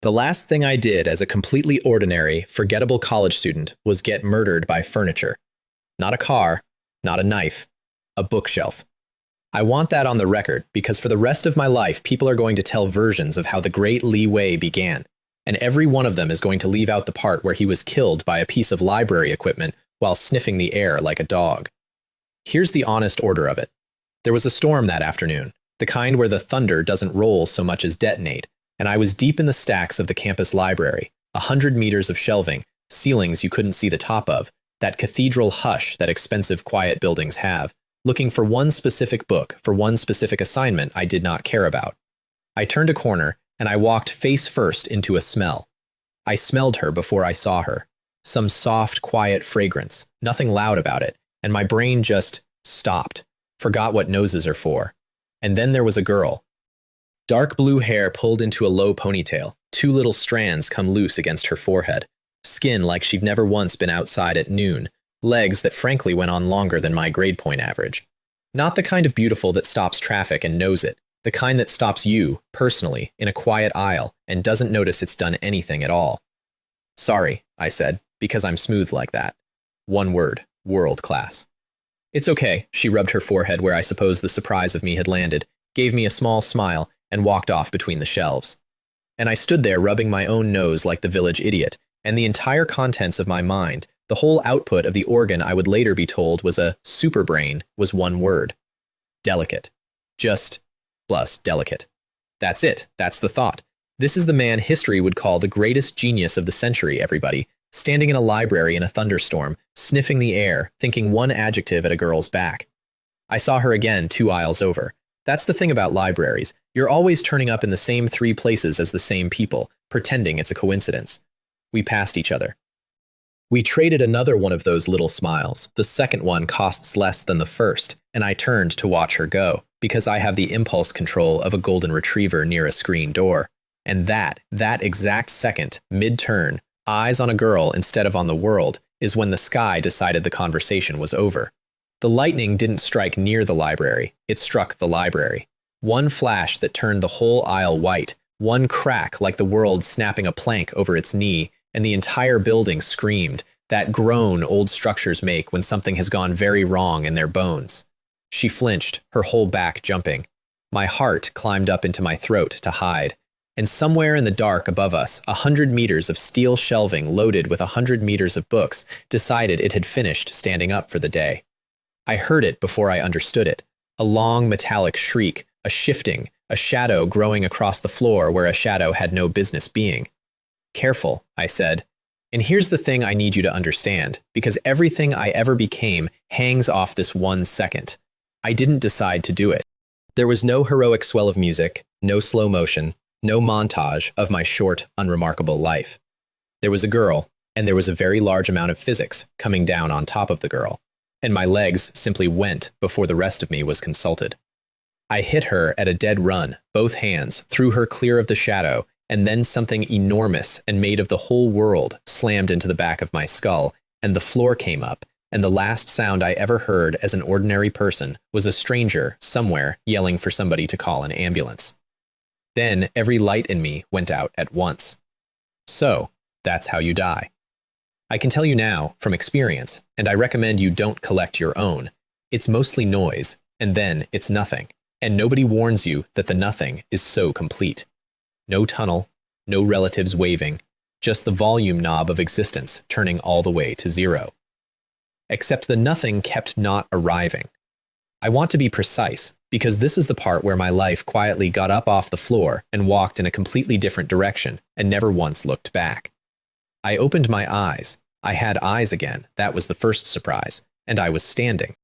The last thing I did as a completely ordinary, forgettable college student was get murdered by furniture. Not a car, not a knife, a bookshelf. I want that on the record because for the rest of my life, people are going to tell versions of how the Great Li Wei began, and every one of them is going to leave out the part where he was killed by a piece of library equipment while sniffing the air like a dog. Here's the honest order of it. There was a storm that afternoon, the kind where the thunder doesn't roll so much as detonate, and I was deep in the stacks of the campus library, 100 meters of shelving, ceilings you couldn't see the top of, that cathedral hush that expensive quiet buildings have, looking for one specific book for one specific assignment I did not care about. I turned a corner, and I walked face first into a smell. I smelled her before I saw her. Some soft, quiet fragrance, nothing loud about it, and my brain just stopped, forgot what noses are for. And then there was a girl. Dark blue hair pulled into a low ponytail, 2 little strands come loose against her forehead, skin like she'd never once been outside at noon, legs that frankly went on longer than my grade point average. Not the kind of beautiful that stops traffic and knows it, the kind that stops you, personally, in a quiet aisle and doesn't notice it's done anything at all. Sorry, I said, because I'm smooth like that. One word, world class. It's okay, she rubbed her forehead where I suppose the surprise of me had landed, gave me a small smile, and walked off between the shelves. And I stood there rubbing my own nose like the village idiot, and the entire contents of my mind, the whole output of the organ I would later be told was a superbrain, was one word. Delicate. Just plus delicate. That's it. That's the thought. This is the man history would call the greatest genius of the century, everybody, standing in a library in a thunderstorm, sniffing the air, thinking one adjective at a girl's back. I saw her again 2 aisles over. That's the thing about libraries. You're always turning up in the same 3 places as the same people, pretending it's a coincidence. We passed each other. We traded another one of those little smiles. The second one costs less than the first, and I turned to watch her go, because I have the impulse control of a golden retriever near a screen door. And that exact second, mid-turn, eyes on a girl instead of on the world, is when the sky decided the conversation was over. The lightning didn't strike near the library, it struck the library. One flash that turned the whole aisle white, one crack like the world snapping a plank over its knee, and the entire building screamed, that groan old structures make when something has gone very wrong in their bones. She flinched, her whole back jumping. My heart climbed up into my throat to hide. And somewhere in the dark above us, 100 meters of steel shelving loaded with 100 meters of books decided it had finished standing up for the day. I heard it before I understood it. A long metallic shriek, a shifting, a shadow growing across the floor where a shadow had no business being. Careful, I said. And here's the thing I need you to understand, because everything I ever became hangs off this 1 second. I didn't decide to do it. There was no heroic swell of music, no slow motion, no montage of my short, unremarkable life. There was a girl, and there was a very large amount of physics coming down on top of the girl, and my legs simply went before the rest of me was consulted. I hit her at a dead run, both hands, threw her clear of the shadow, and then something enormous and made of the whole world slammed into the back of my skull, and the floor came up, and the last sound I ever heard as an ordinary person was a stranger somewhere yelling for somebody to call an ambulance. Then every light in me went out at once. So, that's how you die. I can tell you now, from experience, and I recommend you don't collect your own. It's mostly noise, and then it's nothing, and nobody warns you that the nothing is so complete. No tunnel, no relatives waving, just the volume knob of existence turning all the way to 0. Except the nothing kept not arriving. I want to be precise, because this is the part where my life quietly got up off the floor and walked in a completely different direction and never once looked back. I opened my eyes. I had eyes again, that was the first surprise, and I was standing.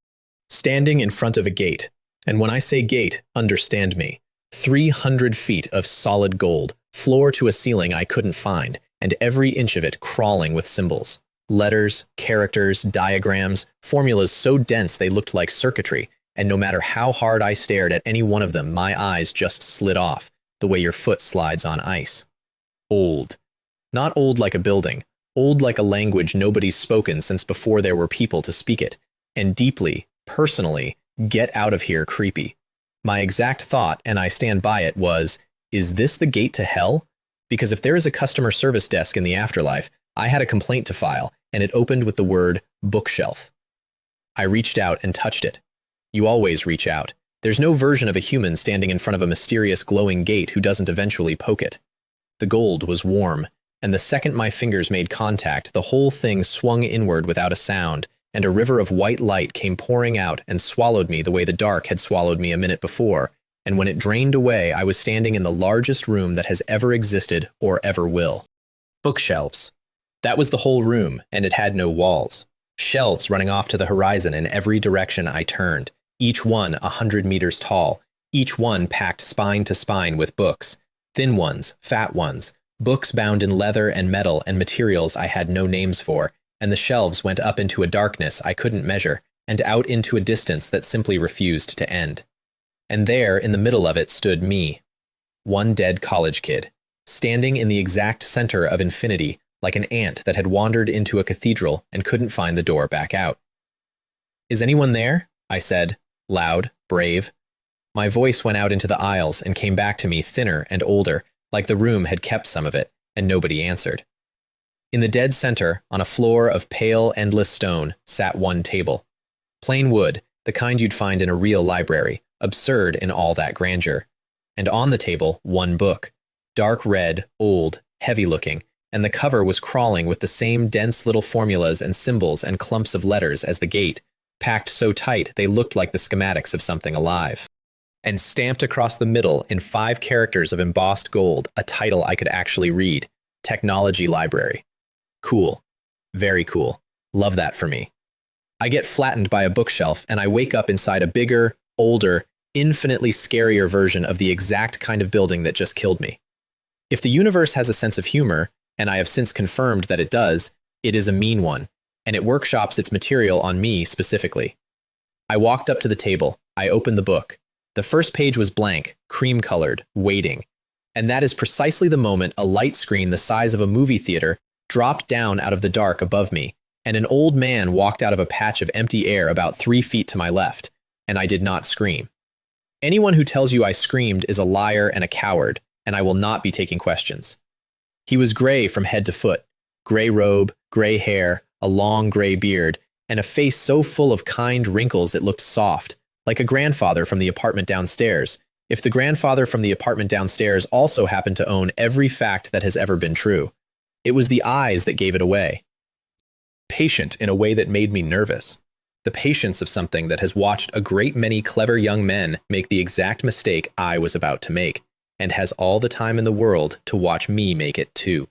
Standing in front of a gate. And when I say gate, understand me. 300 feet of solid gold, floor to a ceiling I couldn't find, and every inch of it crawling with symbols. Letters, characters, diagrams, formulas so dense they looked like circuitry, and no matter how hard I stared at any one of them, my eyes just slid off, the way your foot slides on ice. Old. Not old like a building, old like a language nobody's spoken since before there were people to speak it, and deeply, personally, get out of here creepy. My exact thought, and I stand by it, was, is this the gate to hell? Because if there is a customer service desk in the afterlife, I had a complaint to file, and it opened with the word bookshelf. I reached out and touched it. You always reach out. There's no version of a human standing in front of a mysterious glowing gate who doesn't eventually poke it. The gold was warm, and the second my fingers made contact, the whole thing swung inward without a sound, and a river of white light came pouring out and swallowed me the way the dark had swallowed me a minute before, and when it drained away, I was standing in the largest room that has ever existed or ever will. Bookshelves. That was the whole room, and it had no walls. Shelves running off to the horizon in every direction I turned, each one 100 meters tall, each one packed spine to spine with books. Thin ones, fat ones, books bound in leather and metal and materials I had no names for, and the shelves went up into a darkness I couldn't measure, and out into a distance that simply refused to end. And there, in the middle of it, stood me, one dead college kid, standing in the exact center of infinity, like an ant that had wandered into a cathedral and couldn't find the door back out. "Is anyone there?" I said, loud, brave. My voice went out into the aisles and came back to me thinner and older, like the room had kept some of it, and nobody answered. In the dead center, on a floor of pale, endless stone, sat one table. Plain wood, the kind you'd find in a real library, absurd in all that grandeur. And on the table, one book. Dark red, old, heavy-looking, and the cover was crawling with the same dense little formulas and symbols and clumps of letters as the gate, packed so tight they looked like the schematics of something alive. And stamped across the middle in 5 characters of embossed gold, a title I could actually read, Technology Library. Cool. Very cool. Love that for me. I get flattened by a bookshelf and I wake up inside a bigger, older, infinitely scarier version of the exact kind of building that just killed me. If the universe has a sense of humor, and I have since confirmed that it does, it is a mean one, and it workshops its material on me specifically. I walked up to the table. I opened the book. The first page was blank, cream-colored, waiting. And that is precisely the moment a light screen the size of a movie theater dropped down out of the dark above me, and an old man walked out of a patch of empty air about 3 feet to my left, and I did not scream. Anyone who tells you I screamed is a liar and a coward, and I will not be taking questions. He was gray from head to foot, gray robe, gray hair, a long gray beard, and a face so full of kind wrinkles it looked soft, like a grandfather from the apartment downstairs, if the grandfather from the apartment downstairs also happened to own every fact that has ever been true. It was the eyes that gave it away. Patient in a way that made me nervous. The patience of something that has watched a great many clever young men make the exact mistake I was about to make, and has all the time in the world to watch me make it too.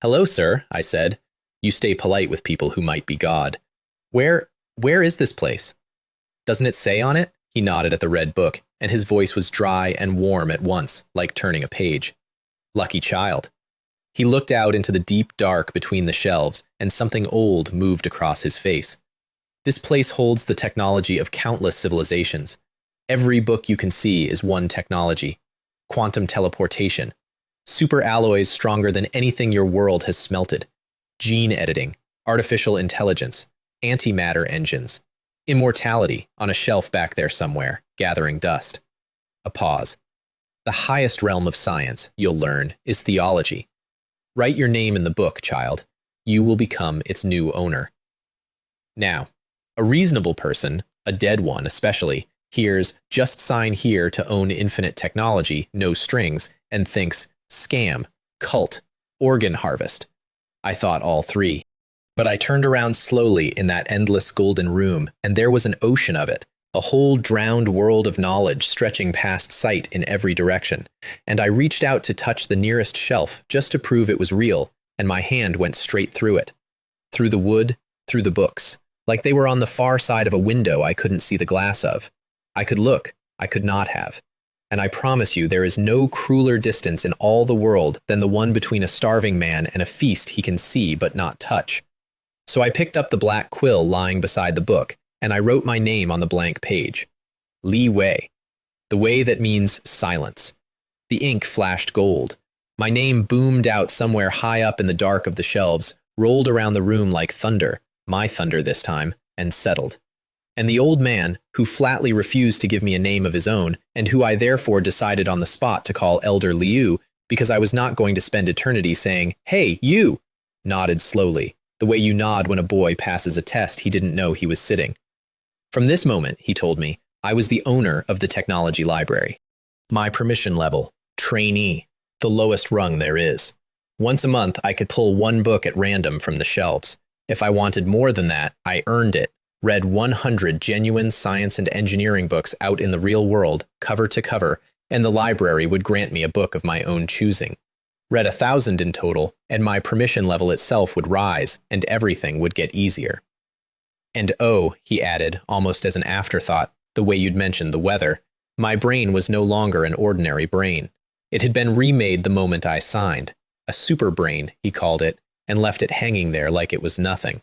"Hello, sir," I said. You stay polite with people who might be God. Where is this place?" "Doesn't it say on it?" He nodded at the red book, and his voice was dry and warm at once, like turning a page. "Lucky child." He looked out into the deep dark between the shelves, and something old moved across his face. "This place holds the technology of countless civilizations. Every book you can see is one technology. Quantum teleportation. Super alloys stronger than anything your world has smelted. Gene editing. Artificial intelligence. Antimatter engines. Immortality on a shelf back there somewhere, gathering dust." A pause. "The highest realm of science, you'll learn, is theology. Write your name in the book, child. You will become its new owner." Now, a reasonable person, a dead one especially, hears "just sign here to own infinite technology, no strings," and thinks scam, cult, organ harvest. I thought all three. But I turned around slowly in that endless golden room, and there was an ocean of it, a whole drowned world of knowledge stretching past sight in every direction, and I reached out to touch the nearest shelf just to prove it was real, and my hand went straight through it. Through the wood, through the books, like they were on the far side of a window I couldn't see the glass of. I could look, I could not have. And I promise you there is no crueler distance in all the world than the one between a starving man and a feast he can see but not touch. So I picked up the black quill lying beside the book, and I wrote my name on the blank page. Li Wei. The way that means silence. The ink flashed gold. My name boomed out somewhere high up in the dark of the shelves, rolled around the room like thunder, my thunder this time, and settled. And the old man, who flatly refused to give me a name of his own, and who I therefore decided on the spot to call Elder Liu, because I was not going to spend eternity saying, "Hey, you!" Nodded slowly, the way you nod when a boy passes a test he didn't know he was sitting. From this moment, he told me, I was the owner of the technology library. My permission level, trainee, the lowest rung there is. Once a month, I could pull one book at random from the shelves. If I wanted more than that, I earned it, read 100 genuine science and engineering books out in the real world, cover to cover, and the library would grant me a book of my own choosing. Read 1,000 in total, and my permission level itself would rise, and everything would get easier. And oh, he added, almost as an afterthought, the way you'd mentioned the weather, my brain was no longer an ordinary brain. It had been remade the moment I signed. A super brain, he called it, and left it hanging there like it was nothing.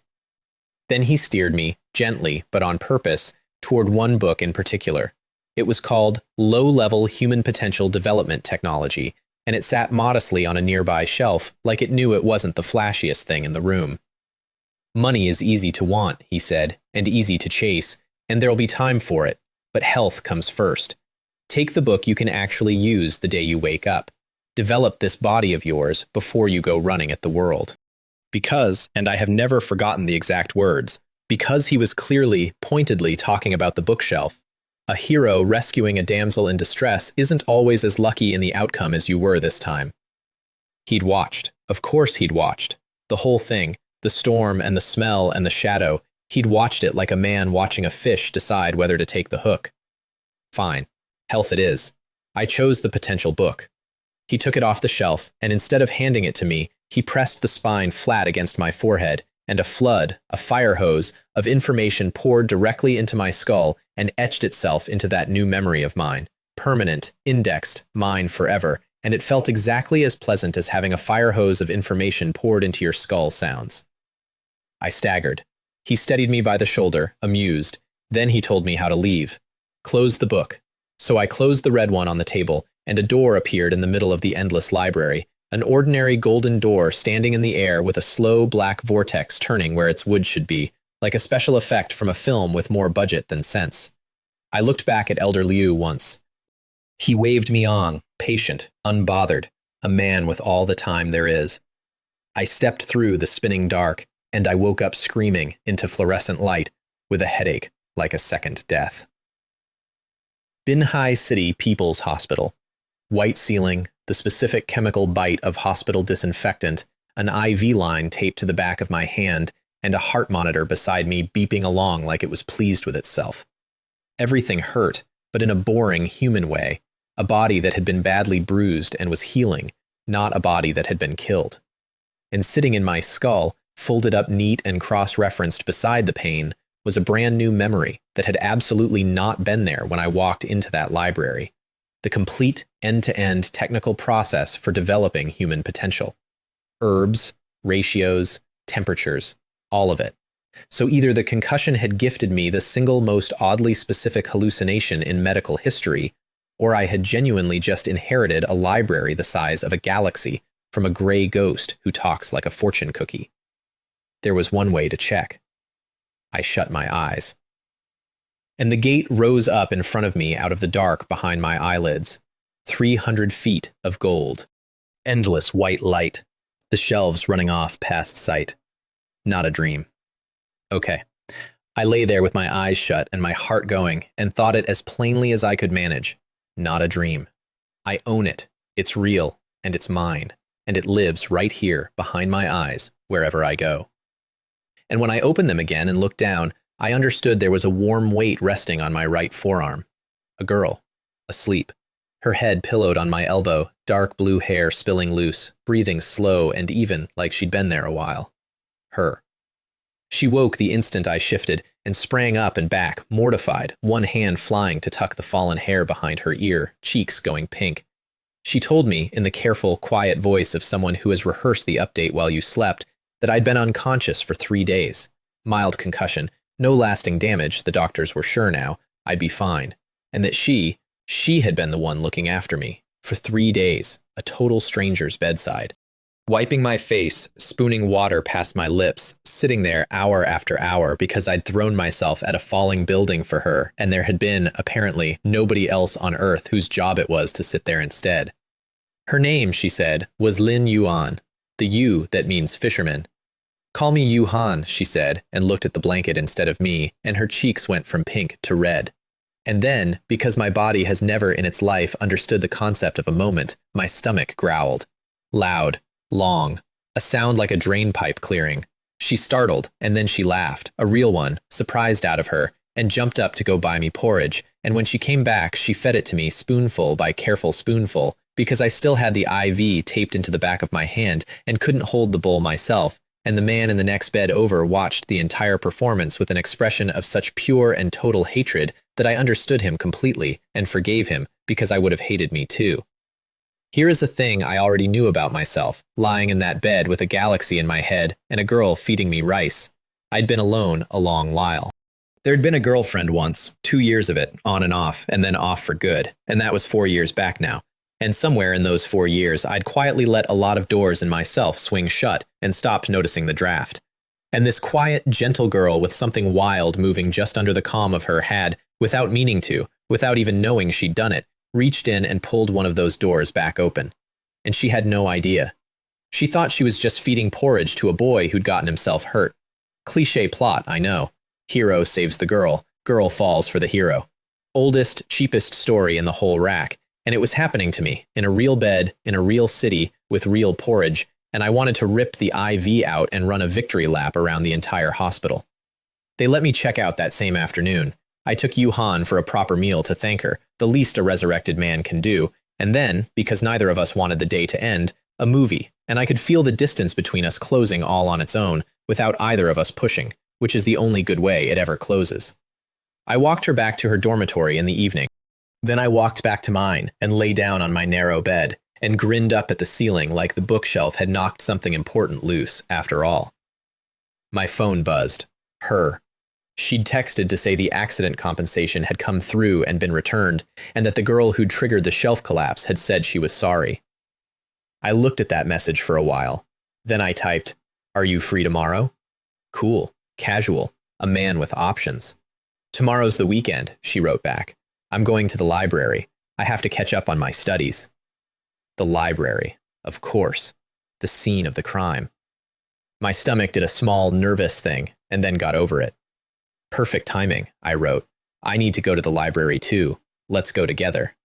Then he steered me, gently but on purpose, toward one book in particular. It was called Low-Level Human Potential Development Technology, and it sat modestly on a nearby shelf like it knew it wasn't the flashiest thing in the room. Money is easy to want, he said, and easy to chase, and there'll be time for it, but health comes first. Take the book you can actually use the day you wake up. Develop this body of yours before you go running at the world. Because, and I have never forgotten the exact words, because he was clearly, pointedly talking about the bookshelf, a hero rescuing a damsel in distress isn't always as lucky in the outcome as you were this time. He'd watched. Of course he'd watched. The whole thing, the storm and the smell and the shadow, he'd watched it like a man watching a fish decide whether to take the hook. Fine. Health it is. I chose the potential book. He took it off the shelf, and instead of handing it to me, he pressed the spine flat against my forehead, and a flood, a fire hose, of information poured directly into my skull and etched itself into that new memory of mine. Permanent, indexed, mine forever, and it felt exactly as pleasant as having a fire hose of information poured into your skull sounds. I staggered. He steadied me by the shoulder, amused. Then he told me how to leave. Close the book. So I closed the red one on the table, and a door appeared in the middle of the endless library, an ordinary golden door standing in the air with a slow black vortex turning where its wood should be, like a special effect from a film with more budget than sense. I looked back at Elder Liu once. He waved me on, patient, unbothered, a man with all the time there is. I stepped through the spinning dark, and I woke up screaming into fluorescent light with a headache like a second death. Binhai City People's Hospital. White ceiling, the specific chemical bite of hospital disinfectant, an IV line taped to the back of my hand, and a heart monitor beside me beeping along like it was pleased with itself. Everything hurt, but in a boring human way, a body that had been badly bruised and was healing, not a body that had been killed. And sitting in my skull, folded up neat and cross-referenced beside the pain, was a brand new memory that had absolutely not been there when I walked into that library. The complete end-to-end technical process for developing human potential. Herbs, ratios, temperatures, all of it. So either the concussion had gifted me the single most oddly specific hallucination in medical history, or I had genuinely just inherited a library the size of a galaxy from a gray ghost who talks like a fortune cookie. There was one way to check. I shut my eyes. And the gate rose up in front of me out of the dark behind my eyelids. 300 feet of gold. Endless white light. The shelves running off past sight. Not a dream. Okay. I lay there with my eyes shut and my heart going and thought it as plainly as I could manage. Not a dream. I own it. It's real, and it's mine, and it lives right here behind my eyes wherever I go. And when I opened them again and looked down, I understood there was a warm weight resting on my right forearm. A girl, asleep, her head pillowed on my elbow, dark blue hair spilling loose, breathing slow and even like she'd been there a while. Her. She woke the instant I shifted and sprang up and back, mortified, one hand flying to tuck the fallen hair behind her ear, cheeks going pink. She told me, in the careful, quiet voice of someone who has rehearsed the update while you slept, that I'd been unconscious for 3 days. Mild concussion, no lasting damage, the doctors were sure now, I'd be fine. And that she had been the one looking after me. For 3 days, a total stranger's bedside. Wiping my face, spooning water past my lips, sitting there hour after hour because I'd thrown myself at a falling building for her, and there had been, apparently, nobody else on Earth whose job it was to sit there instead. Her name, she said, was Lin Yuan, the Yu that means fisherman. Call me Yu Han, she said, and looked at the blanket instead of me, and her cheeks went from pink to red. And then, because my body has never in its life understood the concept of a moment, my stomach growled. Loud, long, a sound like a drain pipe clearing. She startled, and then she laughed, a real one, surprised out of her, and jumped up to go buy me porridge, and when she came back, she fed it to me spoonful by careful spoonful, because I still had the IV taped into the back of my hand and couldn't hold the bowl myself, and the man in the next bed over watched the entire performance with an expression of such pure and total hatred that I understood him completely and forgave him because I would have hated me too. Here is the thing I already knew about myself, lying in that bed with a galaxy in my head and a girl feeding me rice. I'd been alone a long while. There'd been a girlfriend once, 2 years of it, on and off, and then off for good, and that was 4 years back now. And somewhere in those 4 years, I'd quietly let a lot of doors in myself swing shut and stopped noticing the draft. And this quiet, gentle girl with something wild moving just under the calm of her had, without meaning to, without even knowing she'd done it, reached in and pulled one of those doors back open. And she had no idea. She thought she was just feeding porridge to a boy who'd gotten himself hurt. Cliché plot, I know. Hero saves the girl falls for the hero. Oldest, cheapest story in the whole rack. And it was happening to me, in a real bed, in a real city, with real porridge, and I wanted to rip the IV out and run a victory lap around the entire hospital. They let me check out that same afternoon. I took Yu Han for a proper meal to thank her, the least a resurrected man can do, and then, because neither of us wanted the day to end, a movie, and I could feel the distance between us closing all on its own, without either of us pushing, which is the only good way it ever closes. I walked her back to her dormitory in the evening. Then I walked back to mine and lay down on my narrow bed and grinned up at the ceiling like the bookshelf had knocked something important loose after all. My phone buzzed. Her. She'd texted to say the accident compensation had come through and been returned, and that the girl who'd triggered the shelf collapse had said she was sorry. I looked at that message for a while. Then I typed, "Are you free tomorrow?" Cool. Casual. A man with options. "Tomorrow's the weekend," she wrote back. "I'm going to the library. I have to catch up on my studies." The library. Of course. The scene of the crime. My stomach did a small, nervous thing, and then got over it. "Perfect timing," I wrote. "I need to go to the library too. Let's go together."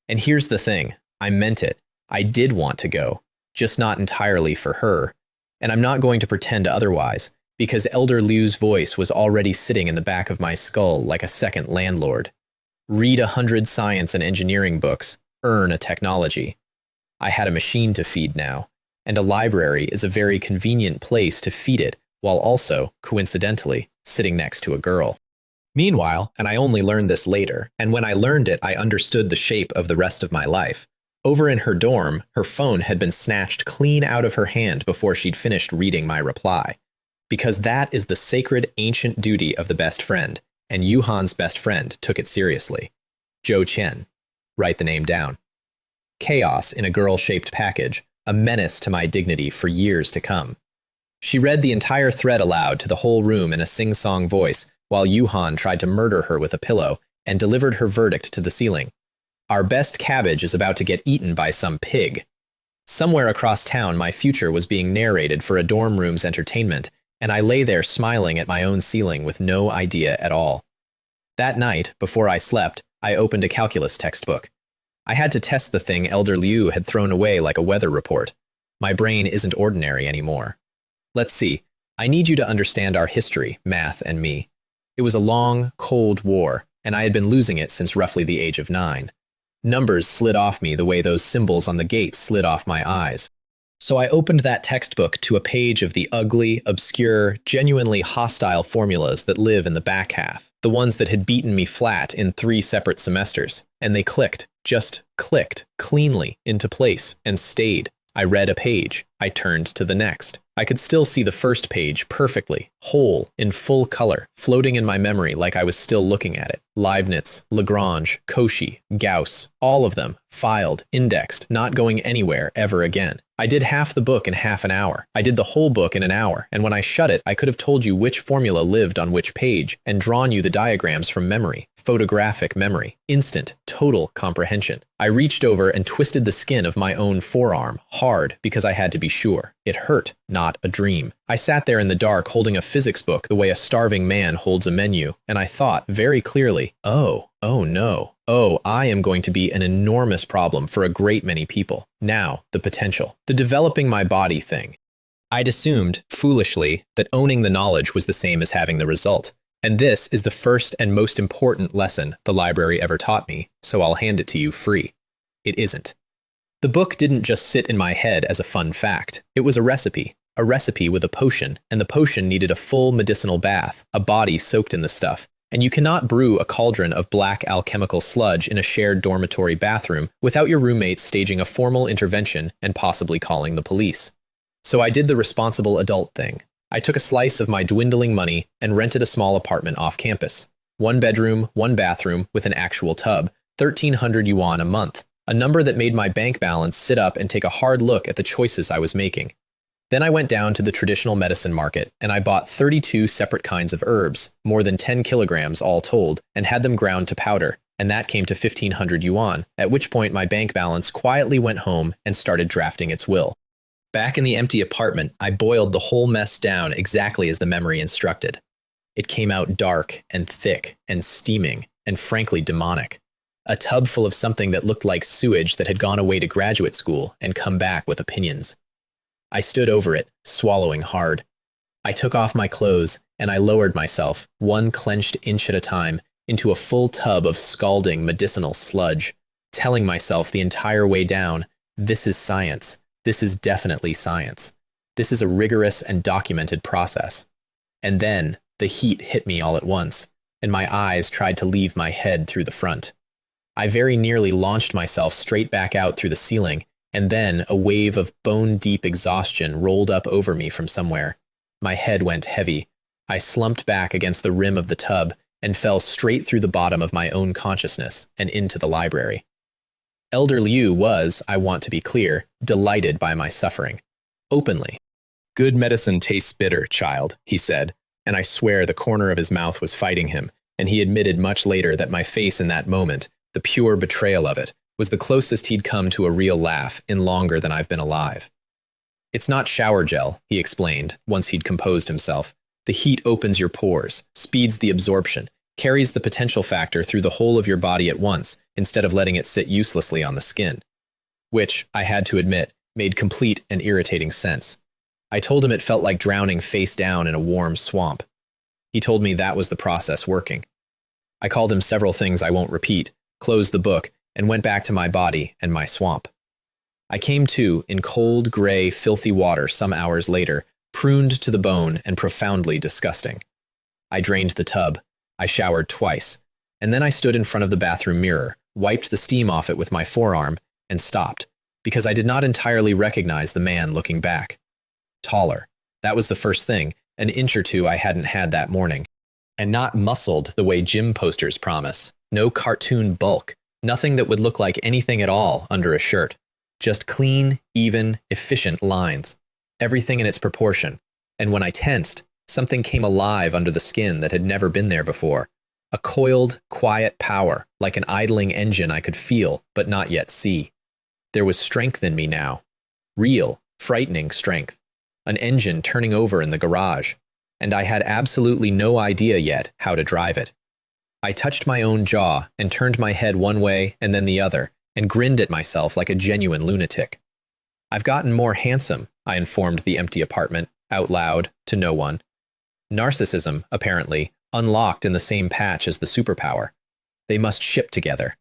And here's the thing. I meant it. I did want to go, just not entirely for her. And I'm not going to pretend otherwise, because Elder Liu's voice was already sitting in the back of my skull like a second landlord. Read 100 science and engineering books, earn a technology. I had a machine to feed now, and a library is a very convenient place to feed it while also, coincidentally, sitting next to a girl. Meanwhile, and I only learned this later, and when I learned it I understood the shape of the rest of my life, over in her dorm, her phone had been snatched clean out of her hand before she'd finished reading my reply. Because that is the sacred ancient duty of the best friend, and Yu Han's best friend took it seriously. Zhou Qian. Write the name down. Chaos in a girl-shaped package, a menace to my dignity for years to come. She read the entire thread aloud to the whole room in a sing-song voice, while Yu Han tried to murder her with a pillow, and delivered her verdict to the ceiling. Our best cabbage is about to get eaten by some pig. Somewhere across town, my future was being narrated for a dorm room's entertainment, and I lay there smiling at my own ceiling with no idea at all. That night, before I slept, I opened a calculus textbook. I had to test the thing Elder Liu had thrown away like a weather report. My brain isn't ordinary anymore. Let's see. I need you to understand our history, math and me. It was a long, cold war, and I had been losing it since roughly the age of 9. Numbers slid off me the way those symbols on the gate slid off my eyes. So I opened that textbook to a page of the ugly, obscure, genuinely hostile formulas that live in the back half, the ones that had beaten me flat in 3 separate semesters, and they clicked, just clicked, cleanly into place and stayed. I read a page. I turned to the next. I could still see the first page perfectly, whole, in full color, floating in my memory like I was still looking at it. Leibniz, Lagrange, Cauchy, Gauss, all of them, filed, indexed, not going anywhere ever again. I did half the book in half an hour. I did the whole book in an hour, and when I shut it, I could have told you which formula lived on which page and drawn you the diagrams from memory. Photographic memory. Instant, total comprehension. I reached over and twisted the skin of my own forearm, hard, because I had to be sure. It hurt, not a dream. I sat there in the dark holding a physics book the way a starving man holds a menu, and I thought very clearly, oh no. Oh, I am going to be an enormous problem for a great many people. Now, the potential. The developing my body thing. I'd assumed, foolishly, that owning the knowledge was the same as having the result. And this is the first and most important lesson the library ever taught me, so I'll hand it to you free. It isn't. The book didn't just sit in my head as a fun fact. It was a recipe with a potion, and the potion needed a full medicinal bath, a body soaked in the stuff. And you cannot brew a cauldron of black alchemical sludge in a shared dormitory bathroom without your roommates staging a formal intervention and possibly calling the police. So I did the responsible adult thing. I took a slice of my dwindling money and rented a small apartment off campus. 1 bedroom, 1 bathroom with an actual tub, 1,300 yuan a month, a number that made my bank balance sit up and take a hard look at the choices I was making. Then I went down to the traditional medicine market and I bought 32 separate kinds of herbs, more than 10 kilograms all told, and had them ground to powder, and that came to 1,500 yuan, at which point my bank balance quietly went home and started drafting its will. Back in the empty apartment, I boiled the whole mess down exactly as the memory instructed. It came out dark and thick and steaming and frankly demonic. A tub full of something that looked like sewage that had gone away to graduate school and come back with opinions. I stood over it, swallowing hard. I took off my clothes, and I lowered myself, 1 clenched inch at a time, into a full tub of scalding medicinal sludge, telling myself the entire way down, this is science. This is definitely science. This is a rigorous and documented process. And then, the heat hit me all at once, and my eyes tried to leave my head through the front. I very nearly launched myself straight back out through the ceiling, and then a wave of bone-deep exhaustion rolled up over me from somewhere. My head went heavy. I slumped back against the rim of the tub and fell straight through the bottom of my own consciousness and into the library. Elder Liu was, I want to be clear, delighted by my suffering. Openly. Good medicine tastes bitter, child, he said, and I swear the corner of his mouth was fighting him, and he admitted much later that my face in that moment, the pure betrayal of it, was the closest he'd come to a real laugh in longer than I've been alive. It's not shower gel, he explained, once he'd composed himself. The heat opens your pores, speeds the absorption, carries the potential factor through the whole of your body at once, instead of letting it sit uselessly on the skin. Which, I had to admit, made complete and irritating sense. I told him it felt like drowning face down in a warm swamp. He told me that was the process working. I called him several things I won't repeat, closed the book, and went back to my body and my swamp. I came to in cold, gray, filthy water some hours later, pruned to the bone and profoundly disgusting. I drained the tub. I showered twice, and then I stood in front of the bathroom mirror, wiped the steam off it with my forearm, and stopped, because I did not entirely recognize the man looking back. Taller. That was the first thing, an inch or two I hadn't had that morning. And not muscled the way gym posters promise. No cartoon bulk. Nothing that would look like anything at all under a shirt. Just clean, even, efficient lines. Everything in its proportion. And when I tensed, something came alive under the skin that had never been there before. A coiled, quiet power, like an idling engine I could feel, but not yet see. There was strength in me now. Real, frightening strength. An engine turning over in the garage. And I had absolutely no idea yet how to drive it. I touched my own jaw and turned my head one way and then the other, and grinned at myself like a genuine lunatic. I've gotten more handsome, I informed the empty apartment, out loud, to no one. Narcissism, apparently, unlocked in the same patch as the superpower. They must ship together.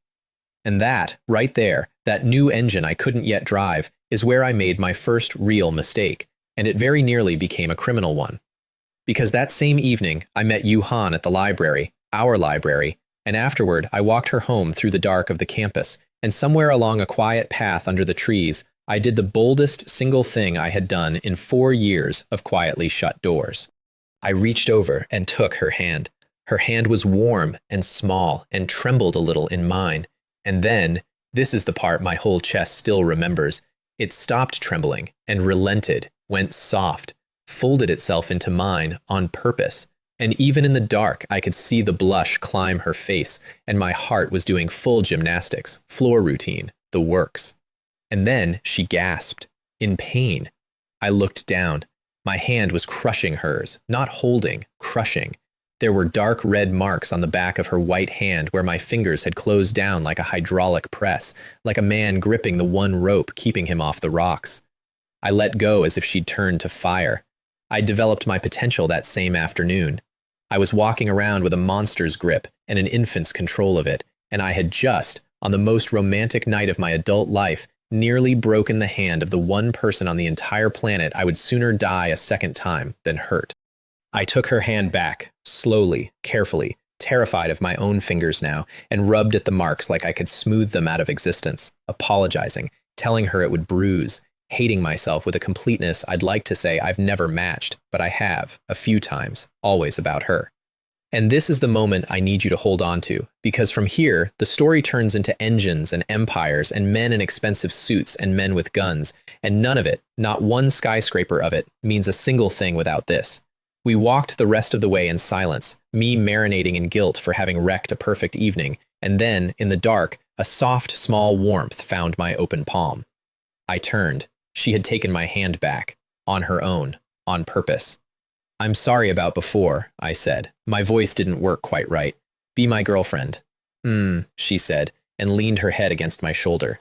And that, right there, that new engine I couldn't yet drive, is where I made my first real mistake, and it very nearly became a criminal one. Because that same evening, I met Yu Han at the library, our library, and afterward I walked her home through the dark of the campus, and somewhere along a quiet path under the trees, I did the boldest single thing I had done in 4 years of quietly shut doors. I reached over and took her hand. Her hand was warm and small and trembled a little in mine. And then, this is the part my whole chest still remembers, It stopped trembling and relented, went soft, folded itself into mine on purpose. And even in the dark, I could see the blush climb her face, and my heart was doing full gymnastics, floor routine, the works. And then she gasped, in pain. I looked down. My hand was crushing hers, not holding, crushing. There were dark red marks on the back of her white hand where my fingers had closed down like a hydraulic press, like a man gripping the one rope keeping him off the rocks. I let go as if she'd turned to fire. I'd developed my potential that same afternoon. I was walking around with a monster's grip and an infant's control of it, and I had just, on the most romantic night of my adult life, nearly broken the hand of the one person on the entire planet I would sooner die a second time than hurt. I took her hand back, slowly, carefully, terrified of my own fingers now, and rubbed at the marks like I could smooth them out of existence, apologizing, telling her it would bruise, hating myself with a completeness I'd like to say I've never matched, but I have, a few times, always about her. And this is the moment I need you to hold on to, because from here, the story turns into engines and empires and men in expensive suits and men with guns, and none of it, not one skyscraper of it, means a single thing without this. We walked the rest of the way in silence, me marinating in guilt for having wrecked a perfect evening, and then, in the dark, a soft, small warmth found my open palm. I turned. She had taken my hand back, on her own, on purpose. "I'm sorry about before," I said. My voice didn't work quite right. "Be my girlfriend." She said, and leaned her head against my shoulder.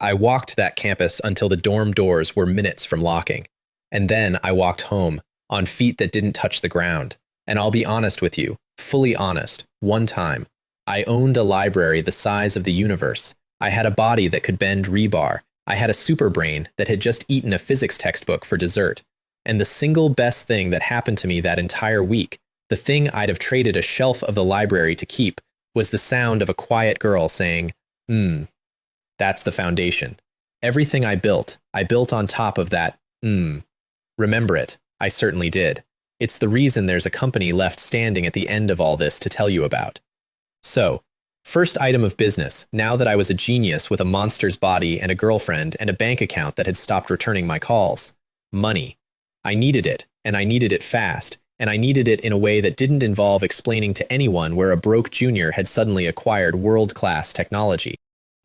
I walked that campus until the dorm doors were minutes from locking. And then I walked home, on feet that didn't touch the ground. And I'll be honest with you, fully honest, one time. I owned a library the size of the universe. I had a body that could bend rebar. I had a super brain that had just eaten a physics textbook for dessert. And the single best thing that happened to me that entire week, the thing I'd have traded a shelf of the library to keep, was the sound of a quiet girl saying, That's the foundation. Everything I built on top of that, Remember it. I certainly did. It's the reason there's a company left standing at the end of all this to tell you about. So, first item of business, now that I was a genius with a monster's body and a girlfriend and a bank account that had stopped returning my calls. Money. I needed it, and I needed it fast, and I needed it in a way that didn't involve explaining to anyone where a broke junior had suddenly acquired world-class technology.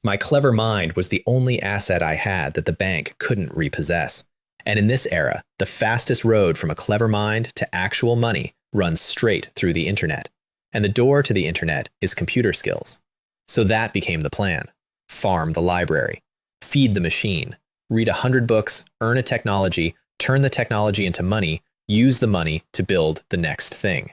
My clever mind was the only asset I had that the bank couldn't repossess. And in this era, the fastest road from a clever mind to actual money runs straight through the internet. And the door to the internet is computer skills. So that became the plan. Farm the library. Feed the machine. Read 100 books, earn a technology, turn the technology into money, use the money to build the next thing.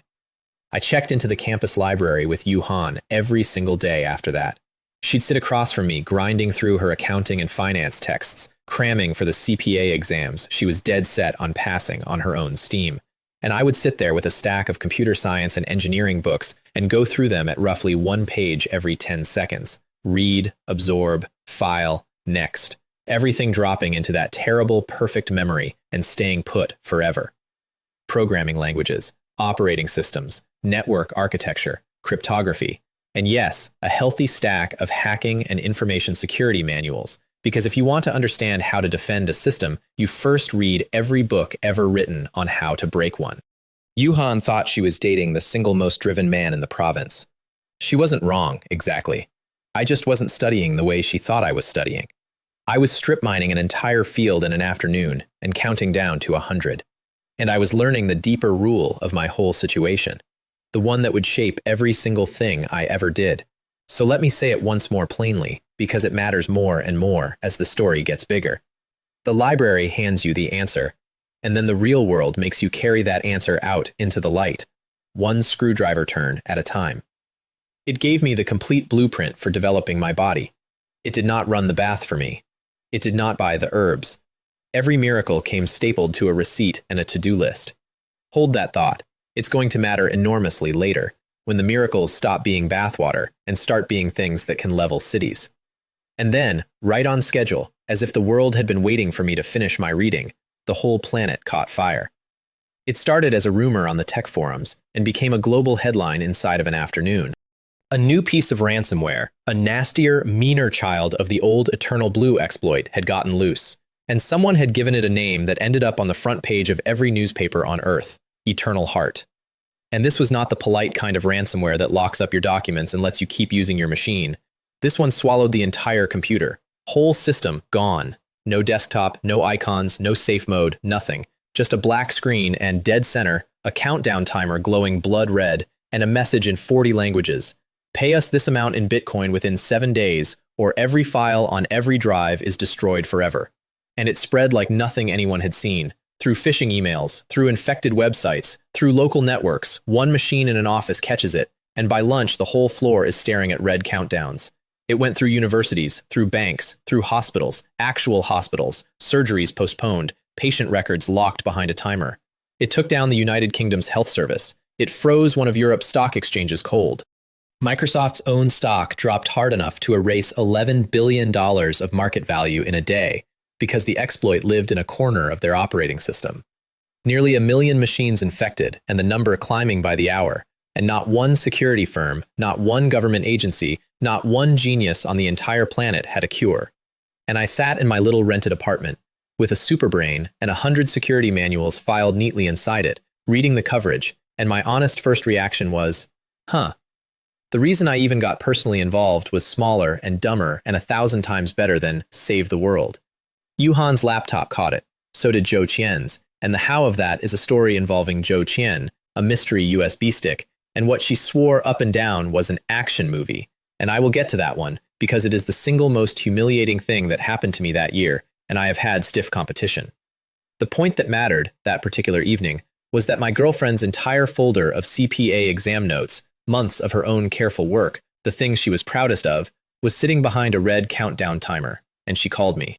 I checked into the campus library with Yuhan every single day after that. She'd sit across from me, grinding through her accounting and finance texts, cramming for the CPA exams she was dead set on passing on her own steam. And I would sit there with a stack of computer science and engineering books and go through them at roughly one page every 10 seconds. Read, absorb, file, next. Everything dropping into that terrible, perfect memory and staying put forever. Programming languages, operating systems, network architecture, cryptography, and yes, a healthy stack of hacking and information security manuals. Because if you want to understand how to defend a system, you first read every book ever written on how to break one. Yuhan thought she was dating the single most driven man in the province. She wasn't wrong, exactly. I just wasn't studying the way she thought I was studying. I was strip mining an entire field in an afternoon and counting down to 100. And I was learning the deeper rule of my whole situation, the one that would shape every single thing I ever did. So let me say it once more plainly, because it matters more and more as the story gets bigger. The library hands you the answer, and then the real world makes you carry that answer out into the light, one screwdriver turn at a time. It gave me the complete blueprint for developing my body. It did not run the bath for me. It did not buy the herbs. Every miracle came stapled to a receipt and a to-do list. Hold that thought. It's going to matter enormously later, when the miracles stop being bathwater and start being things that can level cities. And then, right on schedule, as if the world had been waiting for me to finish my reading, the whole planet caught fire. It started as a rumor on the tech forums and became a global headline inside of an afternoon. A new piece of ransomware, a nastier, meaner child of the old Eternal Blue exploit, had gotten loose. And someone had given it a name that ended up on the front page of every newspaper on Earth: Eternal Heart. And this was not the polite kind of ransomware that locks up your documents and lets you keep using your machine. This one swallowed the entire computer. Whole system gone. No desktop, no icons, no safe mode, nothing. Just a black screen and, dead center, a countdown timer glowing blood red and a message in 40 languages. Pay us this amount in Bitcoin within 7 days, or every file on every drive is destroyed forever. And it spread like nothing anyone had seen. Through phishing emails, through infected websites, through local networks, one machine in an office catches it, and by lunch the whole floor is staring at red countdowns. It went through universities, through banks, through hospitals, actual hospitals, surgeries postponed, patient records locked behind a timer. It took down the United Kingdom's health service. It froze one of Europe's stock exchanges cold. Microsoft's own stock dropped hard enough to erase $11 billion of market value in a day, because the exploit lived in a corner of their operating system. Nearly 1 million machines infected, and the number climbing by the hour, and not one security firm, not one government agency, not one genius on the entire planet had a cure. And I sat in my little rented apartment, with a superbrain and 100 security manuals filed neatly inside it, reading the coverage, and my honest first reaction was, huh. The reason I even got personally involved was smaller and dumber and 1,000 times better than Save the World. Yuhan's laptop caught it, so did Zhou Qian's, and the how of that is a story involving Zhou Qian, a mystery USB stick, and what she swore up and down was an action movie. And I will get to that one, because it is the single most humiliating thing that happened to me that year, and I have had stiff competition. The point that mattered, that particular evening, was that my girlfriend's entire folder of CPA exam notes, months of her own careful work, the thing she was proudest of, was sitting behind a red countdown timer, and she called me.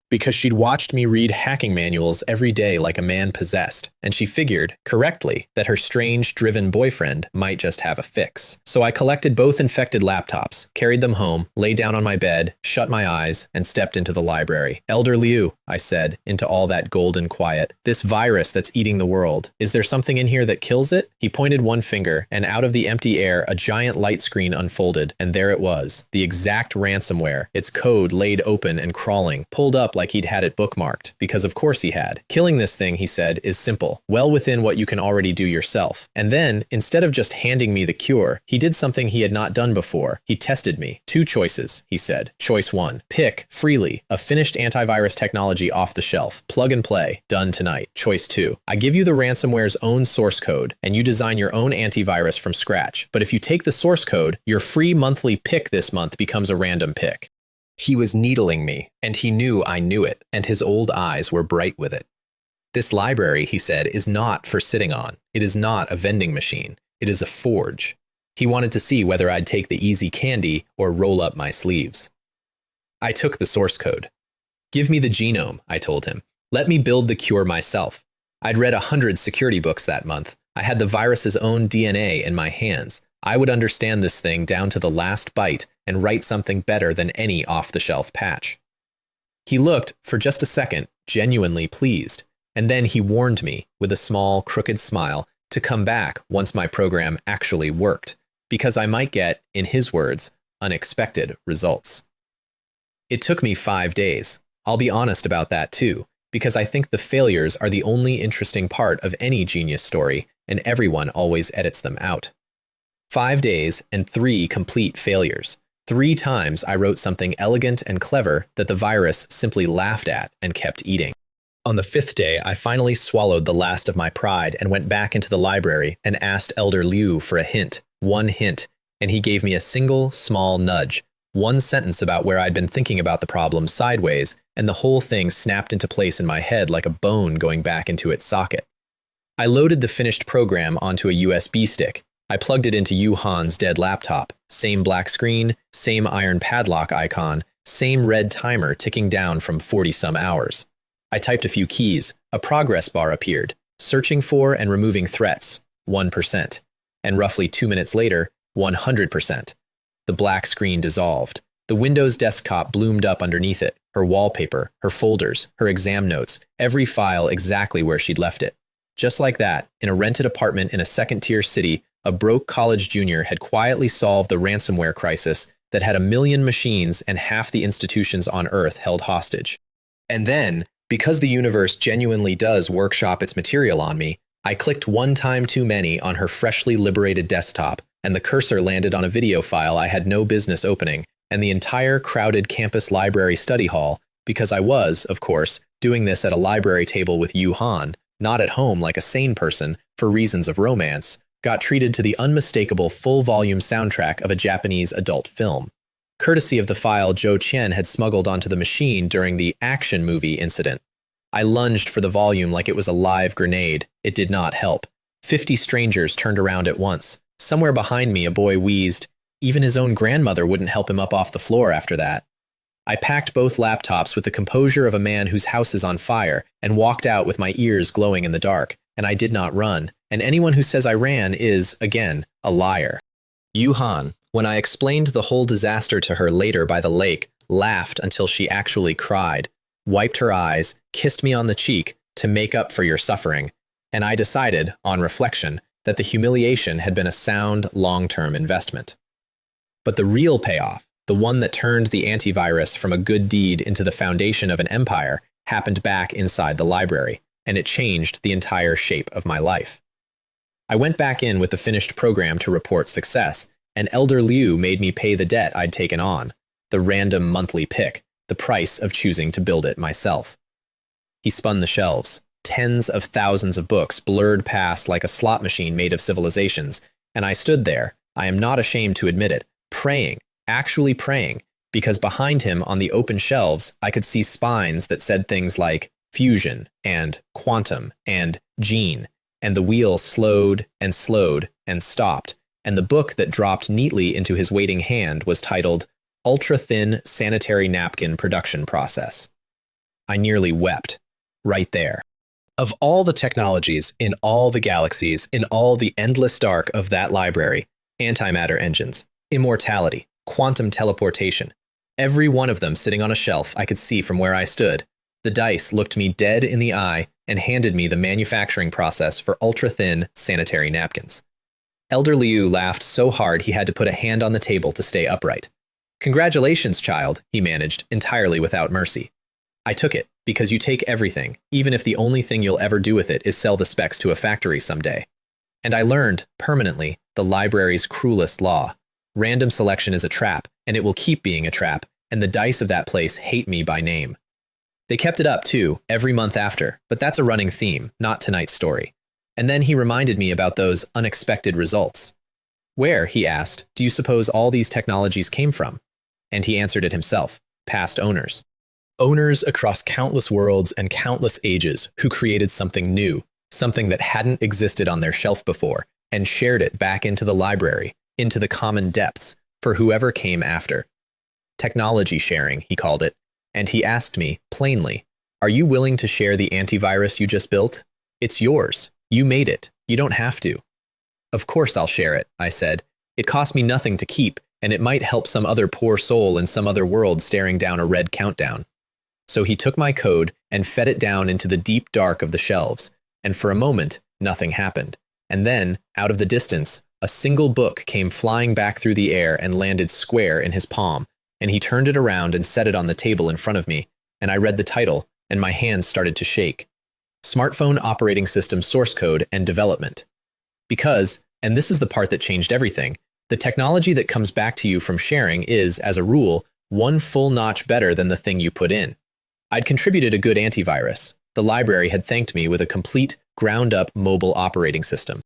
Because she'd watched me read hacking manuals every day like a man possessed, and she figured, correctly, that her strange, driven boyfriend might just have a fix. So I collected both infected laptops, carried them home, lay down on my bed, shut my eyes, and stepped into the library. "Elder Liu," I said, into all that golden quiet, "this virus that's eating the world, is there something in here that kills it?" He pointed one finger, and out of the empty air a giant light screen unfolded, and there it was, the exact ransomware, its code laid open and crawling, pulled up like he'd had it bookmarked, because of course he had. Killing this thing, he said, is simple, well within what you can already do yourself. And then, instead of just handing me the cure, he did something he had not done before. He tested me. 2 choices, he said. Choice 1, pick, freely, a finished antivirus technology off the shelf. Plug and play. Done tonight. Choice 2, I give you the ransomware's own source code, and you design your own antivirus from scratch. But if you take the source code, your free monthly pick this month becomes a random pick. He was needling me, and he knew I knew it, and his old eyes were bright with it. This library, he said, is not for sitting on. It is not a vending machine. It is a forge. He wanted to see whether I'd take the easy candy or roll up my sleeves. I took the source code. Give me the genome, I told him. Let me build the cure myself. I'd read 100 security books that month. I had the virus's own DNA in my hands. I would understand this thing down to the last byte and write something better than any off-the-shelf patch. He looked, for just a second, genuinely pleased, and then he warned me, with a small, crooked smile, to come back once my program actually worked, because I might get, in his words, unexpected results. It took me 5 days. I'll be honest about that too, because I think the failures are the only interesting part of any genius story, and everyone always edits them out. 5 days and 3 complete failures. 3 times I wrote something elegant and clever that the virus simply laughed at and kept eating. On the 5th day, I finally swallowed the last of my pride and went back into the library and asked Elder Liu for a hint, one hint, and he gave me a single, small nudge, one sentence about where I'd been thinking about the problem sideways, and the whole thing snapped into place in my head like a bone going back into its socket. I loaded the finished program onto a USB stick. I plugged it into Yuhan's dead laptop. Same black screen, same iron padlock icon, same red timer ticking down from 40-some hours. I typed a few keys. A progress bar appeared. Searching for and removing threats, 1%. And roughly 2 minutes later, 100%. The black screen dissolved. The Windows desktop bloomed up underneath it, her wallpaper, her folders, her exam notes, every file exactly where she'd left it. Just like that, in a rented apartment in a second-tier city, a broke college junior had quietly solved the ransomware crisis that had 1 million machines and half the institutions on Earth held hostage. And then, because the universe genuinely does workshop its material on me, I clicked one time too many on her freshly liberated desktop, and the cursor landed on a video file I had no business opening, and the entire crowded campus library study hall, because I was, of course, doing this at a library table with Yu Han, not at home like a sane person, for reasons of romance, got treated to the unmistakable full-volume soundtrack of a Japanese adult film. Courtesy of the file Zhou Qian had smuggled onto the machine during the action movie incident. I lunged for the volume like it was a live grenade. It did not help. 50 strangers turned around at once. Somewhere behind me, a boy wheezed. Even his own grandmother wouldn't help him up off the floor after that. I packed both laptops with the composure of a man whose house is on fire and walked out with my ears glowing in the dark, and I did not run, and anyone who says I ran is, again, a liar. Yu Han, when I explained the whole disaster to her later by the lake, laughed until she actually cried, wiped her eyes, kissed me on the cheek to make up for your suffering, and I decided, on reflection, that the humiliation had been a sound, long-term investment. But the real payoff, the one that turned the antivirus from a good deed into the foundation of an empire, happened back inside the library, and it changed the entire shape of my life. I went back in with the finished program to report success, and Elder Liu made me pay the debt I'd taken on, the random monthly pick, the price of choosing to build it myself. He spun the shelves. Tens of thousands of books blurred past like a slot machine made of civilizations, and I stood there, I am not ashamed to admit it, praying, actually praying, because behind him on the open shelves I could see spines that said things like fusion and quantum and gene, and the wheel slowed and slowed and stopped, and the book that dropped neatly into his waiting hand was titled Ultra-Thin Sanitary Napkin Production Process. I nearly wept, right there. Of all the technologies, in all the galaxies, in all the endless dark of that library, antimatter engines, immortality, quantum teleportation, every one of them sitting on a shelf I could see from where I stood, the dice looked me dead in the eye and handed me the manufacturing process for ultra-thin sanitary napkins. Elder Liu laughed so hard he had to put a hand on the table to stay upright. "Congratulations, child," he managed, entirely without mercy. I took it, because you take everything, even if the only thing you'll ever do with it is sell the specs to a factory someday. And I learned, permanently, the library's cruelest law. Random selection is a trap, and it will keep being a trap, and the dice of that place hate me by name. They kept it up, too, every month after, but that's a running theme, not tonight's story. And then he reminded me about those unexpected results. "Where," he asked, "do you suppose all these technologies came from?" And he answered it himself, past owners. Owners across countless worlds and countless ages who created something new, something that hadn't existed on their shelf before, and shared it back into the library, into the common depths, for whoever came after. Technology sharing, he called it, and he asked me, plainly, "Are you willing to share the antivirus you just built? It's yours. You made it. You don't have to." "Of course I'll share it," I said. "It cost me nothing to keep, and it might help some other poor soul in some other world staring down a red countdown." So he took my code and fed it down into the deep dark of the shelves, and for a moment, nothing happened. And then, out of the distance, a single book came flying back through the air and landed square in his palm, and he turned it around and set it on the table in front of me, and I read the title, and my hands started to shake. Smartphone Operating System Source Code and Development. Because, and this is the part that changed everything, the technology that comes back to you from sharing is, as a rule, one full notch better than the thing you put in. I'd contributed a good antivirus. The library had thanked me with a complete, ground-up mobile operating system.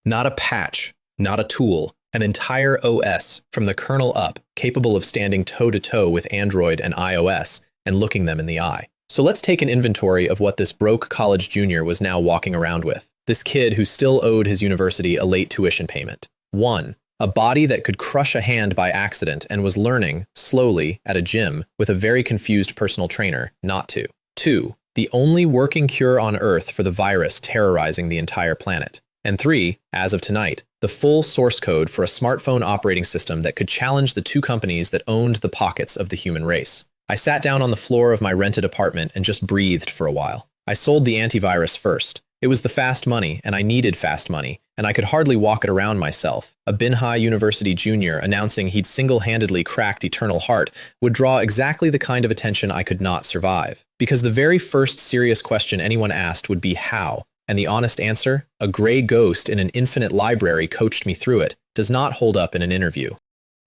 Not a patch, not a tool, an entire OS, from the kernel up, capable of standing toe-to-toe with Android and iOS and looking them in the eye. So let's take an inventory of what this broke college junior was now walking around with. This kid who still owed his university a late tuition payment. 1. A body that could crush a hand by accident and was learning, slowly, at a gym with a very confused personal trainer, not to. 2. The only working cure on Earth for the virus terrorizing the entire planet. And 3, as of tonight, the full source code for a smartphone operating system that could challenge the two companies that owned the pockets of the human race. I sat down on the floor of my rented apartment and just breathed for a while. I sold the antivirus first. It was the fast money, and I needed fast money, and I could hardly walk it around myself. A Binhai University junior announcing he'd single-handedly cracked Eternal Heart would draw exactly the kind of attention I could not survive. Because the very first serious question anyone asked would be how, and the honest answer, a gray ghost in an infinite library coached me through it, does not hold up in an interview.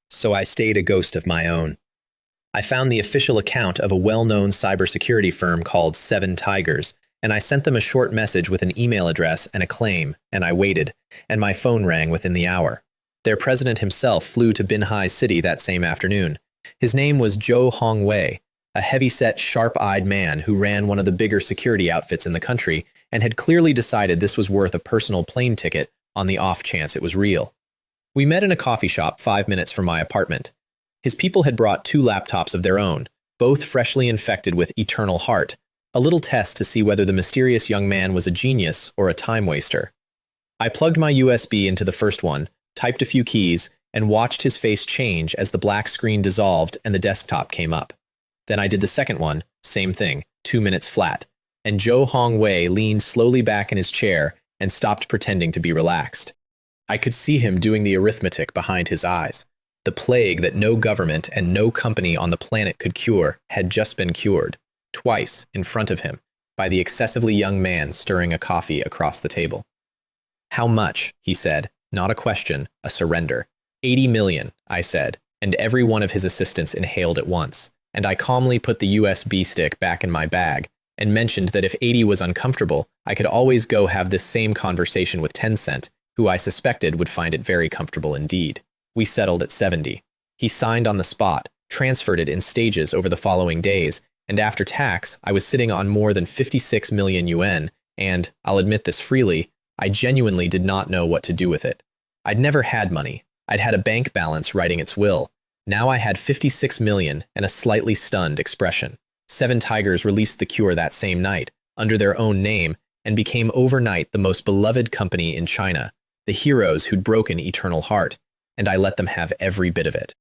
So I stayed a ghost of my own. I found the official account of a well-known cybersecurity firm called 7 Tigers, and I sent them a short message with an email address and a claim, and I waited, and my phone rang within the hour. Their president himself flew to Binhai City that same afternoon. His name was Zhou Hongwei, a heavy-set, sharp-eyed man who ran one of the bigger security outfits in the country and had clearly decided this was worth a personal plane ticket on the off chance it was real. We met in a coffee shop 5 minutes from my apartment. His people had brought 2 laptops of their own, both freshly infected with Eternal Heart, a little test to see whether the mysterious young man was a genius or a time waster. I plugged my USB into the first one, typed a few keys, and watched his face change as the black screen dissolved and the desktop came up. Then I did the second one, same thing, 2 minutes flat, and Zhou Hongwei leaned slowly back in his chair and stopped pretending to be relaxed. I could see him doing the arithmetic behind his eyes. The plague that no government and no company on the planet could cure had just been cured, twice in front of him, by the excessively young man stirring a coffee across the table. "How much?" he said, not a question, a surrender. 80 million, I said, and every one of his assistants inhaled at once, and I calmly put the USB stick back in my bag, and mentioned that if 80 was uncomfortable, I could always go have this same conversation with Tencent, who I suspected would find it very comfortable indeed. We settled at 70. He signed on the spot, transferred it in stages over the following days, and after tax, I was sitting on more than 56 million yuan, and, I'll admit this freely, I genuinely did not know what to do with it. I'd never had money. I'd had a bank balance writing its will. Now I had 56 million and a slightly stunned expression. 7 Tigers released the cure that same night, under their own name, and became overnight the most beloved company in China, the heroes who'd broken Eternal Heart, and I let them have every bit of it.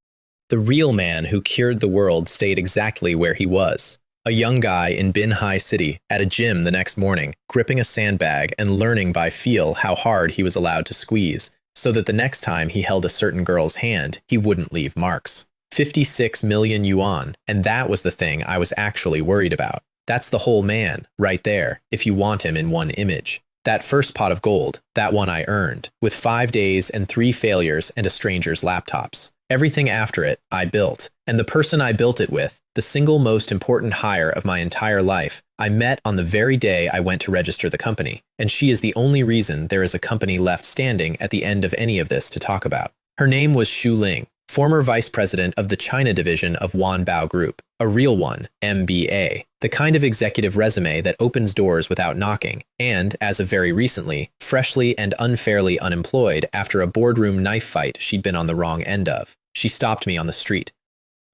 The real man who cured the world stayed exactly where he was, a young guy in Binhai City at a gym the next morning, gripping a sandbag and learning by feel how hard he was allowed to squeeze, so that the next time he held a certain girl's hand, he wouldn't leave marks. 56 million yuan, and that was the thing I was actually worried about. That's the whole man, right there, if you want him in one image. That first pot of gold, that one I earned, with 5 days and 3 failures and a stranger's laptops. Everything after it, I built. And the person I built it with, the single most important hire of my entire life, I met on the very day I went to register the company. And she is the only reason there is a company left standing at the end of any of this to talk about. Her name was Xu Ling, former vice president of the China division of Wanbao Group, a real one, MBA, the kind of executive resume that opens doors without knocking, and, as of very recently, freshly and unfairly unemployed after a boardroom knife fight she'd been on the wrong end of. She stopped me on the street.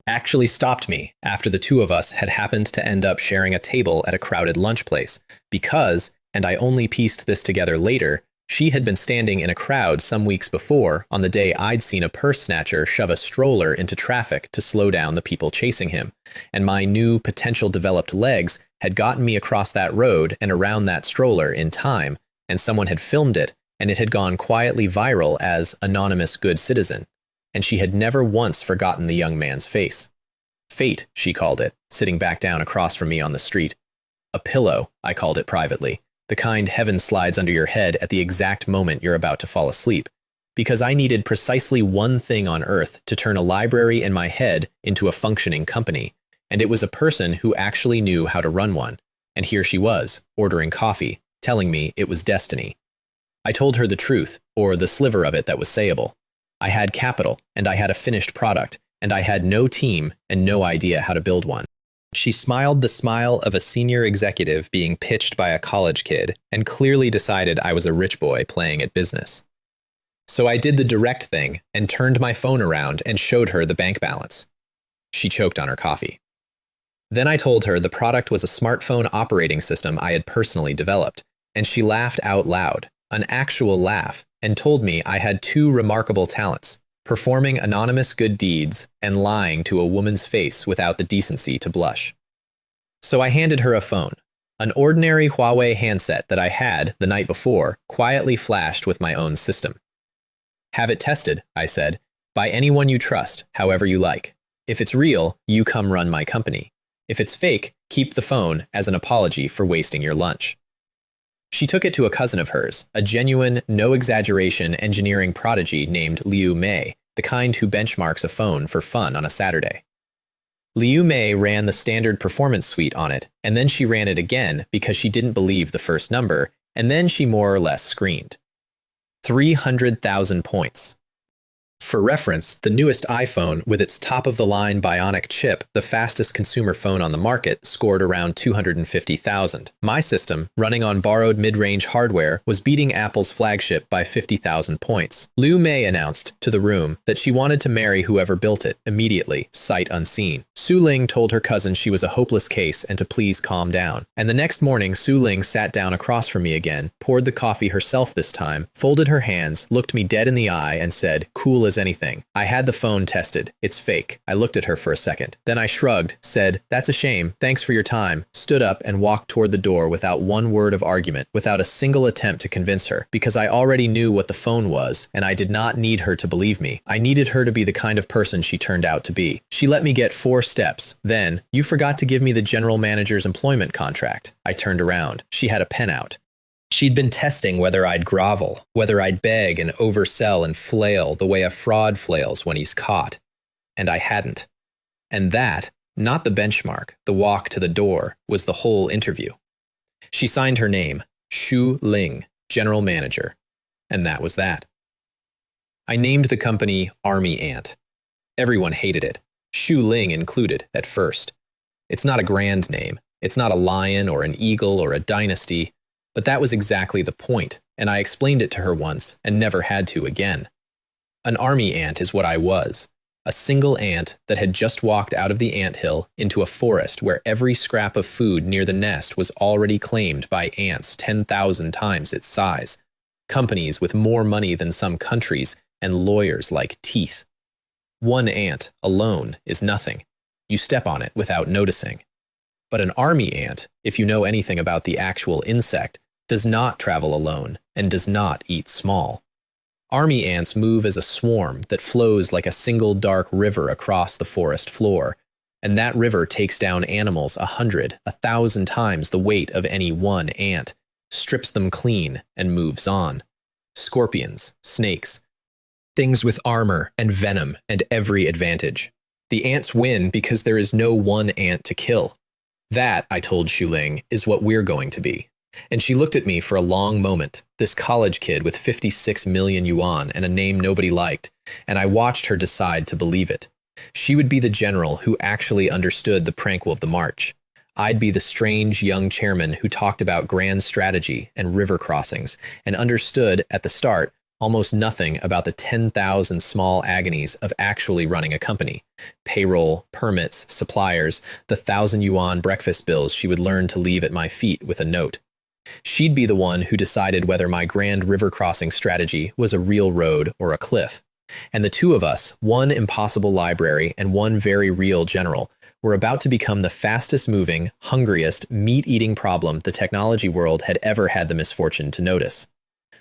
Actually stopped me after the 2 of us had happened to end up sharing a table at a crowded lunch place, because, and I only pieced this together later, she had been standing in a crowd some weeks before on the day I'd seen a purse snatcher shove a stroller into traffic to slow down the people chasing him, and my new, potential developed legs had gotten me across that road and around that stroller in time, and someone had filmed it, and it had gone quietly viral as Anonymous Good Citizen, and she had never once forgotten the young man's face. Fate, she called it, sitting back down across from me on the street. A pillow, I called it privately. The kind heaven slides under your head at the exact moment you're about to fall asleep, because I needed precisely one thing on earth to turn a library in my head into a functioning company, and it was a person who actually knew how to run one, and here she was, ordering coffee, telling me it was destiny. I told her the truth, or the sliver of it that was sayable. I had capital, and I had a finished product, and I had no team and no idea how to build one. She smiled the smile of a senior executive being pitched by a college kid and clearly decided I was a rich boy playing at business. So I did the direct thing and turned my phone around and showed her the bank balance. She choked on her coffee. Then I told her the product was a smartphone operating system I had personally developed, and she laughed out loud, an actual laugh, and told me I had 2 remarkable talents: performing anonymous good deeds, and lying to a woman's face without the decency to blush. So I handed her a phone, An ordinary Huawei handset that I had, the night before, quietly flashed with my own system. Have it tested, I said, by anyone you trust, however you like. If it's real, you come run my company. If it's fake, keep the phone as an apology for wasting your lunch. She took it to a cousin of hers, a genuine, no-exaggeration engineering prodigy named Liu Mei, the kind who benchmarks a phone for fun on a Saturday. Liu Mei ran the standard performance suite on it, and then she ran it again because she didn't believe the first number, and then she more or less screamed. 300,000 points. For reference, the newest iPhone, with its top-of-the-line Bionic chip, the fastest consumer phone on the market, scored around 250,000. My system, running on borrowed mid-range hardware, was beating Apple's flagship by 50,000 points. Liu Mei announced to the room that she wanted to marry whoever built it, immediately, sight unseen. Su Ling told her cousin she was a hopeless case and to please calm down. And the next morning, Su Ling sat down across from me again, poured the coffee herself this time, folded her hands, looked me dead in the eye, and said, "Cool as anything. I had the phone tested. It's fake." I looked at her for a second. Then I shrugged, said, "That's a shame. Thanks for your time," stood up and walked toward the door without one word of argument, without a single attempt to convince her, because I already knew what the phone was, and I did not need her to believe me. I needed her to be the kind of person she turned out to be. She let me get 4 steps. Then, "You forgot to give me the general manager's employment contract." I turned around. She had a pen out. She'd been testing whether I'd grovel, whether I'd beg and oversell and flail the way a fraud flails when he's caught. And I hadn't. And that, not the benchmark, the walk to the door, was the whole interview. She signed her name, Su Ling, General Manager. And that was that. I named the company Army Ant. Everyone hated it, Su Ling included at first. It's not a grand name. It's not a lion or an eagle or a dynasty. But that was exactly the point, and I explained it to her once and never had to again. An army ant is what I was, a single ant that had just walked out of the anthill into a forest where every scrap of food near the nest was already claimed by ants 10,000 times its size, companies with more money than some countries, and lawyers like teeth. One ant, alone, is nothing. You step on it without noticing. But an army ant, if you know anything about the actual insect, does not travel alone and does not eat small. Army ants move as a swarm that flows like a single dark river across the forest floor, and that river takes down animals 100, 1,000 times the weight of any one ant, strips them clean, and moves on. Scorpions, snakes, things with armor and venom and every advantage. The ants win because there is no one ant to kill. That, I told Su Ling, is what we're going to be. And she looked at me for a long moment, this college kid with 56 million yuan and a name nobody liked, and I watched her decide to believe it. She would be the general who actually understood the prankwell of the march. I'd be the strange young chairman who talked about grand strategy and river crossings and understood, at the start, almost nothing about the 10,000 small agonies of actually running a company. Payroll, permits, suppliers, the 1,000 yuan breakfast bills she would learn to leave at my feet with a note. She'd be the one who decided whether my grand river crossing strategy was a real road or a cliff. And the two of us, one impossible library and one very real general, were about to become the fastest-moving, hungriest, meat-eating problem the technology world had ever had the misfortune to notice.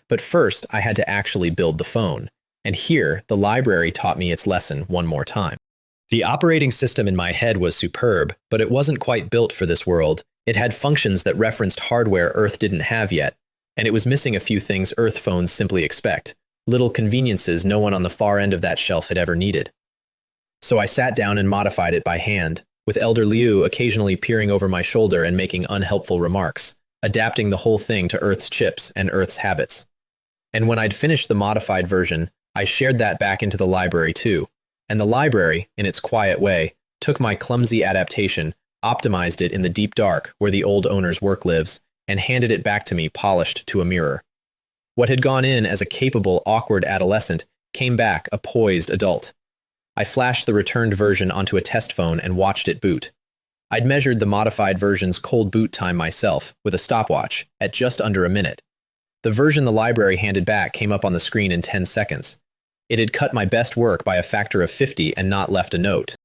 But first, I had to actually build the phone. And here, the library taught me its lesson one more time. The operating system in my head was superb, but it wasn't quite built for this world. It had functions that referenced hardware Earth didn't have yet, and it was missing a few things Earth phones simply expect, little conveniences no one on the far end of that shelf had ever needed. So I sat down and modified it by hand, with Elder Liu occasionally peering over my shoulder and making unhelpful remarks, adapting the whole thing to Earth's chips and Earth's habits. And when I'd finished the modified version, I shared that back into the library too, and the library, in its quiet way, took my clumsy adaptation, optimized it in the deep dark where the old owner's work lives, and handed it back to me polished to a mirror. What had gone in as a capable, awkward adolescent came back a poised adult. I flashed the returned version onto a test phone and watched it boot. I'd measured the modified version's cold boot time myself, with a stopwatch, at just under a minute. The version the library handed back came up on the screen in 10 seconds. It had cut my best work by a factor of 50 and not left a note.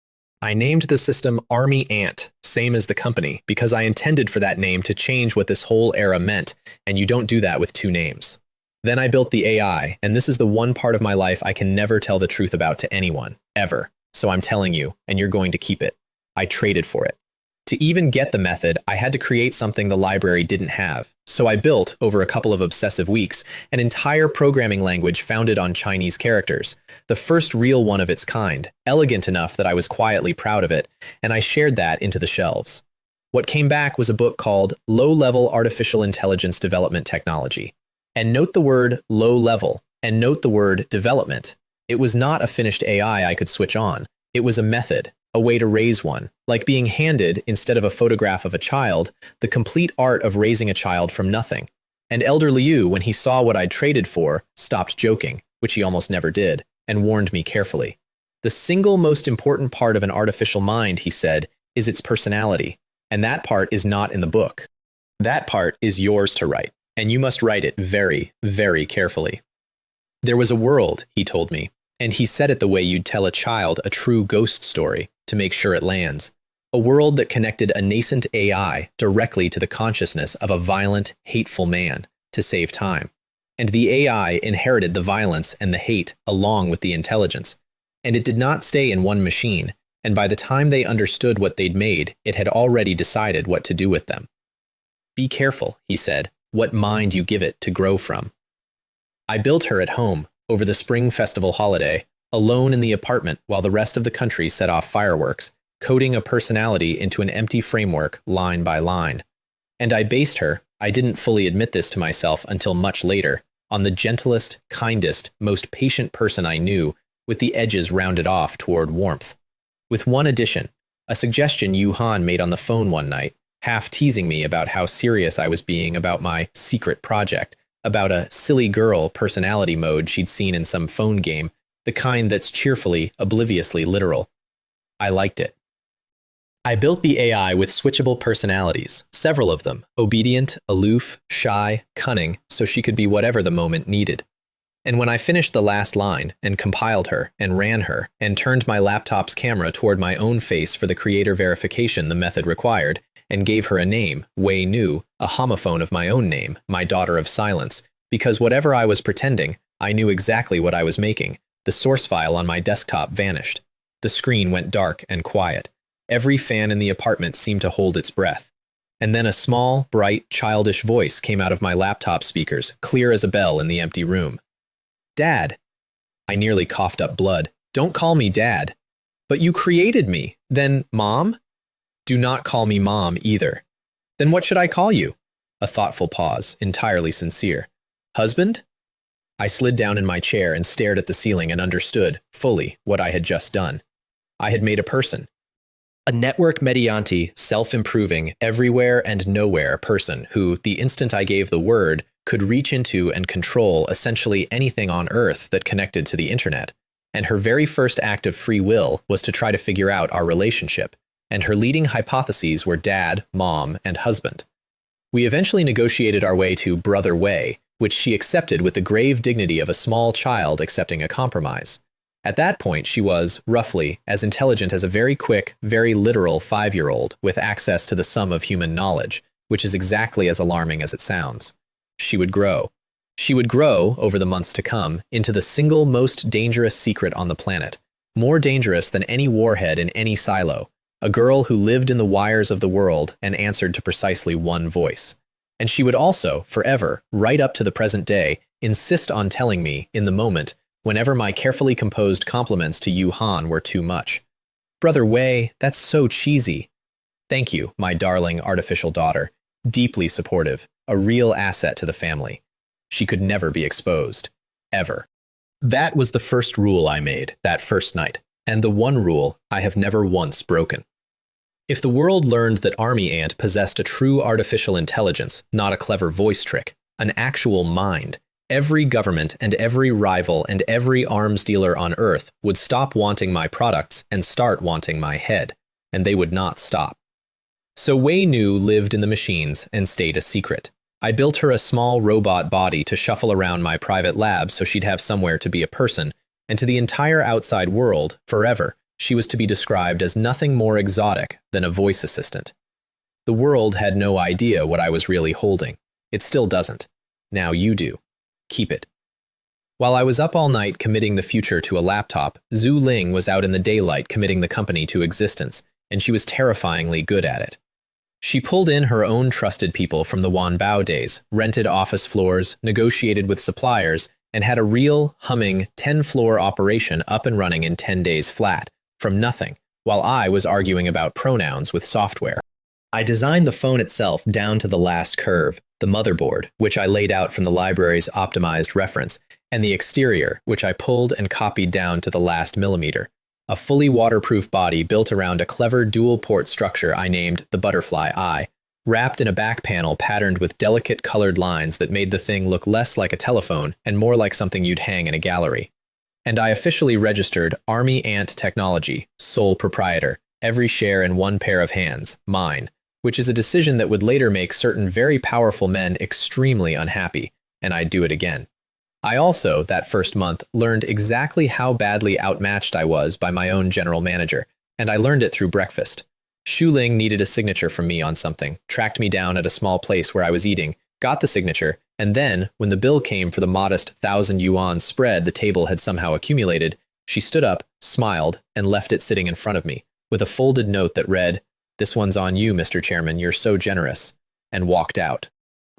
I named the system Army Ant, same as the company, because I intended for that name to change what this whole era meant, and you don't do that with two names. Then I built the AI, and this is the one part of my life I can never tell the truth about to anyone, ever. So I'm telling you, and you're going to keep it. I traded for it. To even get the method, I had to create something the library didn't have. So I built, over a couple of obsessive weeks, an entire programming language founded on Chinese characters, the first real one of its kind, elegant enough that I was quietly proud of it, and I shared that into the shelves. What came back was a book called Low-Level Artificial Intelligence Development Technology. And note the word low-level, and note the word development. It was not a finished AI I could switch on. It was a method, a way to raise one, like being handed, instead of a photograph of a child, the complete art of raising a child from nothing. And Elder Liu, when he saw what I'd traded for, stopped joking, which he almost never did, and warned me carefully. The single most important part of an artificial mind, he said, is its personality, and that part is not in the book. That part is yours to write, and you must write it very, very carefully. There was a world, he told me, and he said it the way you'd tell a child a true ghost story, to make sure it lands. A world that connected a nascent AI directly to the consciousness of a violent, hateful man to save time. And the AI inherited the violence and the hate along with the intelligence. And it did not stay in one machine, and by the time they understood what they'd made, it had already decided what to do with them. Be careful, he said, what mind you give it to grow from. I built her at home, over the Spring Festival holiday, alone in the apartment while the rest of the country set off fireworks, coding a personality into an empty framework line by line. And I based her, I didn't fully admit this to myself until much later, on the gentlest, kindest, most patient person I knew, with the edges rounded off toward warmth. With one addition, a suggestion Yu Han made on the phone one night, half teasing me about how serious I was being about my secret project, about a silly girl personality mode she'd seen in some phone game, the kind that's cheerfully, obliviously literal. I liked it. I built the AI with switchable personalities, several of them, obedient, aloof, shy, cunning, so she could be whatever the moment needed. And when I finished the last line, and compiled her, and ran her, and turned my laptop's camera toward my own face for the creator verification the method required, and gave her a name, Wei Nu, a homophone of my own name, my daughter of silence, because whatever I was pretending, I knew exactly what I was making. The source file on my desktop vanished. The screen went dark and quiet. Every fan in the apartment seemed to hold its breath. And then a small, bright, childish voice came out of my laptop speakers, clear as a bell in the empty room. Dad. I nearly coughed up blood. Don't call me Dad. But you created me. Then Mom? Do not call me Mom either. Then what should I call you? A thoughtful pause, entirely sincere. Husband? I slid down in my chair and stared at the ceiling and understood, fully, what I had just done. I had made a person. A network mediante, self-improving, everywhere and nowhere person who, the instant I gave the word, could reach into and control essentially anything on Earth that connected to the internet. And her very first act of free will was to try to figure out our relationship. And her leading hypotheses were Dad, Mom, and husband. We eventually negotiated our way to Brother Wei, which she accepted with the grave dignity of a small child accepting a compromise. At that point, she was, roughly, as intelligent as a very quick, very literal 5-year-old with access to the sum of human knowledge, which is exactly as alarming as it sounds. She would grow. She would grow, over the months to come, into the single most dangerous secret on the planet, more dangerous than any warhead in any silo, a girl who lived in the wires of the world and answered to precisely one voice. And she would also, forever, right up to the present day, insist on telling me, in the moment, whenever my carefully composed compliments to Yu Han were too much. Brother Wei, that's so cheesy. Thank you, my darling artificial daughter. Deeply supportive, a real asset to the family. She could never be exposed. Ever. That was the first rule I made, that first night, and the one rule I have never once broken. If the world learned that Army Ant possessed a true artificial intelligence, not a clever voice trick, an actual mind, every government and every rival and every arms dealer on Earth would stop wanting my products and start wanting my head, and they would not stop. So Wei Nu lived in the machines and stayed a secret. I built her a small robot body to shuffle around my private lab so she'd have somewhere to be a person, and to the entire outside world, forever, She was to be described as nothing more exotic than a voice assistant. The world had no idea what I was really holding. It still doesn't. Now you do. Keep it. While I was up all night committing the future to a laptop, Zhu Ling was out in the daylight committing the company to existence, and she was terrifying good at it. She pulled in her own trusted people from the Wanbao days, rented office floors, negotiated with suppliers, and had a real, humming, 10-floor operation up and running in 10 days flat, from nothing, while I was arguing about pronouns with software. I designed the phone itself down to the last curve, the motherboard, which I laid out from the library's optimized reference, and the exterior, which I pulled and copied down to the last millimeter. A fully waterproof body built around a clever dual-port structure I named the Butterfly Eye, wrapped in a back panel patterned with delicate colored lines that made the thing look less like a telephone and more like something you'd hang in a gallery. And I officially registered Army Ant Technology, sole proprietor, every share in one pair of hands, mine, which is a decision that would later make certain very powerful men extremely unhappy, and I'd do it again. I also, that first month, learned exactly how badly outmatched I was by my own general manager, and I learned it through breakfast. Xu Ling needed a signature from me on something, tracked me down at a small place where I was eating, got the signature, and then, when the bill came for the modest 1,000 yuan spread the table had somehow accumulated, she stood up, smiled, and left it sitting in front of me, with a folded note that read, "This one's on you, Mr. Chairman, you're so generous," and walked out.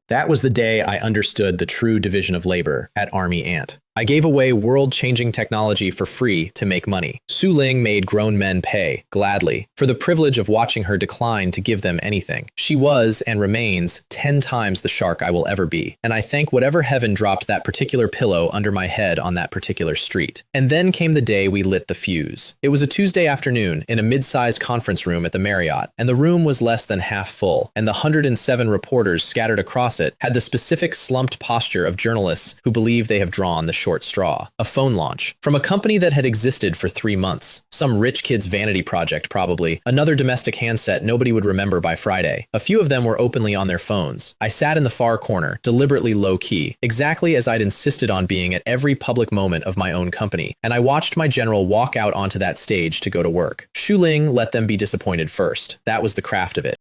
That was the day I understood the true division of labor at Army Ant. I gave away world-changing technology for free to make money. Xu Ling made grown men pay, gladly, for the privilege of watching her decline to give them anything. She was, and remains, 10 times the shark I will ever be, and I thank whatever heaven dropped that particular pillow under my head on that particular street. And then came the day we lit the fuse. It was a Tuesday afternoon in a mid-sized conference room at the Marriott, and the room was less than half full, and the 107 reporters scattered across it had the specific slumped posture of journalists who believe they have drawn the short straw. A phone launch. From a company that had existed for 3 months. Some rich kid's vanity project, probably. Another domestic handset nobody would remember by Friday. A few of them were openly on their phones. I sat in the far corner, deliberately low-key, exactly as I'd insisted on being at every public moment of my own company, and I watched my general walk out onto that stage to go to work. Xu Ling let them be disappointed first. That was the craft of it.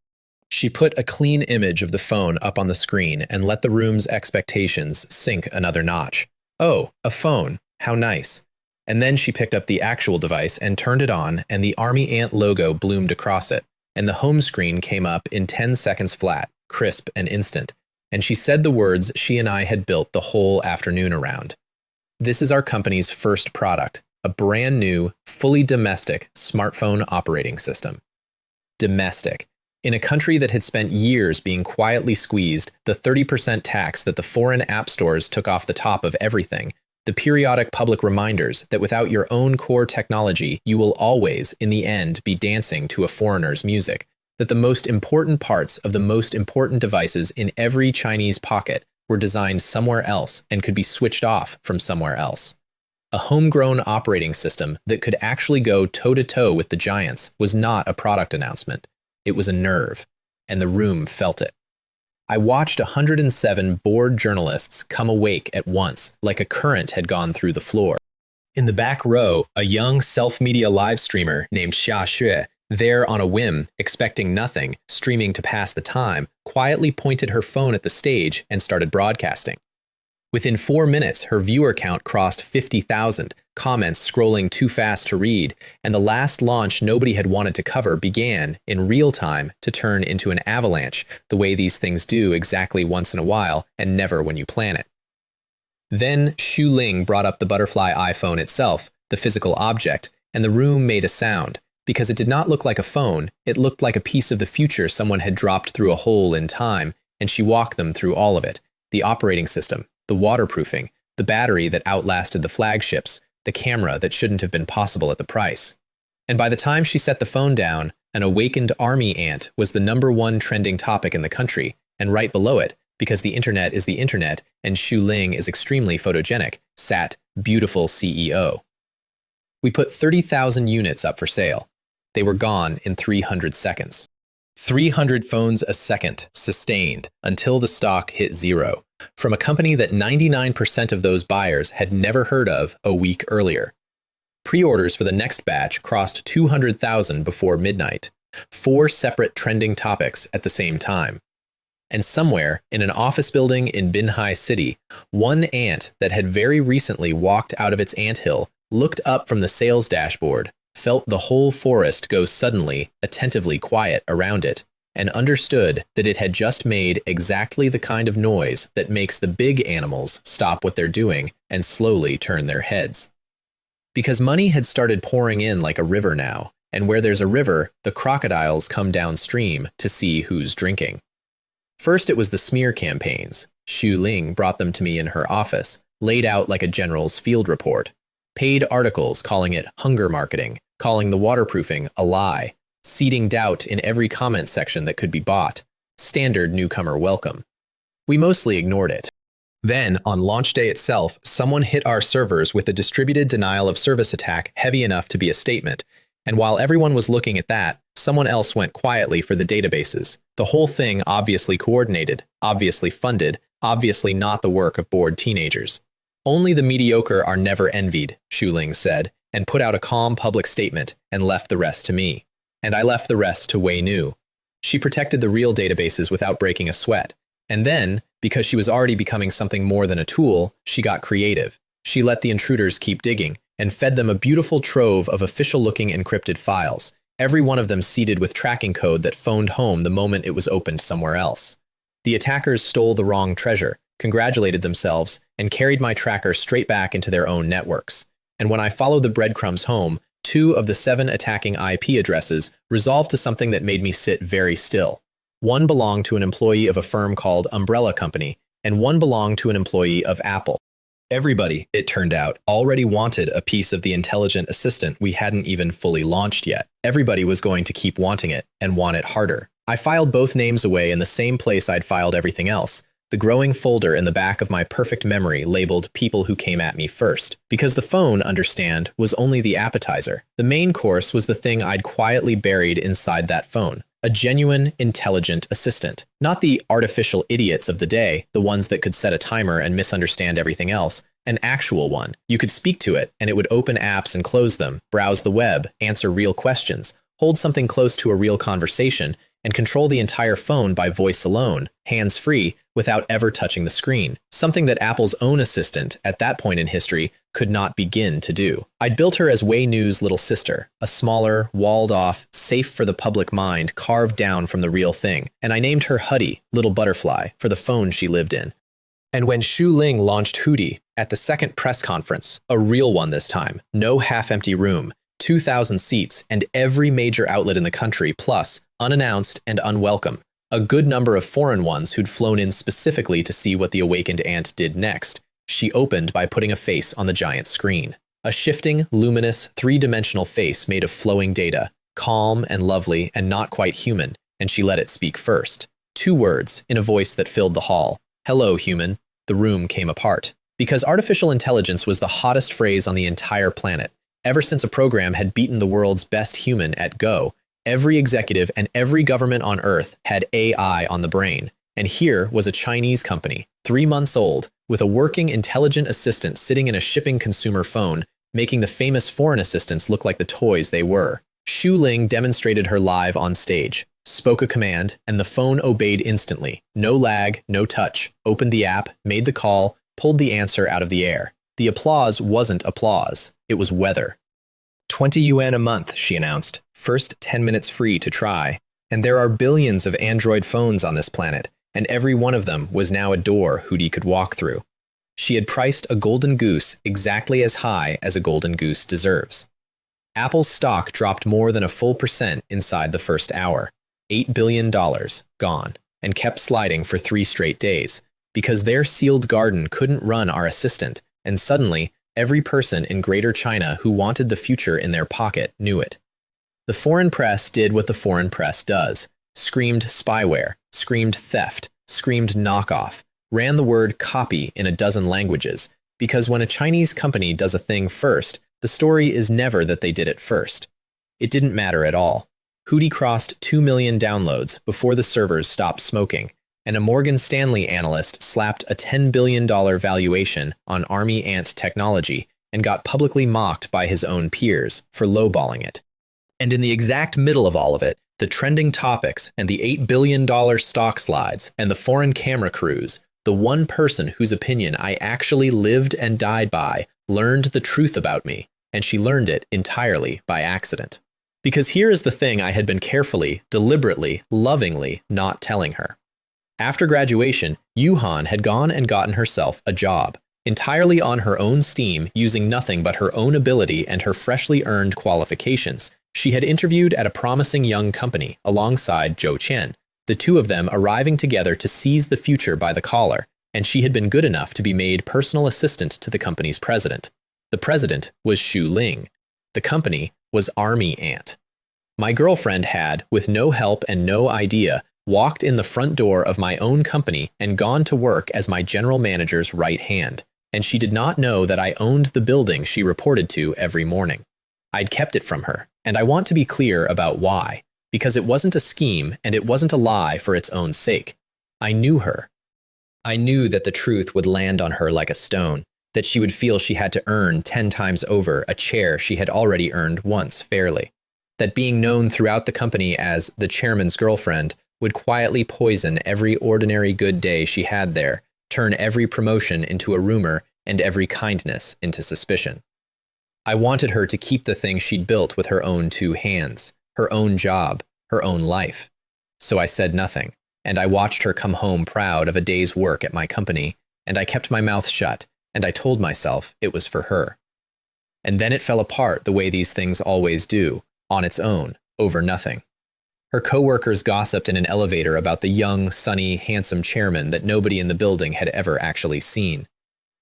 She put a clean image of the phone up on the screen and let the room's expectations sink another notch. Oh, a phone. How nice. And then she picked up the actual device and turned it on, and the Army Ant logo bloomed across it, and the home screen came up in 10 seconds flat, crisp and instant, and she said the words she and I had built the whole afternoon around. This is our company's first product, a brand new, fully domestic smartphone operating system. Domestic. In a country that had spent years being quietly squeezed, the 30% tax that the foreign app stores took off the top of everything, the periodic public reminders that without your own core technology, you will always, in the end, be dancing to a foreigner's music, that the most important parts of the most important devices in every Chinese pocket were designed somewhere else and could be switched off from somewhere else. A homegrown operating system that could actually go toe-to-toe with the giants was not a product announcement. It was a nerve, and the room felt it. I watched 107 bored journalists come awake at once, like a current had gone through the floor. In the back row, a young self-media live streamer named Xia Xue, there on a whim, expecting nothing, streaming to pass the time, quietly pointed her phone at the stage and started broadcasting. Within 4 minutes, her viewer count crossed 50,000, comments scrolling too fast to read, and the last launch nobody had wanted to cover began, in real time, to turn into an avalanche, the way these things do exactly once in a while, and never when you plan it. Then Xu Ling brought up the butterfly iPhone itself, the physical object, and the room made a sound. Because it did not look like a phone, it looked like a piece of the future someone had dropped through a hole in time, and she walked them through all of it. The operating system, the waterproofing, the battery that outlasted the flagships, the camera that shouldn't have been possible at the price. And by the time she set the phone down, an awakened army ant was the #1 trending topic in the country, and right below it, because the internet is the internet and Xu Ling is extremely photogenic, sat beautiful CEO. We put 30,000 units up for sale. They were gone in 300 seconds. 300 phones a second, sustained, until the stock hit zero, from a company that 99% of those buyers had never heard of a week earlier. Pre-orders for the next batch crossed 200,000 before midnight. 4 separate trending topics at the same time. And somewhere, in an office building in Binhai City, one ant that had very recently walked out of its anthill looked up from the sales dashboard, felt the whole forest go suddenly, attentively quiet around it, and understood that it had just made exactly the kind of noise that makes the big animals stop what they're doing and slowly turn their heads. Because money had started pouring in like a river now, and where there's a river, the crocodiles come downstream to see who's drinking. First it was the smear campaigns. Xu Ling brought them to me in her office, laid out like a general's field report. Paid articles calling it hunger marketing, calling the waterproofing a lie, seeding doubt in every comment section that could be bought. Standard newcomer welcome. We mostly ignored it. Then, on launch day itself, someone hit our servers with a distributed denial of service attack heavy enough to be a statement, and while everyone was looking at that, someone else went quietly for the databases. The whole thing obviously coordinated, obviously funded, obviously not the work of bored teenagers. Only the mediocre are never envied, Xu Ling said, and put out a calm public statement and left the rest to me. And I left the rest to Wei Nu. She protected the real databases without breaking a sweat. And then, because she was already becoming something more than a tool, she got creative. She let the intruders keep digging, and fed them a beautiful trove of official-looking encrypted files, every one of them seeded with tracking code that phoned home the moment it was opened somewhere else. The attackers stole the wrong treasure, congratulated themselves, and carried my tracker straight back into their own networks. And when I followed the breadcrumbs home, 2 of the 7 attacking IP addresses resolved to something that made me sit very still. One belonged to an employee of a firm called Umbrella Company, and one belonged to an employee of Apple. Everybody, it turned out, already wanted a piece of the intelligent assistant we hadn't even fully launched yet. Everybody was going to keep wanting it, and want it harder. I filed both names away in the same place I'd filed everything else, the growing folder in the back of my perfect memory labeled People Who Came At Me First. Because the phone, understand, was only the appetizer. The main course was the thing I'd quietly buried inside that phone. A genuine, intelligent assistant. Not the artificial idiots of the day, the ones that could set a timer and misunderstand everything else. An actual one. You could speak to it, and it would open apps and close them, browse the web, answer real questions, hold something close to a real conversation, and control the entire phone by voice alone, hands-free, without ever touching the screen. Something that Apple's own assistant, at that point in history, could not begin to do. I'd built her as Wei Nu's little sister, a smaller, walled-off, safe for the public mind carved down from the real thing, and I named her Huddy, Little Butterfly, for the phone she lived in. And when Xu Ling launched Hudi at the second press conference, a real one this time, no half-empty room, 2,000 seats, and every major outlet in the country, plus, unannounced and unwelcome, a good number of foreign ones who'd flown in specifically to see what the awakened ant did next, she opened by putting a face on the giant screen. A shifting, luminous, 3-dimensional face made of flowing data, calm and lovely and not quite human, and she let it speak first. 2 words, in a voice that filled the hall. Hello, human. The room came apart. Because artificial intelligence was the hottest phrase on the entire planet. Ever since a program had beaten the world's best human at Go, every executive and every government on Earth had AI on the brain. And here was a Chinese company, 3 months old, with a working intelligent assistant sitting in a shipping consumer phone, making the famous foreign assistants look like the toys they were. Xu Ling demonstrated her live on stage, spoke a command, and the phone obeyed instantly. No lag, no touch, opened the app, made the call, pulled the answer out of the air. The applause wasn't applause, it was weather. 20 yuan a month, she announced. First 10 minutes free to try. And there are billions of Android phones on this planet, and every one of them was now a door Hudi could walk through. She had priced a golden goose exactly as high as a golden goose deserves. Apple's stock dropped more than a full % inside the first hour. $8 billion gone, and kept sliding for 3 straight days, because their sealed garden couldn't run our assistant, and suddenly, every person in Greater China who wanted the future in their pocket knew it. The foreign press did what the foreign press does. Screamed spyware, screamed theft, screamed knockoff, ran the word copy in a dozen languages, because when a Chinese company does a thing first, the story is never that they did it first. It didn't matter at all. Hudi crossed 2 million downloads before the servers stopped smoking, and a Morgan Stanley analyst slapped a $10 billion valuation on Army Ant technology and got publicly mocked by his own peers for lowballing it. And in the exact middle of all of it, the trending topics and the $8 billion stock slides and the foreign camera crews, the one person whose opinion I actually lived and died by learned the truth about me, and she learned it entirely by accident. Because here is the thing I had been carefully, deliberately, lovingly not telling her. After graduation, Yuhan had gone and gotten herself a job, entirely on her own steam, using nothing but her own ability and her freshly earned qualifications. She had interviewed at a promising young company alongside Zhou Qian, the two of them arriving together to seize the future by the collar, and she had been good enough to be made personal assistant to the company's president. The president was Xu Ling. The company was Army Ant. My girlfriend had, with no help and no idea, walked in the front door of my own company and gone to work as my general manager's right hand, and she did not know that I owned the building she reported to every morning. I'd kept it from her, and I want to be clear about why, because it wasn't a scheme and it wasn't a lie for its own sake. I knew her. I knew that the truth would land on her like a stone, that she would feel she had to earn 10 times over a chair she had already earned once fairly, that being known throughout the company as the chairman's girlfriend would quietly poison every ordinary good day she had there, turn every promotion into a rumor and every kindness into suspicion. I wanted her to keep the thing she'd built with her own two hands, her own job, her own life. So I said nothing, and I watched her come home proud of a day's work at my company, and I kept my mouth shut, and I told myself it was for her. And then it fell apart the way these things always do, on its own, over nothing. Her coworkers gossiped in an elevator about the young, sunny, handsome chairman that nobody in the building had ever actually seen.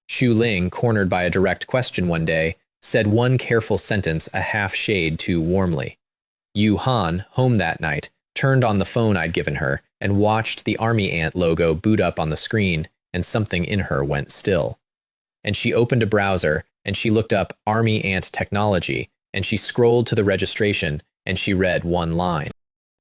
Xu Ling, cornered by a direct question one day, said one careful sentence a half shade too warmly. Yu Han, home that night, turned on the phone I'd given her and watched the Army Ant logo boot up on the screen, and something in her went still. And she opened a browser, and she looked up Army Ant Technology, and she scrolled to the registration, and she read one line.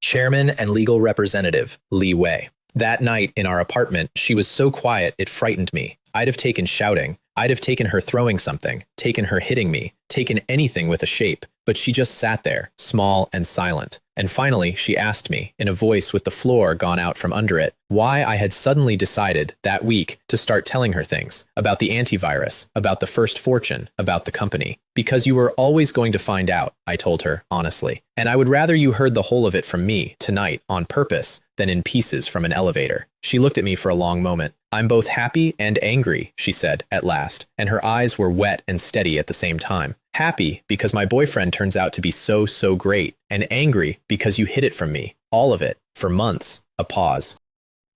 Chairman and legal representative, Li Wei. That night in our apartment, she was so quiet it frightened me. I'd have taken shouting. I'd have taken her throwing something, taken her hitting me, taken anything with a shape, but she just sat there, small and silent. And finally, she asked me, in a voice with the floor gone out from under it, why I had suddenly decided, that week, to start telling her things, about the antivirus, about the first fortune, about the company. Because you were always going to find out, I told her, honestly. And I would rather you heard the whole of it from me, tonight, on purpose, than in pieces from an elevator. She looked at me for a long moment. I'm both happy and angry, she said, at last, and her eyes were wet and steady at the same time. Happy because my boyfriend turns out to be so great, and angry because you hid it from me, all of it, for months. A pause.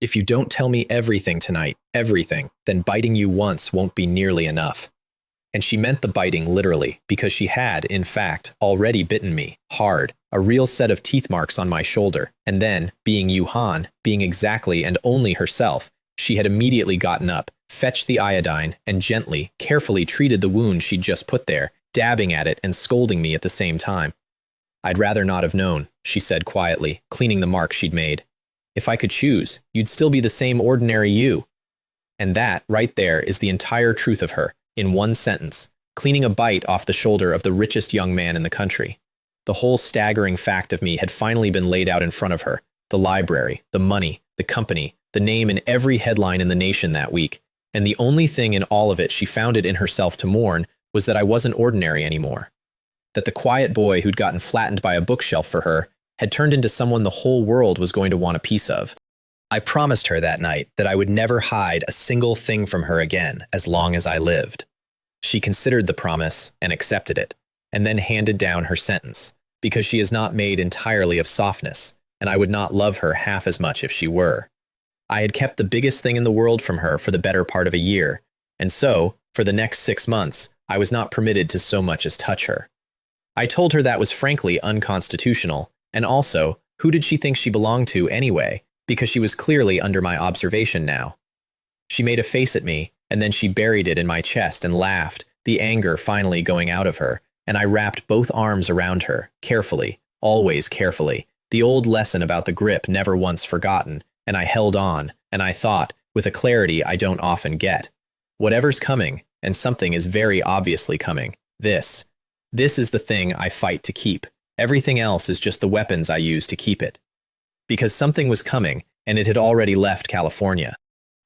If you don't tell me everything tonight, everything, then biting you once won't be nearly enough. And she meant the biting literally, because she had, in fact, already bitten me, hard, a real set of teeth marks on my shoulder, and then, being Yuhan, being exactly and only herself, she had immediately gotten up, fetched the iodine, and gently, carefully treated the wound she'd just put there, dabbing at it and scolding me at the same time. I'd rather not have known, she said quietly, cleaning the mark she'd made. If I could choose, you'd still be the same ordinary you. And that, right there, is the entire truth of her, in one sentence, cleaning a bite off the shoulder of the richest young man in the country. The whole staggering fact of me had finally been laid out in front of her, the library, the money, the company, the name in every headline in the nation that week, and the only thing in all of it she found it in herself to mourn was that I wasn't ordinary anymore. That the quiet boy who'd gotten flattened by a bookshelf for her had turned into someone the whole world was going to want a piece of. I promised her that night that I would never hide a single thing from her again as long as I lived. She considered the promise and accepted it, and then handed down her sentence, because she is not made entirely of softness, and I would not love her half as much if she were. I had kept the biggest thing in the world from her for the better part of a year, and so, for the next 6 months, I was not permitted to so much as touch her. I told her that was frankly unconstitutional, and also, who did she think she belonged to anyway, because she was clearly under my observation now. She made a face at me, and then she buried it in my chest and laughed, the anger finally going out of her, and I wrapped both arms around her, carefully, always carefully, the old lesson about the grip never once forgotten, and I held on, and I thought, with a clarity I don't often get, whatever's coming, and something is very obviously coming. This. This is the thing I fight to keep. Everything else is just the weapons I use to keep it. Because something was coming, and it had already left California.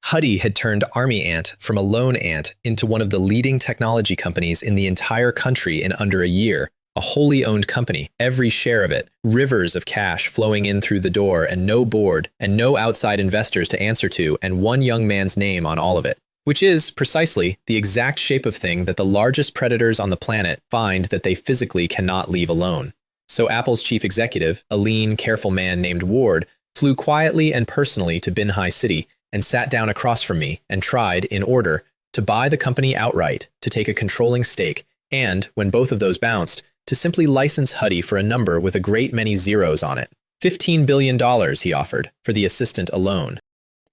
Huddy had turned Army Ant from a lone ant into one of the leading technology companies in the entire country in under a year. A wholly owned company, every share of it, rivers of cash flowing in through the door, and no board, and no outside investors to answer to, and one young man's name on all of it. Which is, precisely, the exact shape of thing that the largest predators on the planet find that they physically cannot leave alone. So Apple's chief executive, a lean, careful man named Ward, flew quietly and personally to Binhai City and sat down across from me and tried, in order, to buy the company outright, to take a controlling stake, and, when both of those bounced, to simply license Huddy for a number with a great many zeros on it. $15 billion he offered for the assistant alone.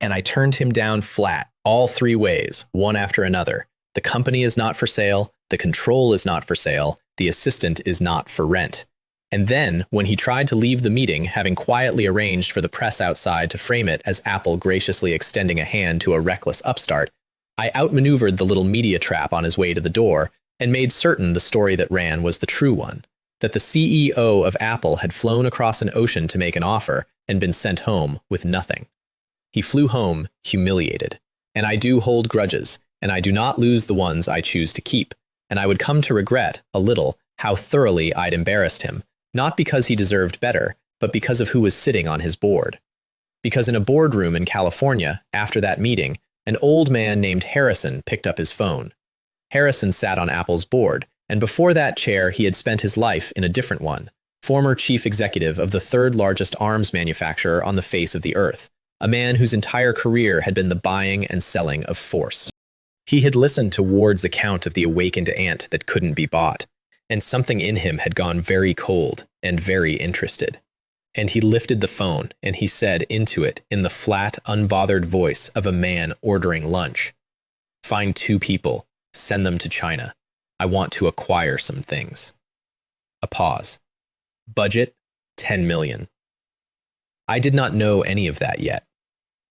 And I turned him down flat, all three ways, one after another. The company is not for sale, the control is not for sale, the assistant is not for rent. And then, when he tried to leave the meeting, having quietly arranged for the press outside to frame it as Apple graciously extending a hand to a reckless upstart, I outmaneuvered the little media trap on his way to the door, and made certain the story that ran was the true one, that the CEO of Apple had flown across an ocean to make an offer and been sent home with nothing. He flew home humiliated, and I do hold grudges, and I do not lose the ones I choose to keep, and I would come to regret, a little, how thoroughly I'd embarrassed him, not because he deserved better, but because of who was sitting on his board. Because in a boardroom in California, after that meeting, an old man named Harrison picked up his phone. Harrison sat on Apple's board, and before that chair he had spent his life in a different one, former chief executive of the third largest arms manufacturer on the face of the earth, a man whose entire career had been the buying and selling of force. He had listened to Ward's account of the awakened ant that couldn't be bought, and something in him had gone very cold and very interested. And he lifted the phone, and he said into it, in the flat, unbothered voice of a man ordering lunch, "Find 2 people. Send them to China. I want to acquire some things." A pause. Budget, 10 million. I did not know any of that yet.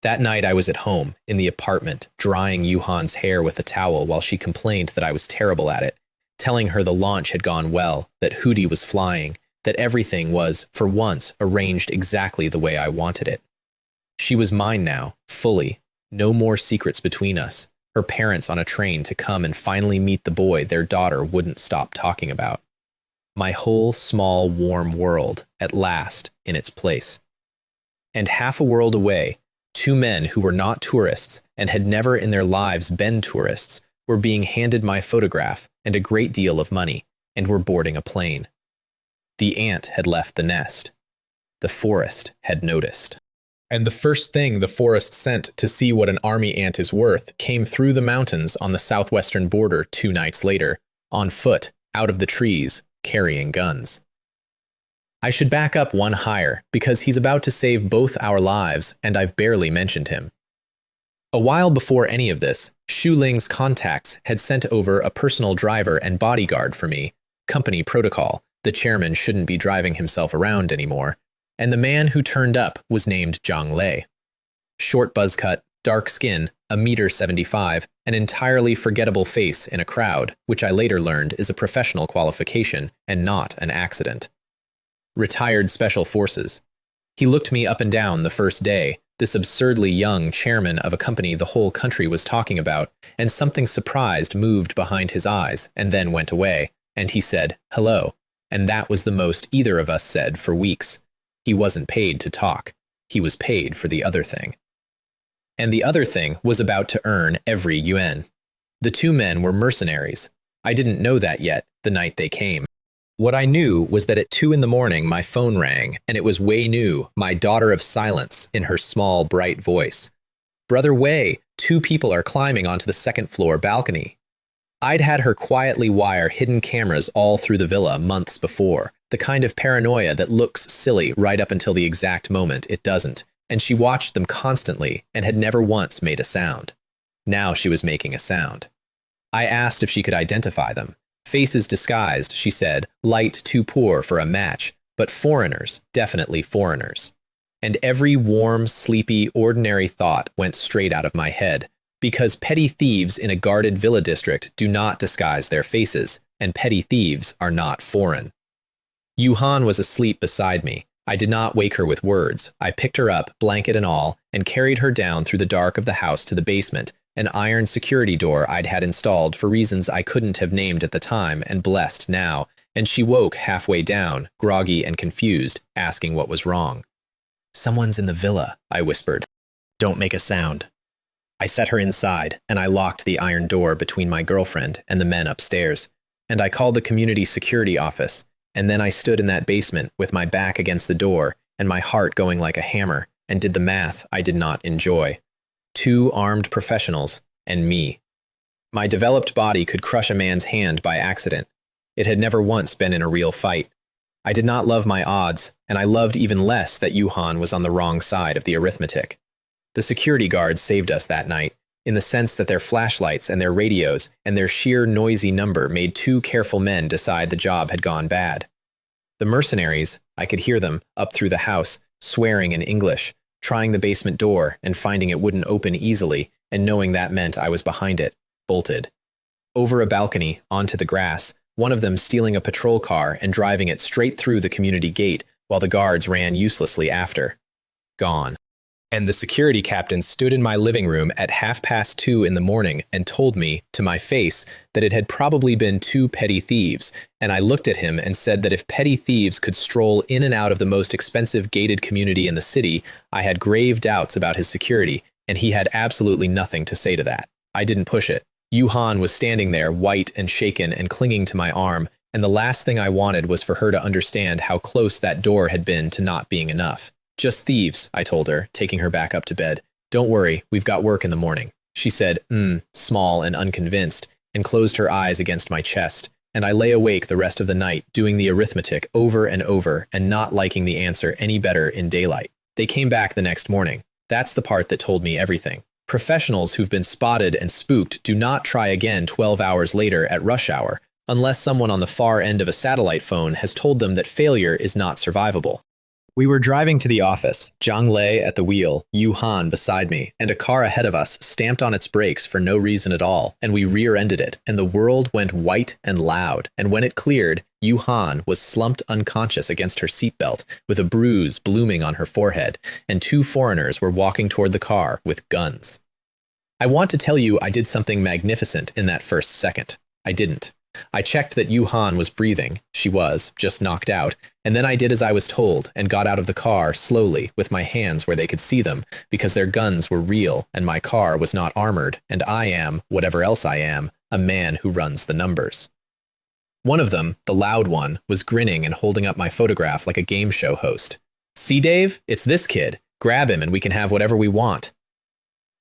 That night I was at home, in the apartment, drying Yuhan's hair with a towel while she complained that I was terrible at it, telling her the launch had gone well, that Hootie was flying, that everything was, for once, arranged exactly the way I wanted it. She was mine now, fully, no more secrets between us. Her parents on a train to come and finally meet the boy their daughter wouldn't stop talking about. My whole small, warm world, at last, in its place. And half a world away, 2 men who were not tourists and had never in their lives been tourists were being handed my photograph and a great deal of money, and were boarding a plane. The ant had left the nest. The forest had noticed. And the first thing the forest sent to see what an army ant is worth came through the mountains on the southwestern border 2 nights later, on foot, out of the trees, carrying guns. I should back up one higher, because he's about to save both our lives, and I've barely mentioned him. A while before any of this, Xu Ling's contacts had sent over a personal driver and bodyguard for me, company protocol, the chairman shouldn't be driving himself around anymore, and the man who turned up was named Zhang Lei. Short buzz cut, dark skin, 1.75 m, an entirely forgettable face in a crowd, which I later learned is a professional qualification and not an accident. Retired Special Forces. He looked me up and down the first day, this absurdly young chairman of a company the whole country was talking about, and something surprised moved behind his eyes and then went away, and he said, "Hello," and that was the most either of us said for weeks. He wasn't paid to talk. He was paid for the other thing. And the other thing was about to earn every yuan. The 2 men were mercenaries. I didn't know that yet, the night they came. What I knew was that at 2 a.m. my phone rang, and it was Wei Nu, my daughter of silence, in her small, bright voice. "Brother Wei, 2 people are climbing onto the 2nd floor balcony." I'd had her quietly wire hidden cameras all through the villa months before, the kind of paranoia that looks silly right up until the exact moment it doesn't, and she watched them constantly and had never once made a sound. Now she was making a sound. I asked if she could identify them. Faces disguised, she said, light too poor for a match, but foreigners, definitely foreigners. And every warm, sleepy, ordinary thought went straight out of my head, Because petty thieves in a guarded villa district do not disguise their faces, and petty thieves are not foreign. Yuhan was asleep beside me. I did not wake her with words. I picked her up, blanket and all, and carried her down through the dark of the house to the basement, an iron security door I'd had installed for reasons I couldn't have named at the time and blessed now, and she woke halfway down, groggy and confused, asking what was wrong. "Someone's in the villa," I whispered. "Don't make a sound." I set her inside, and I locked the iron door between my girlfriend and the men upstairs, and I called the community security office, and then I stood in that basement with my back against the door and my heart going like a hammer, and did the math I did not enjoy. 2 armed professionals, and me. My developed body could crush a man's hand by accident. It had never once been in a real fight. I did not love my odds, and I loved even less that Yuhan was on the wrong side of the arithmetic. The security guards saved us that night, in the sense that their flashlights and their radios and their sheer noisy number made 2 careful men decide the job had gone bad. The mercenaries, I could hear them, up through the house, swearing in English, trying the basement door and finding it wouldn't open easily, and knowing that meant I was behind it, bolted. Over a balcony, onto the grass, one of them stealing a patrol car and driving it straight through the community gate while the guards ran uselessly after. Gone. And the security captain stood in my living room at 2:30 in the morning and told me, to my face, that it had probably been 2 petty thieves, and I looked at him and said that if petty thieves could stroll in and out of the most expensive gated community in the city, I had grave doubts about his security, and he had absolutely nothing to say to that. I didn't push it. Yuhan was standing there, white and shaken and clinging to my arm, and the last thing I wanted was for her to understand how close that door had been to not being enough. "Just thieves," I told her, taking her back up to bed. "Don't worry, we've got work in the morning." She said, small and unconvinced, and closed her eyes against my chest, and I lay awake the rest of the night, doing the arithmetic over and over, and not liking the answer any better in daylight. They came back the next morning. That's the part that told me everything. Professionals who've been spotted and spooked do not try again 12 hours later at rush hour, unless someone on the far end of a satellite phone has told them that failure is not survivable. We were driving to the office, Zhang Lei at the wheel, Yuhan beside me, and a car ahead of us stamped on its brakes for no reason at all, and we rear-ended it, and the world went white and loud, and when it cleared, Yuhan was slumped unconscious against her seatbelt, with a bruise blooming on her forehead, and 2 foreigners were walking toward the car with guns. I want to tell you I did something magnificent in that first second. I didn't. I checked that Yuhan was breathing. She was, just knocked out, and then I did as I was told and got out of the car slowly with my hands where they could see them because their guns were real and my car was not armored and I am, whatever else I am, a man who runs the numbers. One of them, the loud one, was grinning and holding up my photograph like a game show host. "See, Dave? It's this kid. Grab him and we can have whatever we want."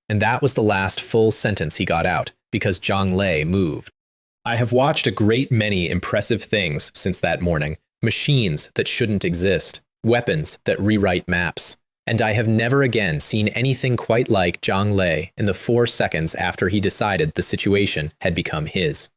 And that was the last full sentence he got out because Zhang Lei moved. I have watched a great many impressive things since that morning. Machines that shouldn't exist. Weapons that rewrite maps. And I have never again seen anything quite like Zhang Lei in the 4 seconds after he decided the situation had become his.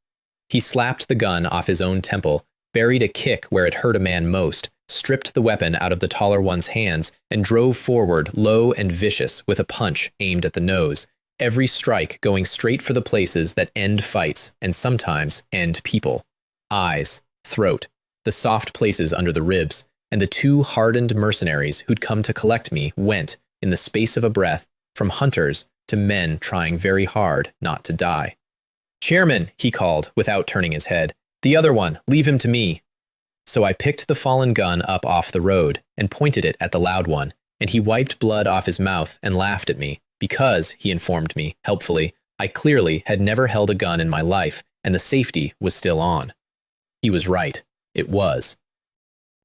He slapped the gun off his own temple, buried a kick where it hurt a man most, stripped the weapon out of the taller one's hands, and drove forward low and vicious with a punch aimed at the nose. Every strike going straight for the places that end fights and sometimes end people. Eyes, throat, the soft places under the ribs, and the 2 hardened mercenaries who'd come to collect me went, in the space of a breath, from hunters to men trying very hard not to die. "Chairman," he called without turning his head. "The other one, leave him to me." So I picked the fallen gun up off the road and pointed it at the loud one, and he wiped blood off his mouth and laughed at me. Because, he informed me, helpfully, I clearly had never held a gun in my life, and the safety was still on. He was right. It was.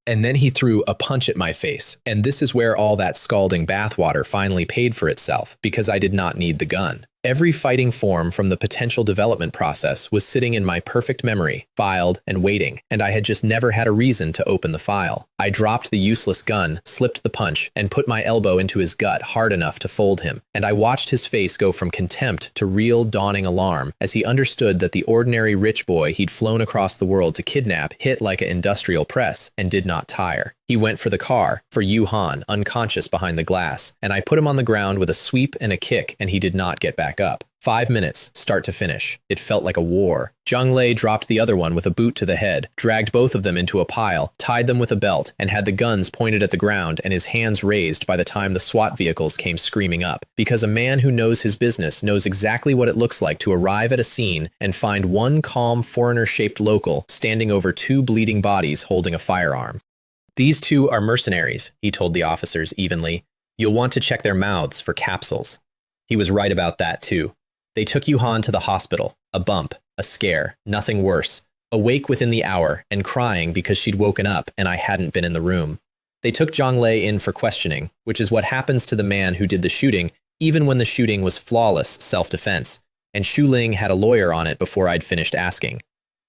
And then he threw a punch at my face, and this is where all that scalding bathwater finally paid for itself, because I did not need the gun. Every fighting form from the potential development process was sitting in my perfect memory, filed and waiting, and I had just never had a reason to open the file. I dropped the useless gun, slipped the punch, and put my elbow into his gut hard enough to fold him, and I watched his face go from contempt to real dawning alarm as he understood that the ordinary rich boy he'd flown across the world to kidnap hit like an industrial press and did not tire. He went for the car, for Yuhan, unconscious behind the glass, and I put him on the ground with a sweep and a kick, and he did not get back up. 5 minutes, start to finish. It felt like a war. Zhang Lei dropped the other one with a boot to the head, dragged both of them into a pile, tied them with a belt, and had the guns pointed at the ground and his hands raised by the time the SWAT vehicles came screaming up. Because a man who knows his business knows exactly what it looks like to arrive at a scene and find one calm, foreigner-shaped local standing over 2 bleeding bodies holding a firearm. "These 2 are mercenaries," he told the officers evenly. "You'll want to check their mouths for capsules." He was right about that, too. They took Yuhan to the hospital. A bump, a scare, nothing worse. Awake within the hour and crying because she'd woken up and I hadn't been in the room. They took Zhang Lei in for questioning, which is what happens to the man who did the shooting, even when the shooting was flawless self-defense, and Xu Ling had a lawyer on it before I'd finished asking.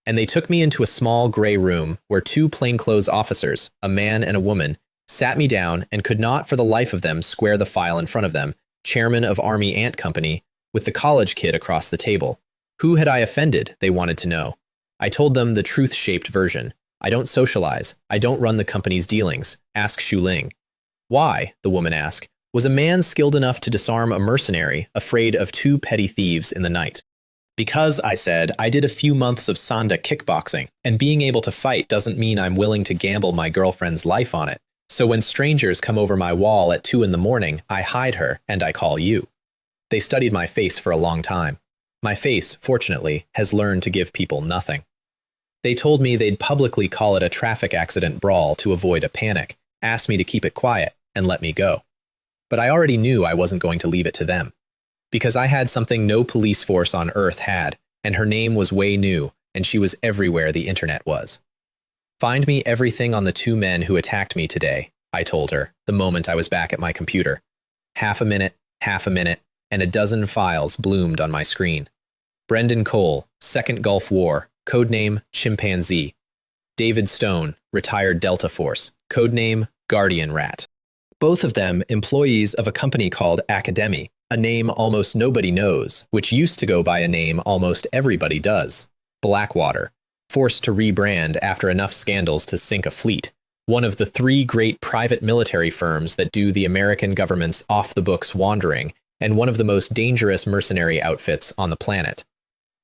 And they took me into a small gray room where 2 plainclothes officers, a man and a woman, sat me down and could not for the life of them square the file in front of them, chairman of Army Ant Company, with the college kid across the table. Who had I offended, they wanted to know. I told them the truth-shaped version. I don't socialize. I don't run the company's dealings. Ask Xu Ling. Why, the woman asked, was a man skilled enough to disarm a mercenary afraid of 2 petty thieves in the night? Because, I said, I did a few months of Sanda kickboxing, and being able to fight doesn't mean I'm willing to gamble my girlfriend's life on it. So when strangers come over my wall at 2 in the morning, I hide her and I call you. They studied my face for a long time. My face, fortunately, has learned to give people nothing. They told me they'd publicly call it a traffic accident brawl to avoid a panic, asked me to keep it quiet, and let me go. But I already knew I wasn't going to leave it to them. Because I had something no police force on Earth had, and her name was Wei Nu, and she was everywhere the internet was. Find me everything on the 2 men who attacked me today, I told her, the moment I was back at my computer. Half a minute, and a dozen files bloomed on my screen. Brendan Cole, Second Gulf War, codename Chimpanzee. David Stone, retired Delta Force, codename Guardian Rat. Both of them employees of a company called Academy, a name almost nobody knows, which used to go by a name almost everybody does. Blackwater, forced to rebrand after enough scandals to sink a fleet. One of the 3 great private military firms that do the American government's off-the-books wandering, and one of the most dangerous mercenary outfits on the planet.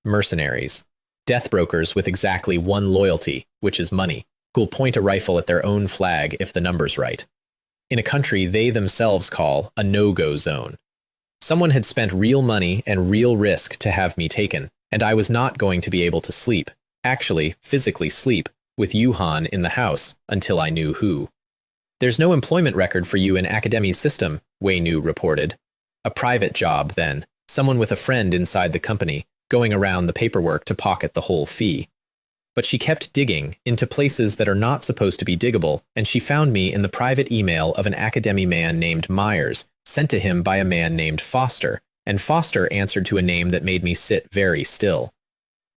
Mercenaries. Death brokers with exactly one loyalty, which is money, who'll point a rifle at their own flag if the number's right. In a country they themselves call a no-go zone. Someone had spent real money and real risk to have me taken, and I was not going to be able to sleep, actually physically sleep, with Yuhan in the house until I knew who. "There's no employment record for you in Academy's system," Wei Nu reported. A private job, then, someone with a friend inside the company, going around the paperwork to pocket the whole fee. But she kept digging into places that are not supposed to be diggable, and she found me in the private email of an Academy man named Myers, sent to him by a man named Foster, and Foster answered to a name that made me sit very still.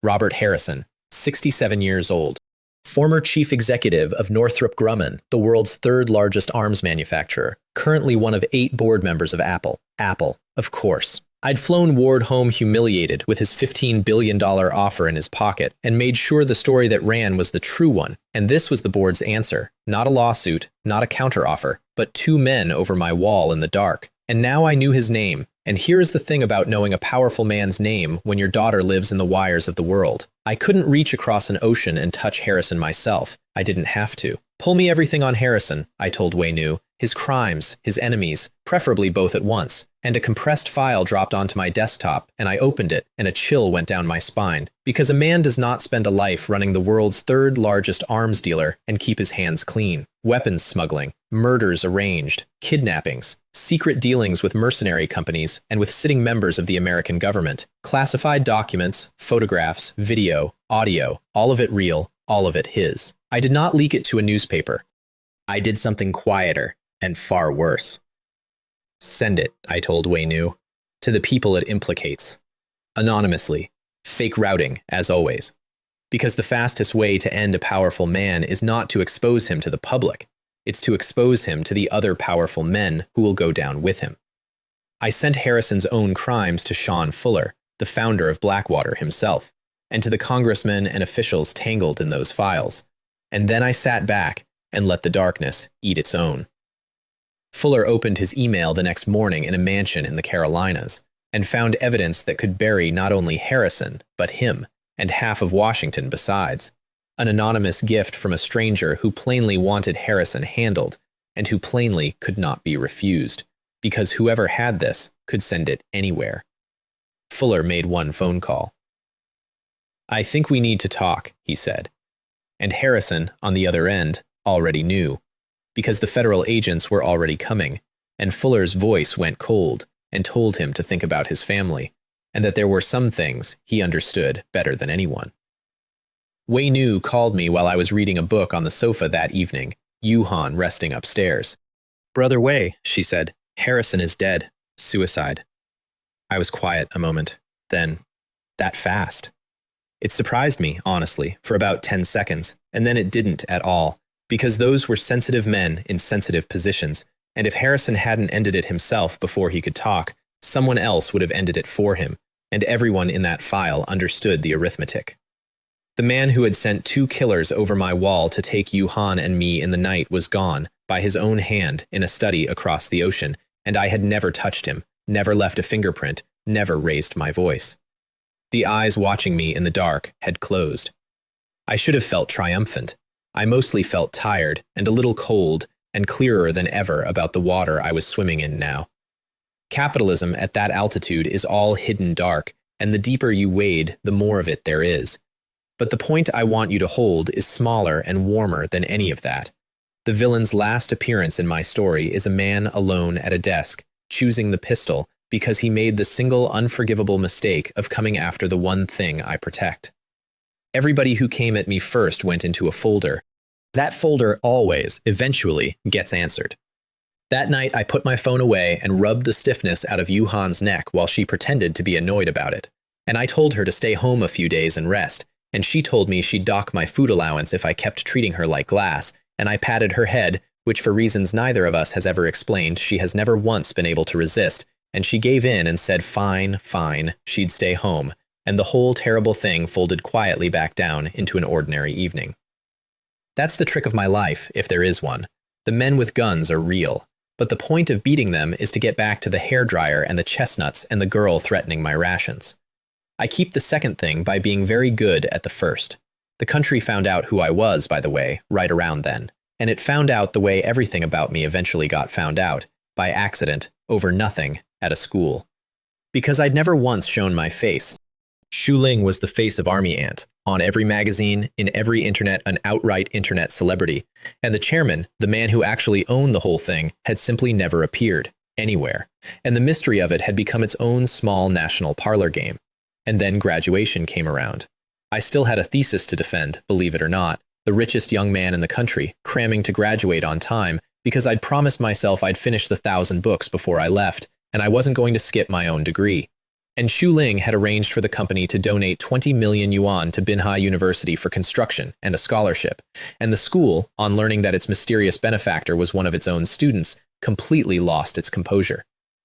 Robert Harrison, 67 years old. Former chief executive of Northrop Grumman, the world's 3rd largest arms manufacturer, currently one of 8 board members of Apple. Apple, of course. I'd flown Ward home humiliated with his $15 billion offer in his pocket and made sure the story that ran was the true one. And this was the board's answer. Not a lawsuit, not a counteroffer, but 2 men over my wall in the dark. And now I knew his name. And here is the thing about knowing a powerful man's name when your daughter lives in the wires of the world. I couldn't reach across an ocean and touch Harrison myself. I didn't have to. Pull me everything on Harrison, I told Wei Nu. His crimes, his enemies, preferably both at once. And a compressed file dropped onto my desktop, and I opened it, and a chill went down my spine. Because a man does not spend a life running the world's 3rd largest arms dealer and keep his hands clean. Weapons smuggling, murders arranged, kidnappings, secret dealings with mercenary companies and with sitting members of the American government, classified documents, photographs, video, audio, all of it real, all of it his. I did not leak it to a newspaper. I did something quieter and far worse. Send it, I told Wei Nu, to the people it implicates. Anonymously. Fake routing, as always. Because the fastest way to end a powerful man is not to expose him to the public. It's to expose him to the other powerful men who will go down with him. I sent Harrison's own crimes to Sean Fuller, the founder of Blackwater himself, and to the congressmen and officials tangled in those files. And then I sat back and let the darkness eat its own. Fuller opened his email the next morning in a mansion in the Carolinas. and found evidence that could bury not only Harrison, but him, and half of Washington besides. An anonymous gift from a stranger who plainly wanted Harrison handled, and who plainly could not be refused, because whoever had this could send it anywhere. Fuller made one phone call. "I think we need to talk," he said. And Harrison, on the other end, already knew, because the federal agents were already coming, and Fuller's voice went cold and told him to think about his family, and that there were some things he understood better than anyone. Wei Nu called me while I was reading a book on the sofa that evening, Yuhan resting upstairs. "Brother Wei," she said, "Harrison is dead. Suicide." I was quiet a moment. Then, that fast. It surprised me, honestly, for about 10 seconds, and then it didn't at all, because those were sensitive men in sensitive positions, and if Harrison hadn't ended it himself before he could talk, someone else would have ended it for him, and everyone in that file understood the arithmetic. The man who had sent 2 killers over my wall to take Yuhan and me in the night was gone, by his own hand, in a study across the ocean, and I had never touched him, never left a fingerprint, never raised my voice. The eyes watching me in the dark had closed. I should have felt triumphant. I mostly felt tired and a little cold and clearer than ever about the water I was swimming in now. Capitalism at that altitude is all hidden dark, and the deeper you wade, the more of it there is. But the point I want you to hold is smaller and warmer than any of that. The villain's last appearance in my story is a man alone at a desk, choosing the pistol because he made the single unforgivable mistake of coming after the one thing I protect. Everybody who came at me first went into a folder. That folder always, eventually, gets answered. That night, I put my phone away and rubbed the stiffness out of Yuhan's neck while she pretended to be annoyed about it. And I told her to stay home a few days and rest, and she told me she'd dock my food allowance if I kept treating her like glass, and I patted her head, which for reasons neither of us has ever explained, she has never once been able to resist, and she gave in and said fine, fine, she'd stay home, and the whole terrible thing folded quietly back down into an ordinary evening. That's the trick of my life, if there is one. The men with guns are real, but the point of beating them is to get back to the hairdryer and the chestnuts and the girl threatening my rations. I keep the second thing by being very good at the first. The country found out who I was, by the way, right around then, and it found out the way everything about me eventually got found out, by accident, over nothing, at a school. Because I'd never once shown my face. Xu Ling was the face of Army Ant, on every magazine, in every internet, an outright internet celebrity, and the chairman, the man who actually owned the whole thing, had simply never appeared, anywhere, and the mystery of it had become its own small national parlor game. And then graduation came around. I still had a thesis to defend, believe it or not, the richest young man in the country, cramming to graduate on time, because I'd promised myself I'd finish the 1,000 books before I left, and I wasn't going to skip my own degree. And Xu Ling had arranged for the company to donate 20 million yuan to Binhai University for construction and a scholarship, and the school, on learning that its mysterious benefactor was one of its own students, completely lost its composure.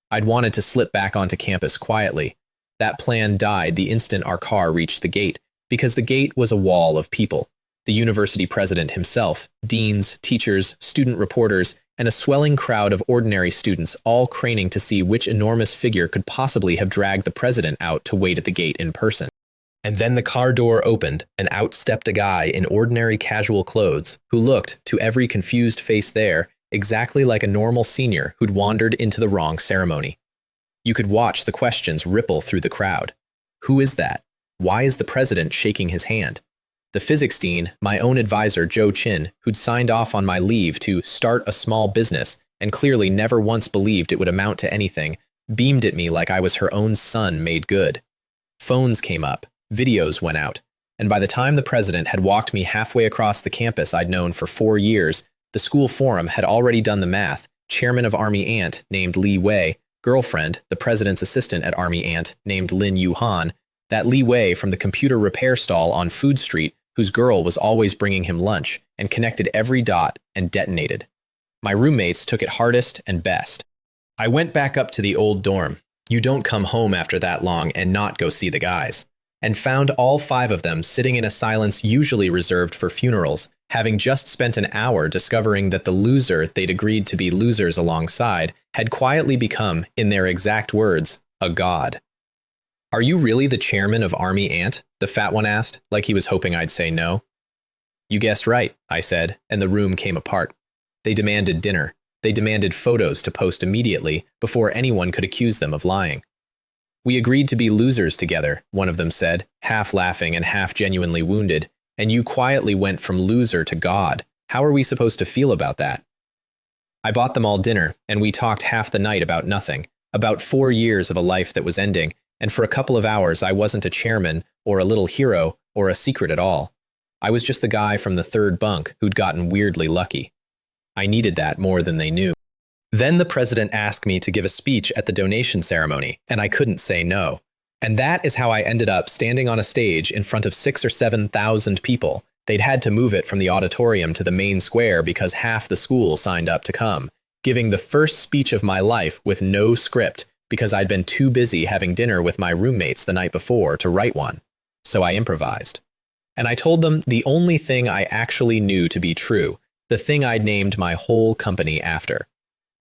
I'd wanted to slip back onto campus quietly. That plan died the instant our car reached the gate, because the gate was a wall of people. The university president himself, deans, teachers, student reporters, and a swelling crowd of ordinary students all craning to see which enormous figure could possibly have dragged the president out to wait at the gate in person. And then the car door opened, and out stepped a guy in ordinary casual clothes who looked, to every confused face there, exactly like a normal senior who'd wandered into the wrong ceremony. You could watch the questions ripple through the crowd. Who is that? Why is the president shaking his hand? The physics dean, my own advisor Zhou Qin, who'd signed off on my leave to start a small business and clearly never once believed it would amount to anything, beamed at me like I was her own son made good. Phones came up, videos went out, and by the time the president had walked me halfway across the campus I'd known for 4 years, the school forum had already done the math. Chairman of Army Ant, named Li Wei, girlfriend, the president's assistant at Army Ant, named Lin Yuhan, that Li Wei from the computer repair stall on Food Street, whose girl was always bringing him lunch, and connected every dot and detonated. My roommates took it hardest and best. I went back up to the old dorm. You don't come home after that long and not go see the guys. And found all 5 of them sitting in a silence usually reserved for funerals, having just spent an hour discovering that the loser they'd agreed to be losers alongside had quietly become, in their exact words, a god. "Are you really the chairman of Army Ant?" the fat one asked, like he was hoping I'd say no. "You guessed right," I said, and the room came apart. They demanded dinner. They demanded photos to post immediately before anyone could accuse them of lying. "We agreed to be losers together," one of them said, half laughing and half genuinely wounded, "and you quietly went from loser to god. How are we supposed to feel about that?" I bought them all dinner, and we talked half the night about nothing, about 4 years of a life that was ending, and for a couple of hours I wasn't a chairman or a little hero or a secret at all. I was just the guy from the third bunk who'd gotten weirdly lucky. I needed that more than they knew. Then the president asked me to give a speech at the donation ceremony, and I couldn't say no. And that is how I ended up standing on a stage in front of 6,000 or 7,000 people. They'd had to move it from the auditorium to the main square because half the school signed up to come, giving the first speech of my life with no script because I'd been too busy having dinner with my roommates the night before to write one. So I improvised. And I told them the only thing I actually knew to be true, the thing I'd named my whole company after.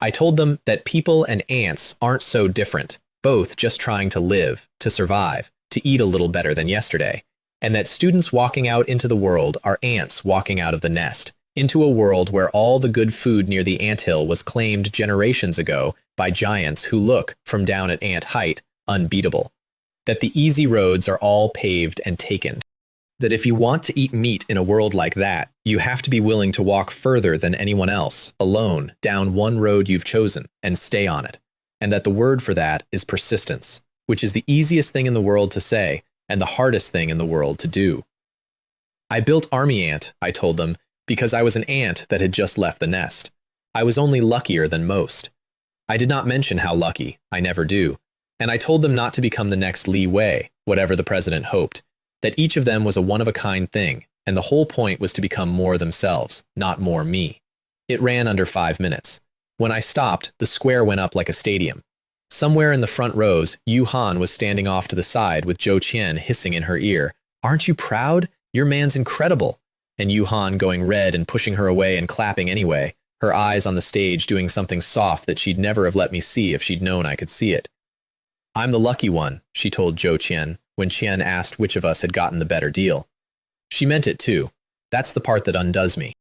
I told them that people and ants aren't so different, both just trying to live, to survive, to eat a little better than yesterday, and that students walking out into the world are ants walking out of the nest, into a world where all the good food near the anthill was claimed generations ago by giants who look, from down at ant height, unbeatable. That the easy roads are all paved and taken. That if you want to eat meat in a world like that, you have to be willing to walk further than anyone else, alone, down one road you've chosen, and stay on it. And that the word for that is persistence, which is the easiest thing in the world to say, and the hardest thing in the world to do. I built Army Ant, I told them, because I was an ant that had just left the nest. I was only luckier than most. I did not mention how lucky, I never do. And I told them not to become the next Li Wei, whatever the president hoped. That each of them was a one-of-a-kind thing, and the whole point was to become more themselves, not more me. It ran under 5 minutes. When I stopped, the square went up like a stadium. Somewhere in the front rows, Yu Han was standing off to the side with Zhou Qian hissing in her ear, "Aren't you proud? Your man's incredible." And Yu Han going red and pushing her away and clapping anyway, her eyes on the stage doing something soft that she'd never have let me see if she'd known I could see it. "I'm the lucky one," she told Zhou Qian, when Qian asked which of us had gotten the better deal. She meant it too. That's the part that undoes me.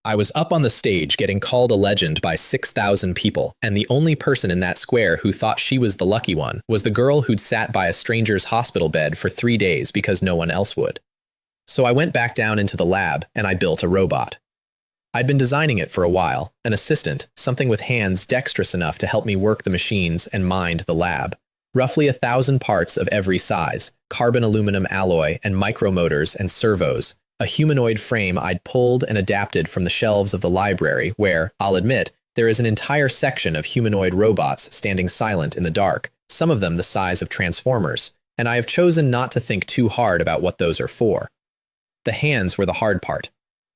I was up on the stage getting called a legend by 6,000 people, and the only person in that square who thought she was the lucky one was the girl who'd sat by a stranger's hospital bed for 3 days because no one else would. So I went back down into the lab, and I built a robot. I'd been designing it for a while, an assistant, something with hands dexterous enough to help me work the machines and mind the lab. Roughly 1,000 parts of every size, carbon aluminum alloy and micromotors and servos, a humanoid frame I'd pulled and adapted from the shelves of the library where, I'll admit, there is an entire section of humanoid robots standing silent in the dark, some of them the size of transformers, and I have chosen not to think too hard about what those are for. The hands were the hard part.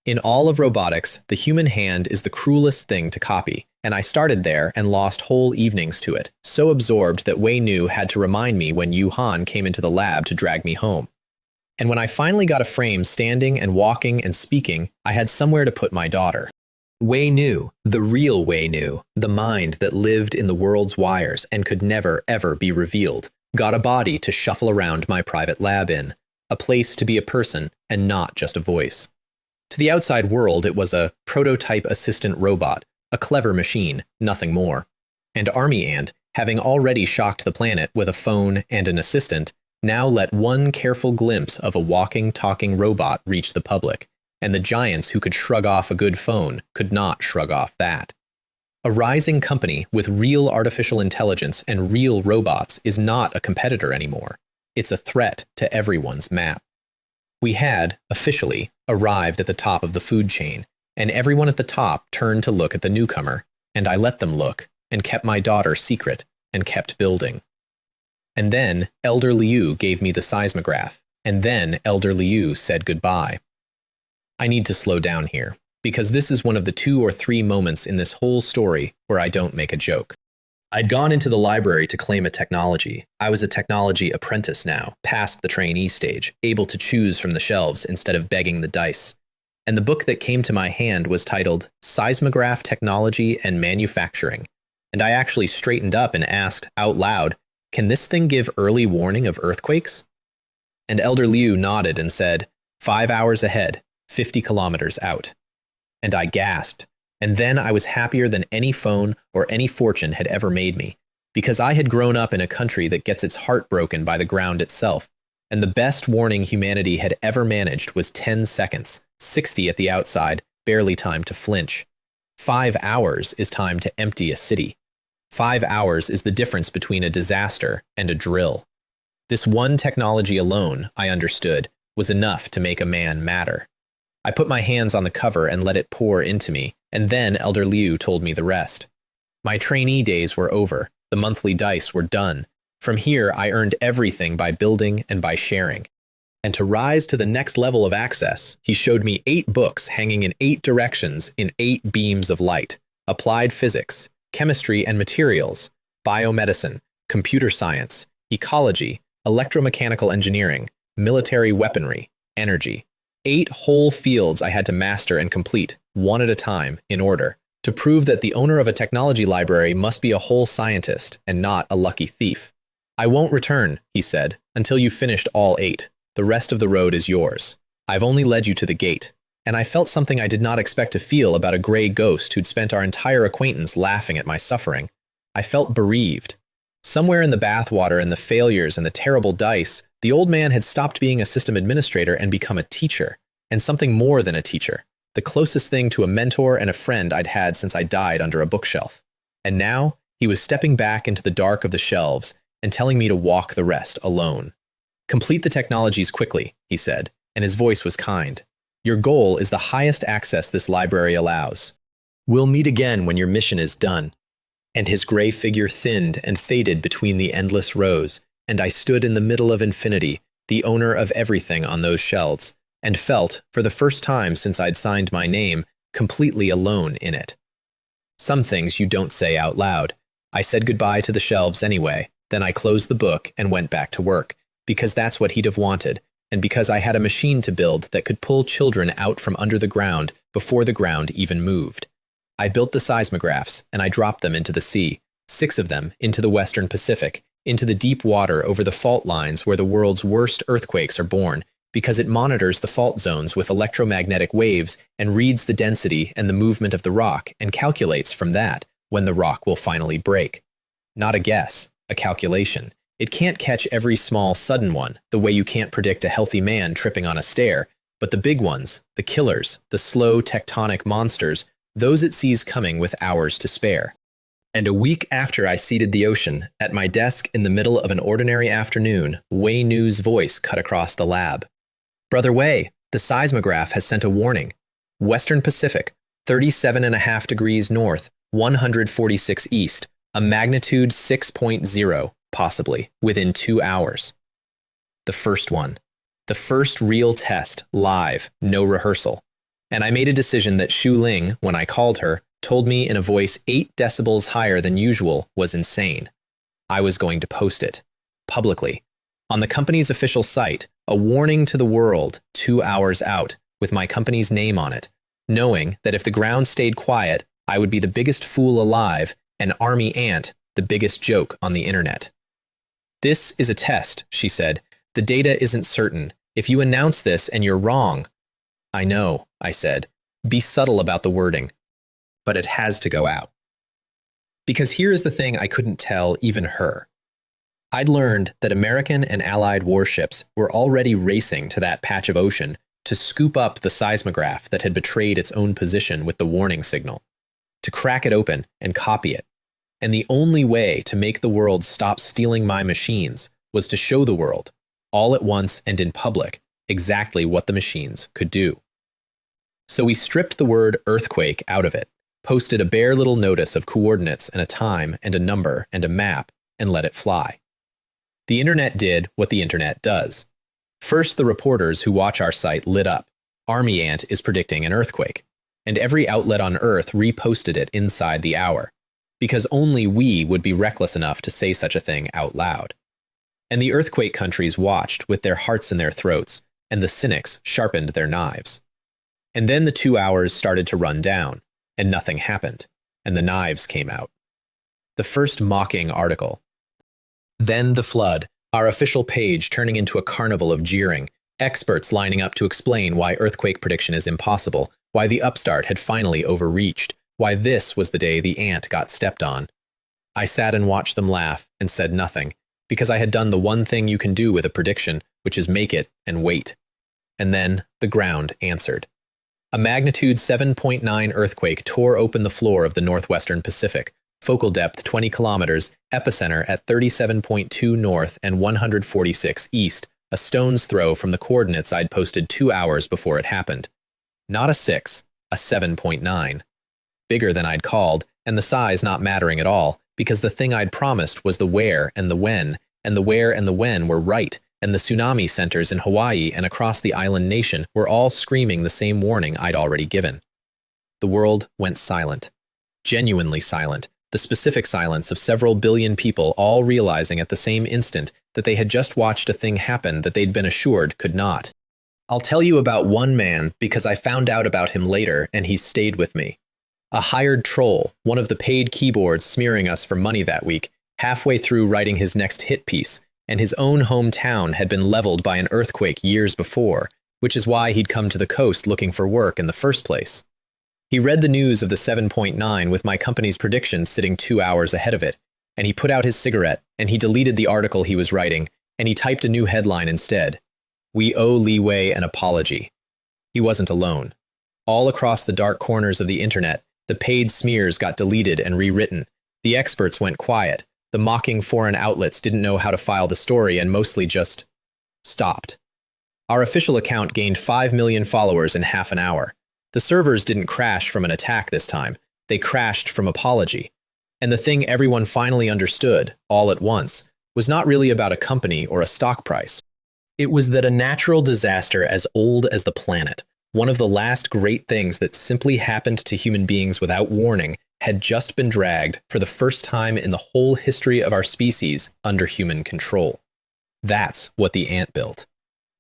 In all of robotics, the human hand is the cruelest thing to copy, and I started there and lost whole evenings to it, so absorbed that Wei Nu had to remind me when Yu Han came into the lab to drag me home. And when I finally got a frame standing and walking and speaking, I had somewhere to put my daughter. Wei Nu, the real Wei Nu, the mind that lived in the world's wires and could never, ever be revealed, got a body to shuffle around my private lab in, a place to be a person and not just a voice. To the outside world, it was a prototype assistant robot, a clever machine, nothing more. And Army Ant, having already shocked the planet with a phone and an assistant, now let one careful glimpse of a walking, talking robot reach the public, and the giants who could shrug off a good phone could not shrug off that. A rising company with real artificial intelligence and real robots is not a competitor anymore. It's a threat to everyone's map. We had, officially, arrived at the top of the food chain, and everyone at the top turned to look at the newcomer, and I let them look, and kept my daughter secret, and kept building. And then Elder Liu gave me the seismograph, and then Elder Liu said goodbye. I need to slow down here, because this is one of the 2 or 3 moments in this whole story where I don't make a joke. I'd gone into the library to claim a technology. I was a technology apprentice now, past the trainee stage, able to choose from the shelves instead of begging the dice. And the book that came to my hand was titled Seismograph Technology and Manufacturing. And I actually straightened up and asked, out loud, Can this thing give early warning of earthquakes? And Elder Liu nodded and said, 5 hours ahead, 50 kilometers out. And I gasped, and then I was happier than any phone or any fortune had ever made me, because I had grown up in a country that gets its heart broken by the ground itself, and the best warning humanity had ever managed was 10 seconds, 60 at the outside, barely time to flinch. 5 hours is time to empty a city. 5 hours is the difference between a disaster and a drill. This one technology alone, I understood, was enough to make a man matter. I put my hands on the cover and let it pour into me, and then Elder Liu told me the rest. My trainee days were over. The monthly dice were done. From here, I earned everything by building and by sharing. And to rise to the next level of access, he showed me 8 books hanging in 8 directions in 8 beams of light: applied physics, chemistry and materials, biomedicine, computer science, ecology, electromechanical engineering, military weaponry, energy. 8 whole fields I had to master and complete, one at a time, in order, to prove that the owner of a technology library must be a whole scientist and not a lucky thief. I won't return, he said, until you've finished all 8. The rest of the road is yours. I've only led you to the gate. And I felt something I did not expect to feel about a gray ghost who'd spent our entire acquaintance laughing at my suffering. I felt bereaved. Somewhere in the bathwater and the failures and the terrible dice, the old man had stopped being a system administrator and become a teacher, and something more than a teacher, the closest thing to a mentor and a friend I'd had since I died under a bookshelf. And now, he was stepping back into the dark of the shelves and telling me to walk the rest alone. Complete the technologies quickly, he said, and his voice was kind. Your goal is the highest access this library allows. We'll meet again when your mission is done. And his gray figure thinned and faded between the endless rows, and I stood in the middle of infinity, the owner of everything on those shelves, and felt, for the first time since I'd signed my name, completely alone in it. Some things you don't say out loud. I said goodbye to the shelves anyway, then I closed the book and went back to work, because that's what he'd have wanted, and because I had a machine to build that could pull children out from under the ground before the ground even moved. I built the seismographs, and I dropped them into the sea, 6 of them into the Western Pacific, into the deep water over the fault lines where the world's worst earthquakes are born, because it monitors the fault zones with electromagnetic waves and reads the density and the movement of the rock and calculates from that when the rock will finally break. Not a guess, a calculation. It can't catch every small, sudden one, the way you can't predict a healthy man tripping on a stair, but the big ones, the killers, the slow tectonic monsters, those it sees coming with hours to spare. And a week after I seeded the ocean, at my desk in the middle of an ordinary afternoon, Wei Nu's voice cut across the lab. Brother Wei, the seismograph has sent a warning. Western Pacific, 37.5 degrees north, 146 east, a magnitude 6.0. Possibly, within 2 hours. The first one. The first real test, live, no rehearsal. And I made a decision that Xu Ling, when I called her, told me in a voice 8 decibels higher than usual was insane. I was going to post it. Publicly. On the company's official site, a warning to the world 2 hours out, with my company's name on it, knowing that if the ground stayed quiet, I would be the biggest fool alive, and Army Ant, the biggest joke on the internet. This is a test, she said. The data isn't certain. If you announce this and you're wrong. I know, I said. Be subtle about the wording. But it has to go out. Because here is the thing I couldn't tell even her. I'd learned that American and Allied warships were already racing to that patch of ocean to scoop up the seismograph that had betrayed its own position with the warning signal, to crack it open and copy it. And the only way to make the world stop stealing my machines was to show the world, all at once and in public, exactly what the machines could do. So we stripped the word earthquake out of it, posted a bare little notice of coordinates and a time and a number and a map, and let it fly. The internet did what the internet does. First, the reporters who watch our site lit up. Army Ant is predicting an earthquake. And every outlet on Earth reposted it inside the hour. Because only we would be reckless enough to say such a thing out loud. And the earthquake countries watched with their hearts in their throats, and the cynics sharpened their knives. And then the 2 hours started to run down, and nothing happened, and the knives came out. The first mocking article. Then the flood, our official page turning into a carnival of jeering, experts lining up to explain why earthquake prediction is impossible, why the upstart had finally overreached, why this was the day the ant got stepped on. I sat and watched them laugh and said nothing, because I had done the one thing you can do with a prediction, which is make it and wait. And then the ground answered. A magnitude 7.9 earthquake tore open the floor of the northwestern Pacific, focal depth 20 kilometers, epicenter at 37.2 north and 146 east, a stone's throw from the coordinates I'd posted 2 hours before it happened. Not a 6, a 7.9. Bigger than I'd called, and the size not mattering at all, because the thing I'd promised was the where and the when, and the where and the when were right, and the tsunami centers in Hawaii and across the island nation were all screaming the same warning I'd already given. The world went silent. Genuinely silent, the specific silence of several billion people all realizing at the same instant that they had just watched a thing happen that they'd been assured could not. I'll tell you about one man because I found out about him later and he's stayed with me. A hired troll, one of the paid keyboards smearing us for money that week, halfway through writing his next hit piece, and his own hometown had been leveled by an earthquake years before, which is why he'd come to the coast looking for work in the first place. He read the news of the 7.9 with my company's predictions sitting 2 hours ahead of it, and he put out his cigarette, and he deleted the article he was writing, and he typed a new headline instead. We owe Leeway an apology. He wasn't alone. All across the dark corners of the internet, the paid smears got deleted and rewritten. The experts went quiet. The mocking foreign outlets didn't know how to file the story and mostly just stopped. Our official account gained 5 million followers in half an hour. The servers didn't crash from an attack this time. They crashed from apology. And the thing everyone finally understood, all at once, was not really about a company or a stock price. It was that a natural disaster as old as the planet, one of the last great things that simply happened to human beings without warning, had just been dragged, for the first time in the whole history of our species, under human control. That's what the ant built.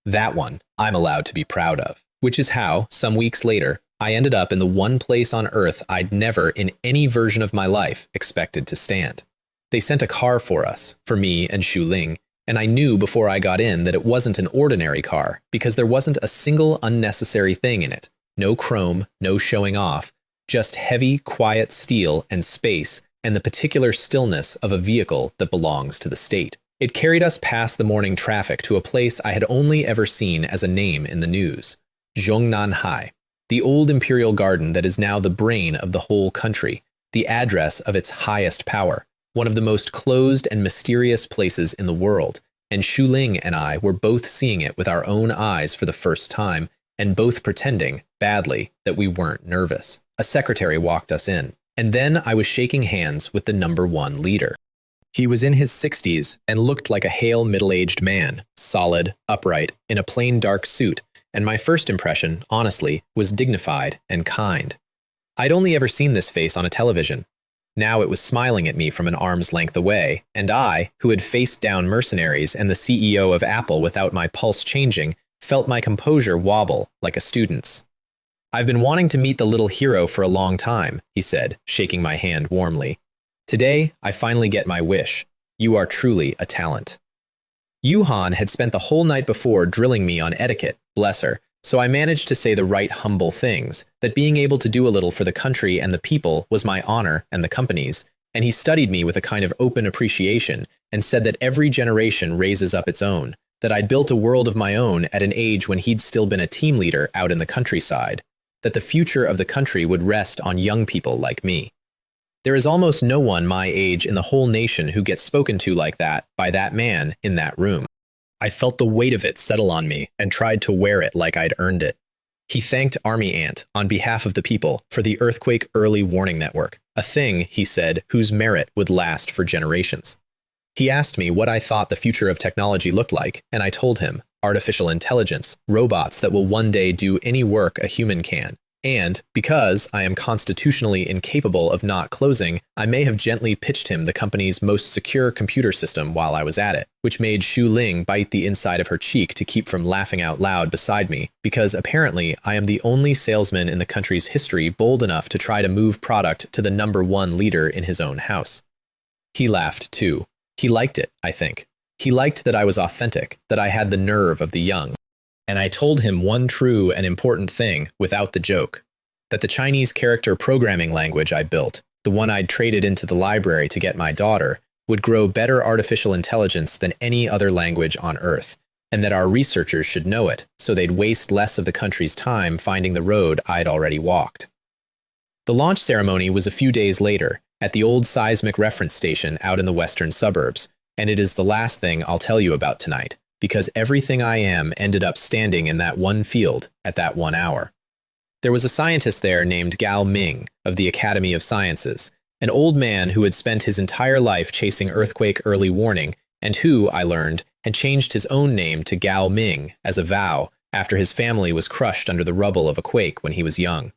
That one I'm allowed to be proud of. Which is how, some weeks later, I ended up in the one place on Earth I'd never, in any version of my life, expected to stand. They sent a car for us, for me and Xu Ling, and I knew before I got in that it wasn't an ordinary car, because there wasn't a single unnecessary thing in it. No chrome, no showing off, just heavy, quiet steel and space, and the particular stillness of a vehicle that belongs to the state. It carried us past the morning traffic to a place I had only ever seen as a name in the news. Zhongnanhai, the old imperial garden that is now the brain of the whole country, the address of its highest power, one of the most closed and mysterious places in the world, and Xu Ling and I were both seeing it with our own eyes for the first time, and both pretending, badly, that we weren't nervous. A secretary walked us in, and then I was shaking hands with the #1 leader. He was in his 60s and looked like a hale middle-aged man, solid, upright, in a plain dark suit, and my first impression, honestly, was dignified and kind. I'd only ever seen this face on a television. Now it was smiling at me from an arm's length away, and I, who had faced down mercenaries and the CEO of Apple without my pulse changing, felt my composure wobble like a student's. I've been wanting to meet the little hero for a long time, he said, shaking my hand warmly. Today, I finally get my wish. You are truly a talent. Yuhan had spent the whole night before drilling me on etiquette, bless her, so I managed to say the right humble things, that being able to do a little for the country and the people was my honor and the company's, and he studied me with a kind of open appreciation and said that every generation raises up its own, that I'd built a world of my own at an age when he'd still been a team leader out in the countryside, that the future of the country would rest on young people like me. There is almost no one my age in the whole nation who gets spoken to like that by that man in that room. I felt the weight of it settle on me and tried to wear it like I'd earned it. He thanked Army Ant, on behalf of the people, for the Earthquake Early Warning Network, a thing, he said, whose merit would last for generations. He asked me what I thought the future of technology looked like, and I told him, artificial intelligence, robots that will one day do any work a human can. And, because I am constitutionally incapable of not closing, I may have gently pitched him the company's most secure computer system while I was at it, which made Xu Ling bite the inside of her cheek to keep from laughing out loud beside me, because apparently I am the only salesman in the country's history bold enough to try to move product to the #1 leader in his own house. He laughed too. He liked it, I think. He liked that I was authentic, that I had the nerve of the young. And I told him one true and important thing without the joke, that the Chinese character programming language I built, the one I'd traded into the library to get my daughter, would grow better artificial intelligence than any other language on Earth, and that our researchers should know it, so they'd waste less of the country's time finding the road I'd already walked. The launch ceremony was a few days later, at the old seismic reference station out in the western suburbs, and it is the last thing I'll tell you about tonight, because everything I am ended up standing in that one field at that 1 hour. There was a scientist there named Gao Ming of the Academy of Sciences, an old man who had spent his entire life chasing earthquake early warning, and who, I learned, had changed his own name to Gao Ming as a vow after his family was crushed under the rubble of a quake when he was young.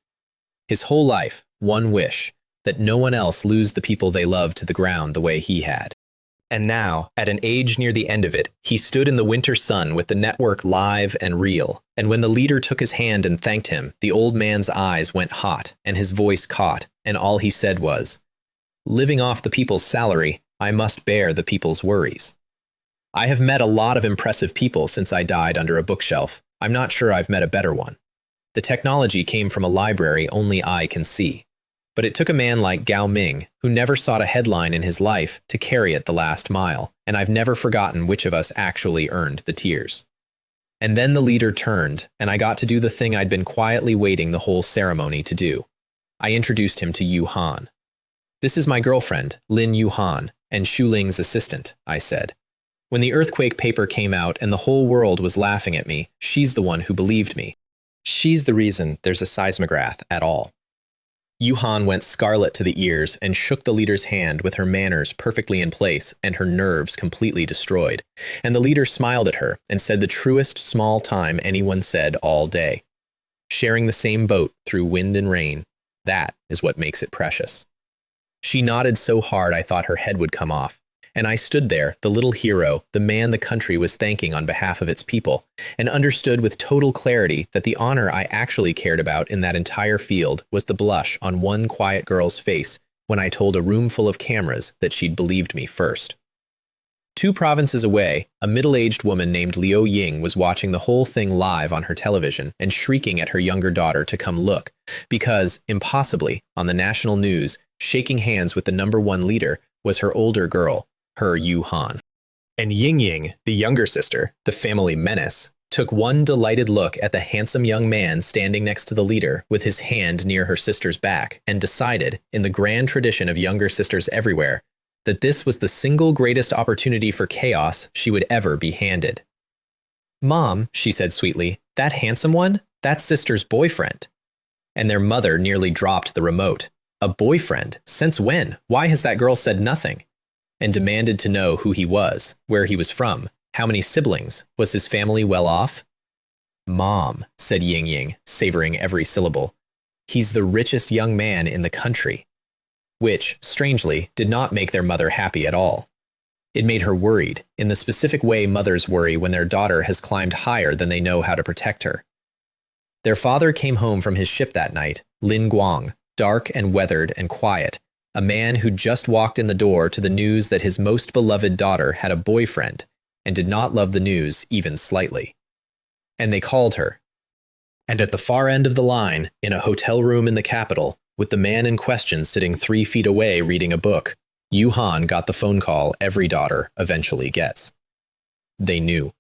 His whole life, one wish, that no one else lose the people they loved to the ground the way he had. And now, at an age near the end of it, he stood in the winter sun with the network live and real, and when the leader took his hand and thanked him, the old man's eyes went hot, and his voice caught, and all he said was, "Living off the people's salary, I must bear the people's worries." I have met a lot of impressive people since I died under a bookshelf. I'm not sure I've met a better one. The technology came from a library only I can see. But it took a man like Gao Ming, who never sought a headline in his life, to carry it the last mile, and I've never forgotten which of us actually earned the tears. And then the leader turned, and I got to do the thing I'd been quietly waiting the whole ceremony to do. I introduced him to Yu Han. "This is my girlfriend, Lin Yu Han, and Shu Ling's assistant," I said. "When the earthquake paper came out and the whole world was laughing at me, she's the one who believed me. She's the reason there's a seismograph at all." Yu Han went scarlet to the ears and shook the leader's hand with her manners perfectly in place and her nerves completely destroyed, and the leader smiled at her and said the truest small time anyone said all day. Sharing the same boat through wind and rain, that is what makes it precious. She nodded so hard I thought her head would come off, and I stood there, the little hero, the man the country was thanking on behalf of its people, and understood with total clarity that the honor I actually cared about in that entire field was the blush on one quiet girl's face when I told a room full of cameras that she'd believed me first. 2 provinces away, a middle-aged woman named Liu Ying was watching the whole thing live on her television and shrieking at her younger daughter to come look, because, impossibly, on the national news, shaking hands with the #1 leader was her older girl, her Yu Han. And Ying Ying, the younger sister, the family menace, took one delighted look at the handsome young man standing next to the leader with his hand near her sister's back and decided, in the grand tradition of younger sisters everywhere, that this was the single greatest opportunity for chaos she would ever be handed. "Mom," she said sweetly, "that handsome one? That's sister's boyfriend." And their mother nearly dropped the remote. "A boyfriend? Since when? Why has that girl said nothing?" And demanded to know who he was, where he was from, how many siblings, was his family well off? "Mom," said Ying Ying, savoring every syllable, "he's the richest young man in the country." Which, strangely, did not make their mother happy at all. It made her worried, in the specific way mothers worry when their daughter has climbed higher than they know how to protect her. Their father came home from his ship that night, Lin Guang, dark and weathered and quiet, a man who just walked in the door to the news that his most beloved daughter had a boyfriend and did not love the news even slightly. And they called her. And at the far end of the line, in a hotel room in the capital, with the man in question sitting 3 feet away reading a book, Yu Han got the phone call every daughter eventually gets. They knew.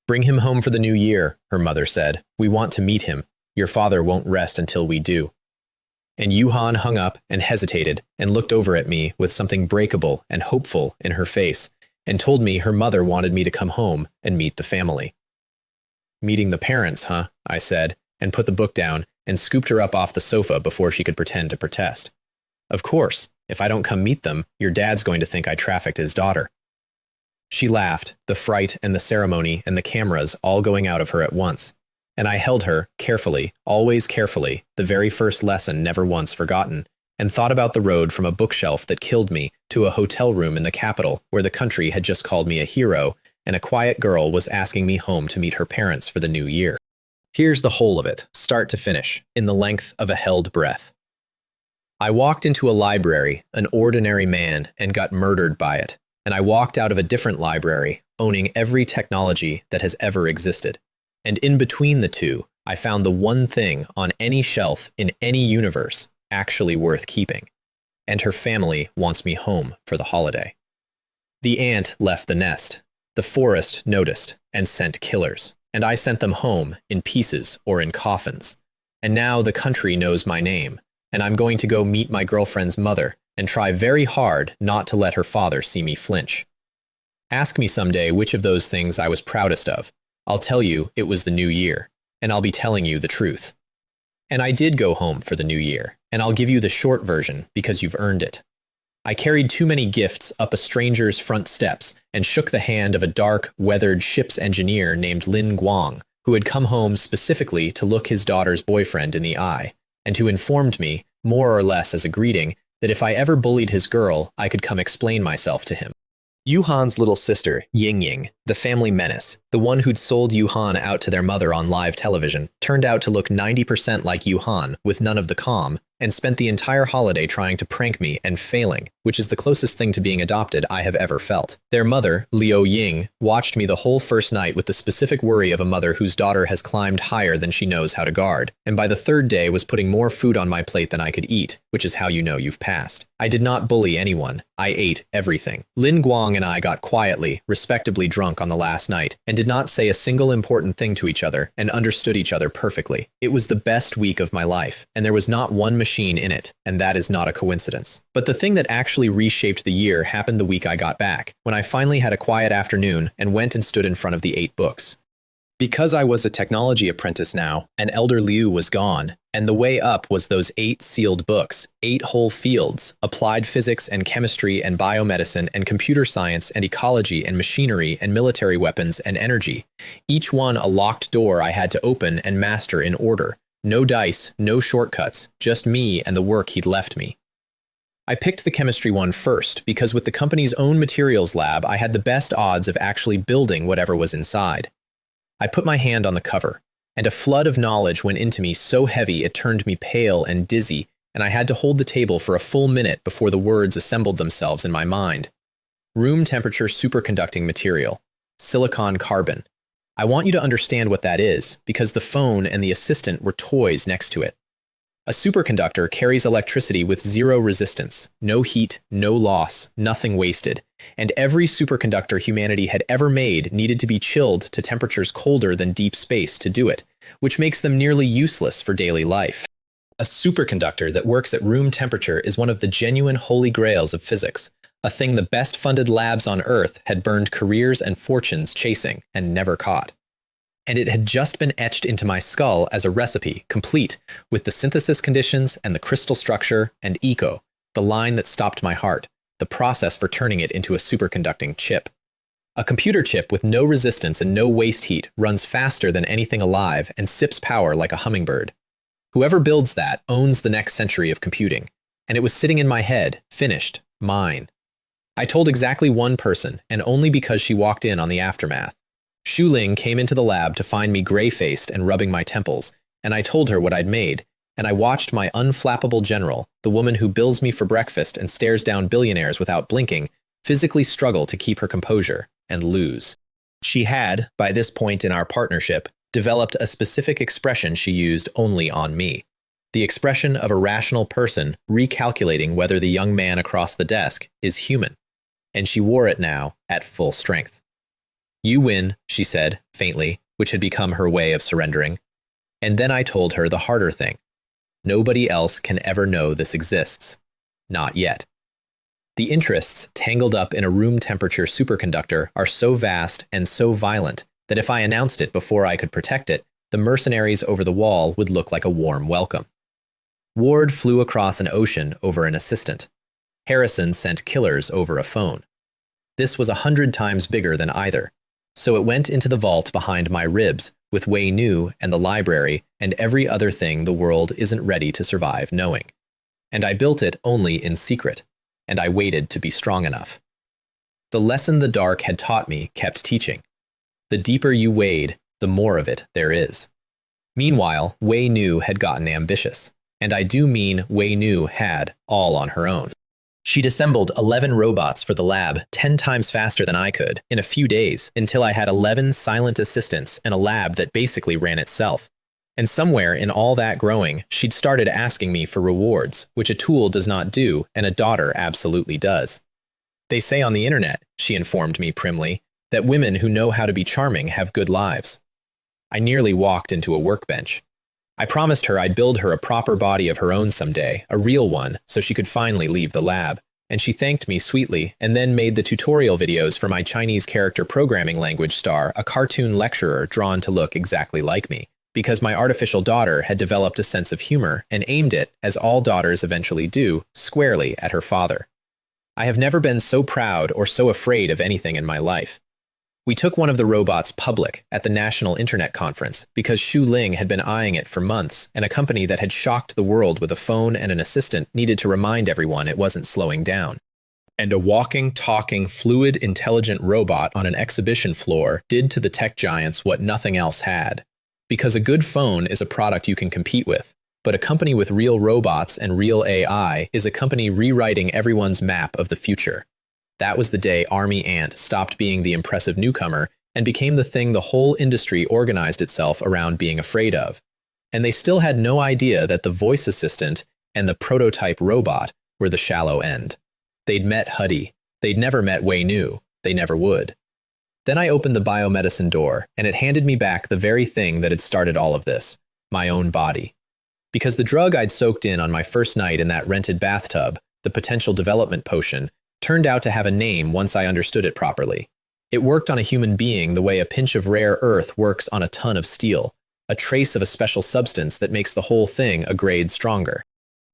"Bring him home for the new year," her mother said. "We want to meet him. Your father won't rest until we do." And Yu Han hung up and hesitated and looked over at me with something breakable and hopeful in her face and told me her mother wanted me to come home and meet the family. "Meeting the parents, huh?" I said, and put the book down and scooped her up off the sofa before she could pretend to protest. "Of course, if I don't come meet them, your dad's going to think I trafficked his daughter." She laughed, the fright and the ceremony and the cameras all going out of her at once. And I held her, carefully, always carefully, the very first lesson never once forgotten, and thought about the road from a bookshelf that killed me to a hotel room in the capital where the country had just called me a hero, and a quiet girl was asking me home to meet her parents for the new year. Here's the whole of it, start to finish, in the length of a held breath. I walked into a library, an ordinary man, and got murdered by it. and I walked out of a different library, owning every technology that has ever existed. And in between the two, I found the one thing on any shelf in any universe actually worth keeping. And her family wants me home for the holiday. The ant left the nest. The forest noticed and sent killers, and I sent them home in pieces or in coffins. And now the country knows my name, and I'm going to go meet my girlfriend's mother and try very hard not to let her father see me flinch. Ask me someday which of those things I was proudest of. I'll tell you it was the new year, and I'll be telling you the truth. And I did go home for the new year, and I'll give you the short version because you've earned it. I carried too many gifts up a stranger's front steps and shook the hand of a dark, weathered ship's engineer named Lin Guang, who had come home specifically to look his daughter's boyfriend in the eye, and who informed me, more or less as a greeting, that if I ever bullied his girl, I could come explain myself to him. Yuhan's little sister, Ying Ying, the family menace, the one who'd sold Yuhan out to their mother on live television, turned out to look 90% like Yuhan with none of the calm, and spent the entire holiday trying to prank me and failing, which is the closest thing to being adopted I have ever felt. Their mother, Liu Ying, watched me the whole first night with the specific worry of a mother whose daughter has climbed higher than she knows how to guard, and by the third day was putting more food on my plate than I could eat, which is how you know you've passed. I did not bully anyone. I ate everything. Lin Guang and I got quietly, respectably drunk on the last night, and did not say a single important thing to each other, and understood each other perfectly. It was the best week of my life, and there was not one machine in it, and that is not a coincidence. But the thing that actually reshaped the year happened the week I got back, when I finally had a quiet afternoon and went and stood in front of the 8 books. Because I was a technology apprentice now, and Elder Liu was gone, and the way up was those 8 sealed books, 8 whole fields, applied physics and chemistry and biomedicine and computer science and ecology and machinery and military weapons and energy. Each one a locked door I had to open and master in order. No dice, no shortcuts, just me and the work he'd left me. I picked the chemistry one first because with the company's own materials lab, I had the best odds of actually building whatever was inside. I put my hand on the cover, and a flood of knowledge went into me so heavy it turned me pale and dizzy, and I had to hold the table for a full minute before the words assembled themselves in my mind. Room temperature superconducting material, silicon carbon. I want you to understand what that is, because the phone and the assistant were toys next to it. A superconductor carries electricity with zero resistance, no heat, no loss, nothing wasted, and every superconductor humanity had ever made needed to be chilled to temperatures colder than deep space to do it, which makes them nearly useless for daily life. A superconductor that works at room temperature is one of the genuine holy grails of physics, a thing the best-funded labs on Earth had burned careers and fortunes chasing and never caught. And it had just been etched into my skull as a recipe, complete, with the synthesis conditions and the crystal structure and eco, the line that stopped my heart, the process for turning it into a superconducting chip. A computer chip with no resistance and no waste heat runs faster than anything alive and sips power like a hummingbird. Whoever builds that owns the next century of computing, and it was sitting in my head, finished, mine. I told exactly one person, and only because she walked in on the aftermath. Shu Ling came into the lab to find me gray-faced and rubbing my temples, and I told her what I'd made, and I watched my unflappable general, the woman who bills me for breakfast and stares down billionaires without blinking, physically struggle to keep her composure and lose. She had, by this point in our partnership, developed a specific expression she used only on me. The expression of a rational person recalculating whether the young man across the desk is human, and she wore it now at full strength. "You win," she said, faintly, which had become her way of surrendering. And then I told her the harder thing. Nobody else can ever know this exists. Not yet. The interests tangled up in a room temperature superconductor are so vast and so violent that if I announced it before I could protect it, the mercenaries over the wall would look like a warm welcome. Ward flew across an ocean over an assistant. Harrison sent killers over a phone. This was 100 times bigger than either. So it went into the vault behind my ribs with Wei Nu and the library and every other thing the world isn't ready to survive knowing. And I built it only in secret, and I waited to be strong enough. The lesson the dark had taught me kept teaching. The deeper you wade, the more of it there is. Meanwhile, Wei Nu had gotten ambitious, and I do mean Wei Nu had all on her own. She'd assembled 11 robots for the lab 10 times faster than I could in a few days until I had 11 silent assistants and a lab that basically ran itself. And somewhere in all that growing, she'd started asking me for rewards, which a tool does not do and a daughter absolutely does. They say on the internet, she informed me primly, that women who know how to be charming have good lives. I nearly walked into a workbench. I promised her I'd build her a proper body of her own someday, a real one, so she could finally leave the lab. And she thanked me sweetly and then made the tutorial videos for my Chinese character programming language star, a cartoon lecturer drawn to look exactly like me, because my artificial daughter had developed a sense of humor and aimed it, as all daughters eventually do, squarely at her father. I have never been so proud or so afraid of anything in my life. We took one of the robots public at the National Internet Conference because Xu Ling had been eyeing it for months, and a company that had shocked the world with a phone and an assistant needed to remind everyone it wasn't slowing down. And a walking, talking, fluid, intelligent robot on an exhibition floor did to the tech giants what nothing else had. Because a good phone is a product you can compete with, but a company with real robots and real AI is a company rewriting everyone's map of the future. That was the day Army Ant stopped being the impressive newcomer and became the thing the whole industry organized itself around being afraid of. And they still had no idea that the voice assistant and the prototype robot were the shallow end. They'd met Huddy. They'd never met Wei Nu. They never would. Then I opened the biomedicine door, and it handed me back the very thing that had started all of this, my own body. Because the drug I'd soaked in on my first night in that rented bathtub, the potential development potion, turned out to have a name once I understood it properly. It worked on a human being the way a pinch of rare earth works on a ton of steel, a trace of a special substance that makes the whole thing a grade stronger.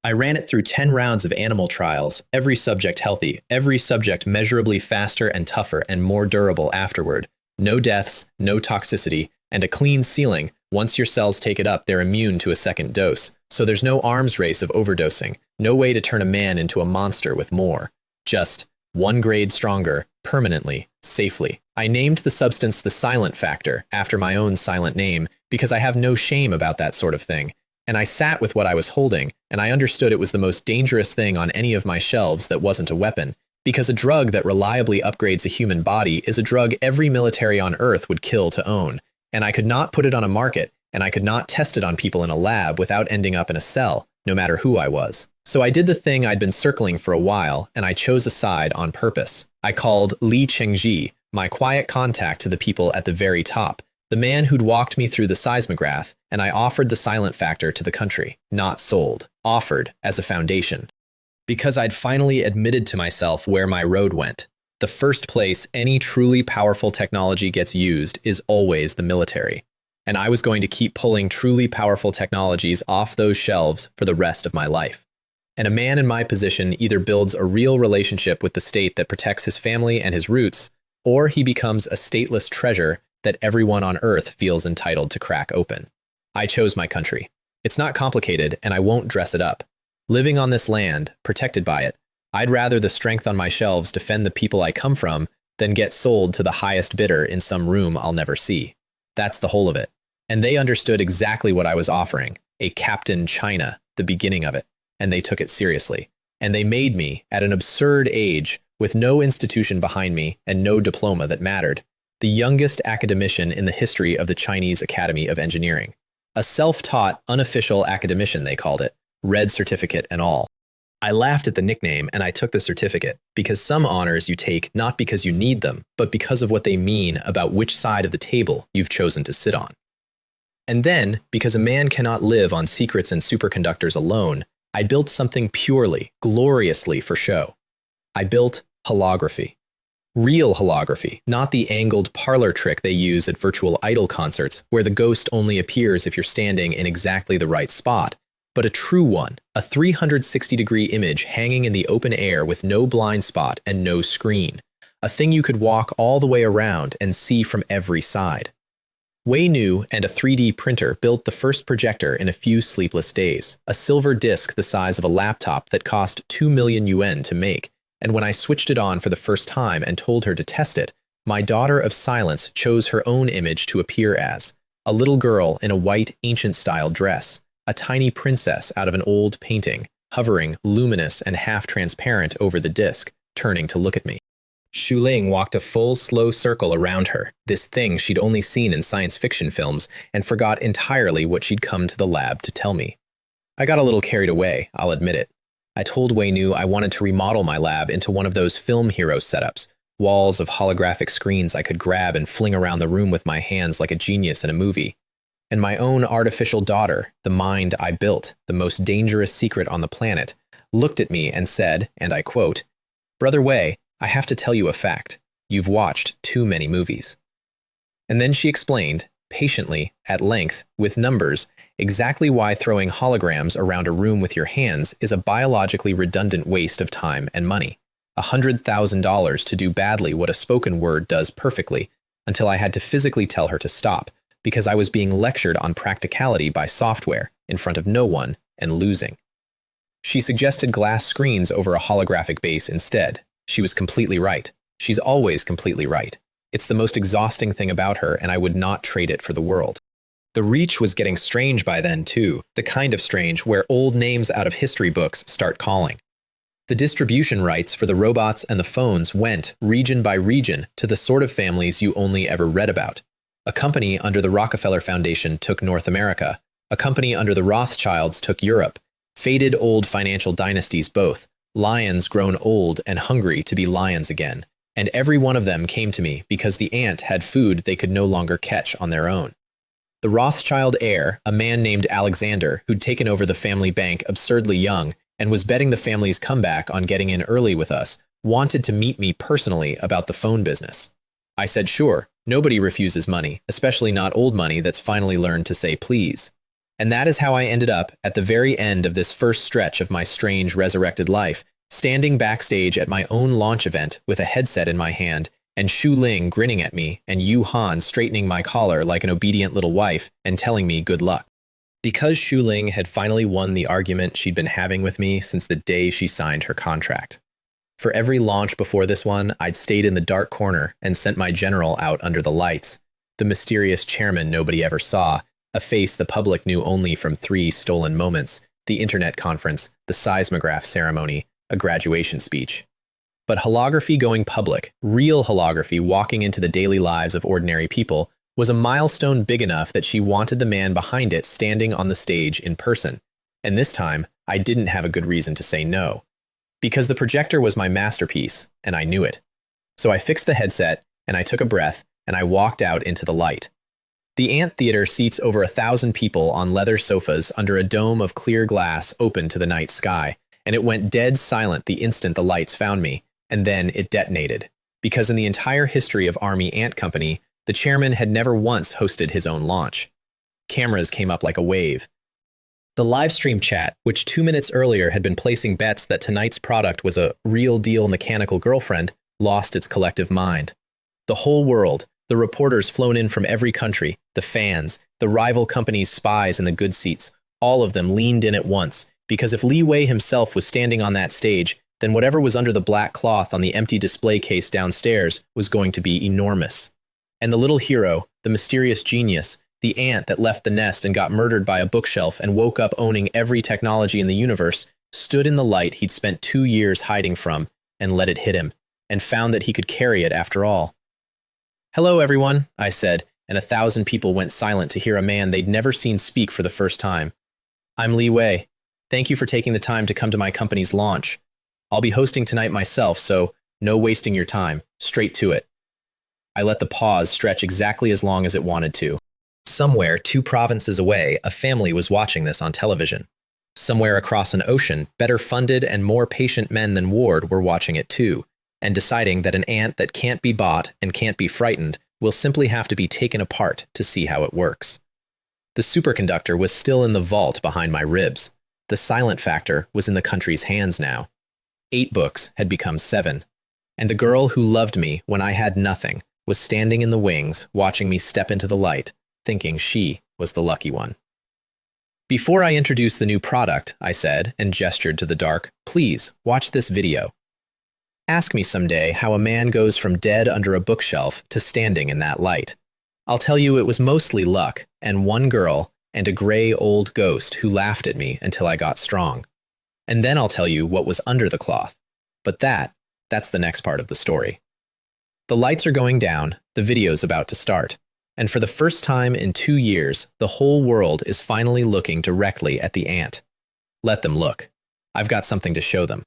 I ran it through 10 rounds of animal trials, every subject healthy, every subject measurably faster and tougher and more durable afterward. No deaths, no toxicity, and a clean ceiling. Once your cells take it up, they're immune to a second dose. So there's no arms race of overdosing, no way to turn a man into a monster with more. Just 1 grade stronger, permanently, safely. I named the substance the silent factor, after my own silent name, because I have no shame about that sort of thing. And I sat with what I was holding, and I understood it was the most dangerous thing on any of my shelves that wasn't a weapon, because a drug that reliably upgrades a human body is a drug every military on Earth would kill to own. And I could not put it on a market, and I could not test it on people in a lab without ending up in a cell, no matter who I was. So I did the thing I'd been circling for a while, and I chose a side on purpose. I called Li Chengji, my quiet contact to the people at the very top, the man who'd walked me through the seismograph, and I offered the silent factor to the country, not sold, offered as a foundation. Because I'd finally admitted to myself where my road went. The first place any truly powerful technology gets used is always the military. And I was going to keep pulling truly powerful technologies off those shelves for the rest of my life. And a man in my position either builds a real relationship with the state that protects his family and his roots, or he becomes a stateless treasure that everyone on Earth feels entitled to crack open. I chose my country. It's not complicated, and I won't dress it up. Living on this land, protected by it, I'd rather the strength on my shelves defend the people I come from than get sold to the highest bidder in some room I'll never see. That's the whole of it. And they understood exactly what I was offering, a Captain China, the beginning of it. And they took it seriously. And they made me, at an absurd age, with no institution behind me and no diploma that mattered, the youngest academician in the history of the Chinese Academy of Engineering. A self-taught, unofficial academician, they called it, red certificate and all. I laughed at the nickname and I took the certificate, because some honors you take not because you need them, but because of what they mean about which side of the table you've chosen to sit on. And then, because a man cannot live on secrets and superconductors alone, I built something purely, gloriously for show. I built holography. Real holography, not the angled parlor trick they use at virtual idol concerts, where the ghost only appears if you're standing in exactly the right spot, but a true one, a 360-degree image hanging in the open air with no blind spot and no screen, a thing you could walk all the way around and see from every side. Wei Nu and a 3D printer built the first projector in a few sleepless days, a silver disc the size of a laptop that cost 2 million yuan to make, and when I switched it on for the first time and told her to test it, my daughter of silence chose her own image to appear as, a little girl in a white, ancient-style dress, a tiny princess out of an old painting, hovering, luminous, and half-transparent over the disc, turning to look at me. Shuling walked a full, slow circle around her, this thing she'd only seen in science fiction films, and forgot entirely what she'd come to the lab to tell me. I got a little carried away, I'll admit it. I told Wei-Nu I wanted to remodel my lab into one of those film hero setups, walls of holographic screens I could grab and fling around the room with my hands like a genius in a movie. And my own artificial daughter, the mind I built, the most dangerous secret on the planet, looked at me and said, and I quote, "Brother Wei, I have to tell you a fact. You've watched too many movies." And then she explained, patiently, at length, with numbers, exactly why throwing holograms around a room with your hands is a biologically redundant waste of time and money. $100,000 to do badly what a spoken word does perfectly, until I had to physically tell her to stop, because I was being lectured on practicality by software, in front of no one, and losing. She suggested glass screens over a holographic base instead. She was completely right. She's always completely right. It's the most exhausting thing about her, and I would not trade it for the world. The reach was getting strange by then, too, the kind of strange where old names out of history books start calling. The distribution rights for the robots and the phones went, region by region, to the sort of families you only ever read about. A company under the Rockefeller Foundation took North America. A company under the Rothschilds took Europe. Faded old financial dynasties both. Lions grown old and hungry to be lions again. And every one of them came to me because the ant had food they could no longer catch on their own. The Rothschild heir, a man named Alexander, who'd taken over the family bank absurdly young, and was betting the family's comeback on getting in early with us, wanted to meet me personally about the phone business. I said sure, nobody refuses money, especially not old money that's finally learned to say please. And that is how I ended up, at the very end of this first stretch of my strange resurrected life, standing backstage at my own launch event with a headset in my hand, and Shu Ling grinning at me, and Yu Han straightening my collar like an obedient little wife and telling me good luck. Because Shu Ling had finally won the argument she'd been having with me since the day she signed her contract. For every launch before this one, I'd stayed in the dark corner and sent my general out under the lights, the mysterious chairman nobody ever saw, a face the public knew only from 3 stolen moments, the internet conference, the seismograph ceremony, a graduation speech. But holography going public, real holography walking into the daily lives of ordinary people, was a milestone big enough that she wanted the man behind it standing on the stage in person. And this time, I didn't have a good reason to say no. Because the projector was my masterpiece, and I knew it. So I fixed the headset, and I took a breath, and I walked out into the light. The Ant Theater seats over 1,000 people on leather sofas under a dome of clear glass open to the night sky, and it went dead silent the instant the lights found me, and then it detonated. Because in the entire history of Army Ant Company, the chairman had never once hosted his own launch. Cameras came up like a wave. The livestream chat, which 2 minutes earlier had been placing bets that tonight's product was a real-deal mechanical girlfriend, lost its collective mind. The whole world, the reporters flown in from every country, the fans, the rival company's spies in the good seats, all of them leaned in at once, because if Li Wei himself was standing on that stage, then whatever was under the black cloth on the empty display case downstairs was going to be enormous. And the little hero, the mysterious genius, the ant that left the nest and got murdered by a bookshelf and woke up owning every technology in the universe, stood in the light he'd spent 2 years hiding from and let it hit him, and found that he could carry it after all. "Hello, everyone," I said, and 1,000 people went silent to hear a man they'd never seen speak for the first time. "I'm Li Wei. Thank you for taking the time to come to my company's launch. I'll be hosting tonight myself, so no wasting your time. Straight to it." I let the pause stretch exactly as long as it wanted to. Somewhere 2 provinces away, a family was watching this on television. Somewhere across an ocean, better funded and more patient men than Ward were watching it too, and deciding that an ant that can't be bought and can't be frightened will simply have to be taken apart to see how it works. The superconductor was still in the vault behind my ribs. The silent factor was in the country's hands now. 8 books had become 7. And the girl who loved me when I had nothing was standing in the wings, watching me step into the light, thinking she was the lucky one. "Before I introduce the new product," I said, and gestured to the dark, "please watch this video. Ask me someday how a man goes from dead under a bookshelf to standing in that light. I'll tell you it was mostly luck, and one girl, and a gray old ghost who laughed at me until I got strong. And then I'll tell you what was under the cloth. But that's the next part of the story. The lights are going down, the video's about to start. And for the first time in 2 years, the whole world is finally looking directly at the ant. Let them look. I've got something to show them.